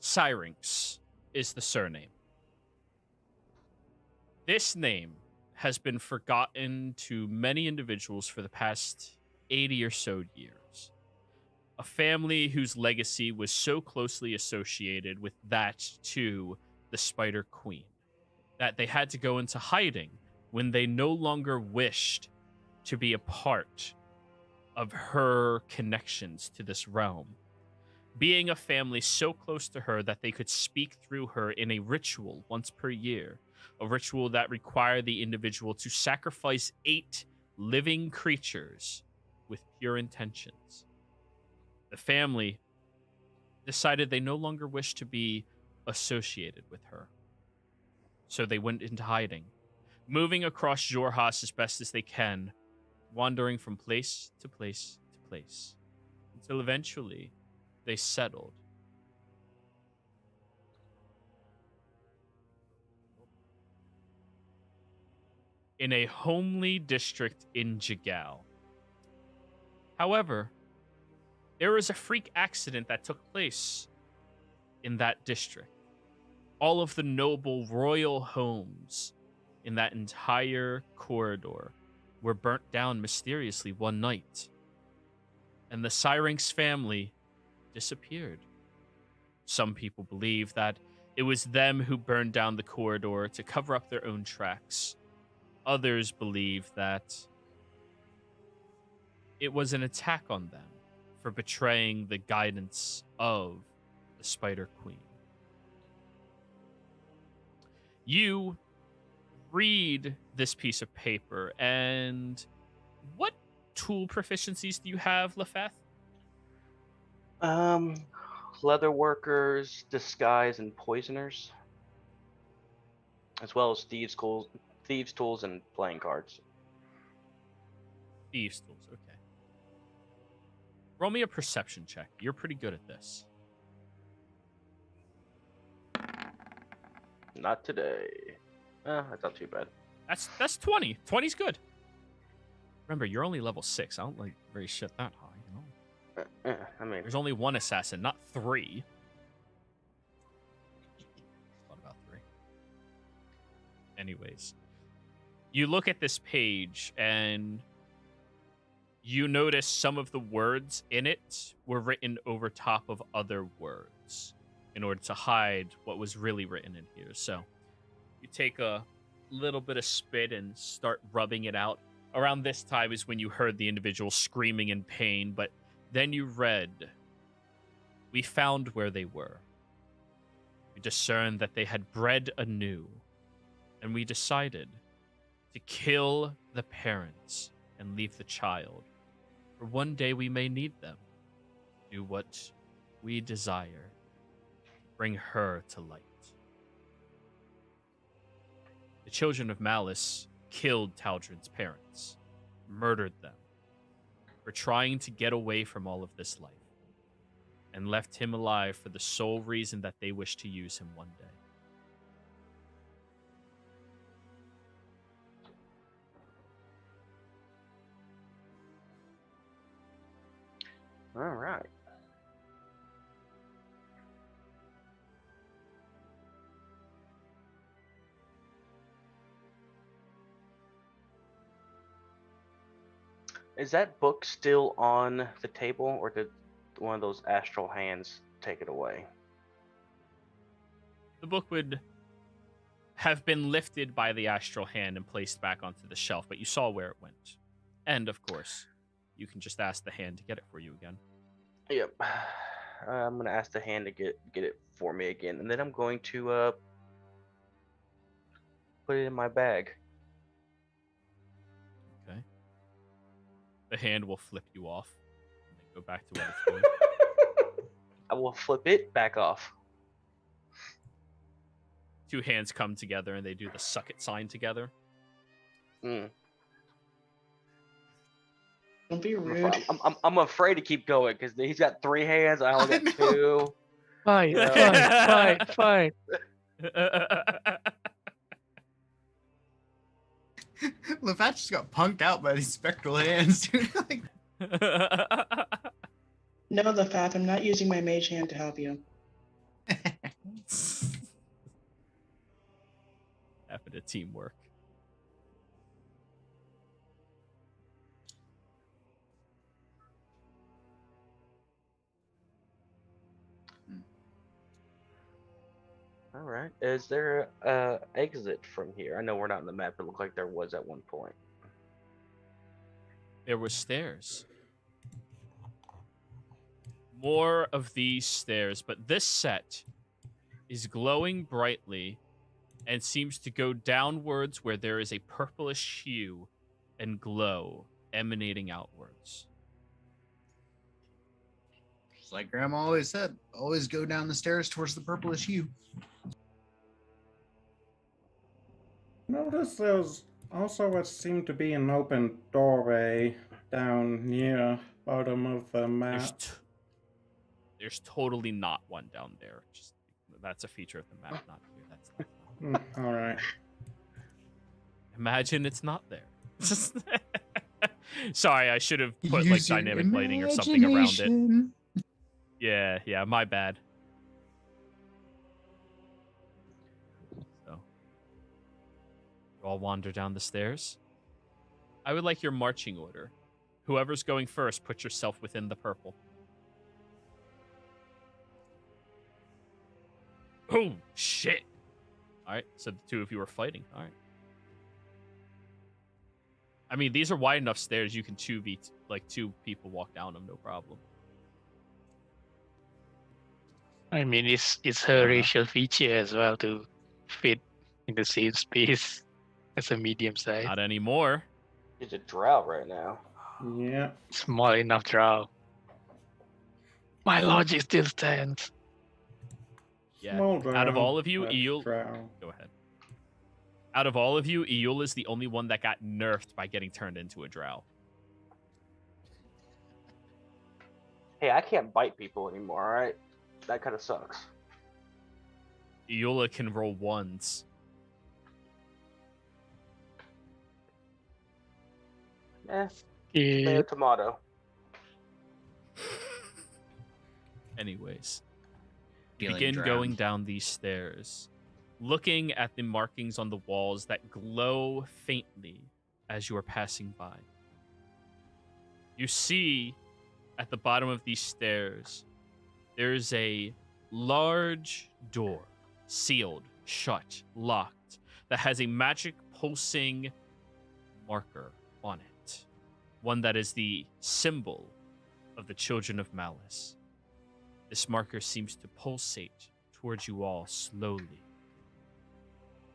Syrinx is the surname. This name has been forgotten to many individuals for the past 80 or so years. A family whose legacy was so closely associated with that to the Spider Queen that they had to go into hiding when they no longer wished to be a part of her connections to this realm. Being a family so close to her that they could speak through her in a ritual once per year, a ritual that required the individual to sacrifice 8 living creatures with pure intentions. The family decided they no longer wished to be associated with her. So they went into hiding, moving across Jorhas as best as they can, wandering from place to place to place, until eventually they settled in a homely district in Jigal. However, there was a freak accident that took place in that district. All of the noble royal homes in that entire corridor were burnt down mysteriously one night, and the Syrinx family disappeared. Some people believe that it was them who burned down the corridor to cover up their own tracks. Others believe that it was an attack on them for betraying the guidance of the Spider Queen. You read this piece of paper, and what tool proficiencies do you have, Lefeth? Leather workers, disguise, and poisoners, as well as thieves' tools, and playing cards. Thieves' tools, okay. Roll me a perception check. You're pretty good at this. Not today. That's not too bad. That's 20. 20's good. Remember, you're only level 6. I don't like very shit that high, you know? I mean, There's only 1 assassin, not 3. Thought about 3. Anyways, you look at this page and you notice some of the words in it were written over top of other words in order to hide what was really written in here. So you take a little bit of spit and start rubbing it out. Around this time is when you heard the individual screaming in pain, but then you read, "We found where they were. We discerned that they had bred anew, and we decided to kill the parents and leave the child, for one day we may need them. Do what we desire. Bring her to light." The children of Malice killed Tal'Dren's parents, murdered them, for trying to get away from all of this life, and left him alive for the sole reason that they wished to use him one day. all right. Is that book still on the table, or did one of those astral hands take it away? The book would have been lifted by the astral hand and placed back onto the shelf, but you saw where it went. And, of course, you can just ask the hand to get it for you again. Yep. I'm gonna ask the hand to get it for me again, and then I'm going to put it in my bag. Okay. The hand will flip you off and then go back to what it's doing. I will flip it back off. 2 hands come together and they do the suck it sign together. Mm. Don't be I'm, rude. afraid, I'm afraid to keep going because he's got 3 hands. I only I got know. 2. Fight, Yeah. fight, fight, fight. Lefat just got punked out by these spectral hands, dude. Like, No, the fact I'm not using my mage hand to help you. Happen to teamwork. All right. Is there a exit from here? I know we're not in the map. It looked like there was at one point. There were stairs. More of these stairs, but this set is glowing brightly and seems to go downwards where there is a purplish hue and glow emanating outwards. just like Grandma always said, always go down the stairs towards the purplish hue. Notice there's also what seemed to be an open doorway down near bottom of the map. There's totally not one down there. Just that's a feature of the map, not here. That's not. All right. Imagine it's not there. Sorry, I should have put like Use your dynamic lighting or something around it. imagination. Yeah, my bad. So, you all wander down the stairs. I would like your marching order. Whoever's going first, put yourself within the purple. Oh, shit. All right, so the 2 of you are fighting. All right. I mean, these are wide enough stairs you can 2 people walk down them, no problem. I mean, it's her racial feature as well to fit in the same space as a medium size. Not anymore. It's a drought right now. Yeah. Small enough draw. My logic still stands. Yeah. Small Out of drow, all of you, but Eel. drow. Go ahead. Out of all of you, Eel is the only one that got nerfed by getting turned into a drow. Hey, I can't bite people anymore, alright? That kind of sucks. Eula can roll 1s. Tomato, tomato. Anyways. Feeling Begin drowned. going down these stairs, looking at the markings on the walls that glow faintly as you are passing by. You see at the bottom of these stairs, there is a large door, sealed, shut, locked, that has a magic pulsing marker on it. One that is the symbol of the Children of Malice. This marker seems to pulsate towards you all slowly.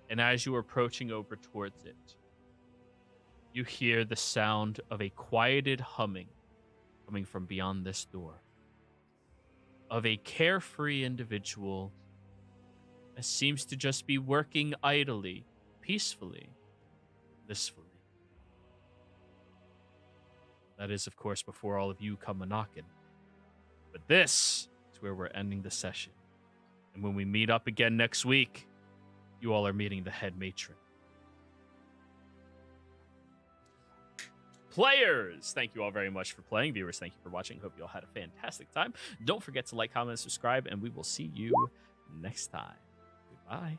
And as you are approaching over towards it, you hear the sound of a quieted humming coming from beyond this door. Of a carefree individual that seems to just be working idly, peacefully, blissfully. That is, of course, before all of you come a-knocking. But this is where we're ending the session. And when we meet up again next week, you all are meeting the head matron. Players, thank you all very much for playing. Viewers, thank you for watching. Hope you all had a fantastic time. Don't forget to like, comment, and subscribe, and we will see you next time. Goodbye.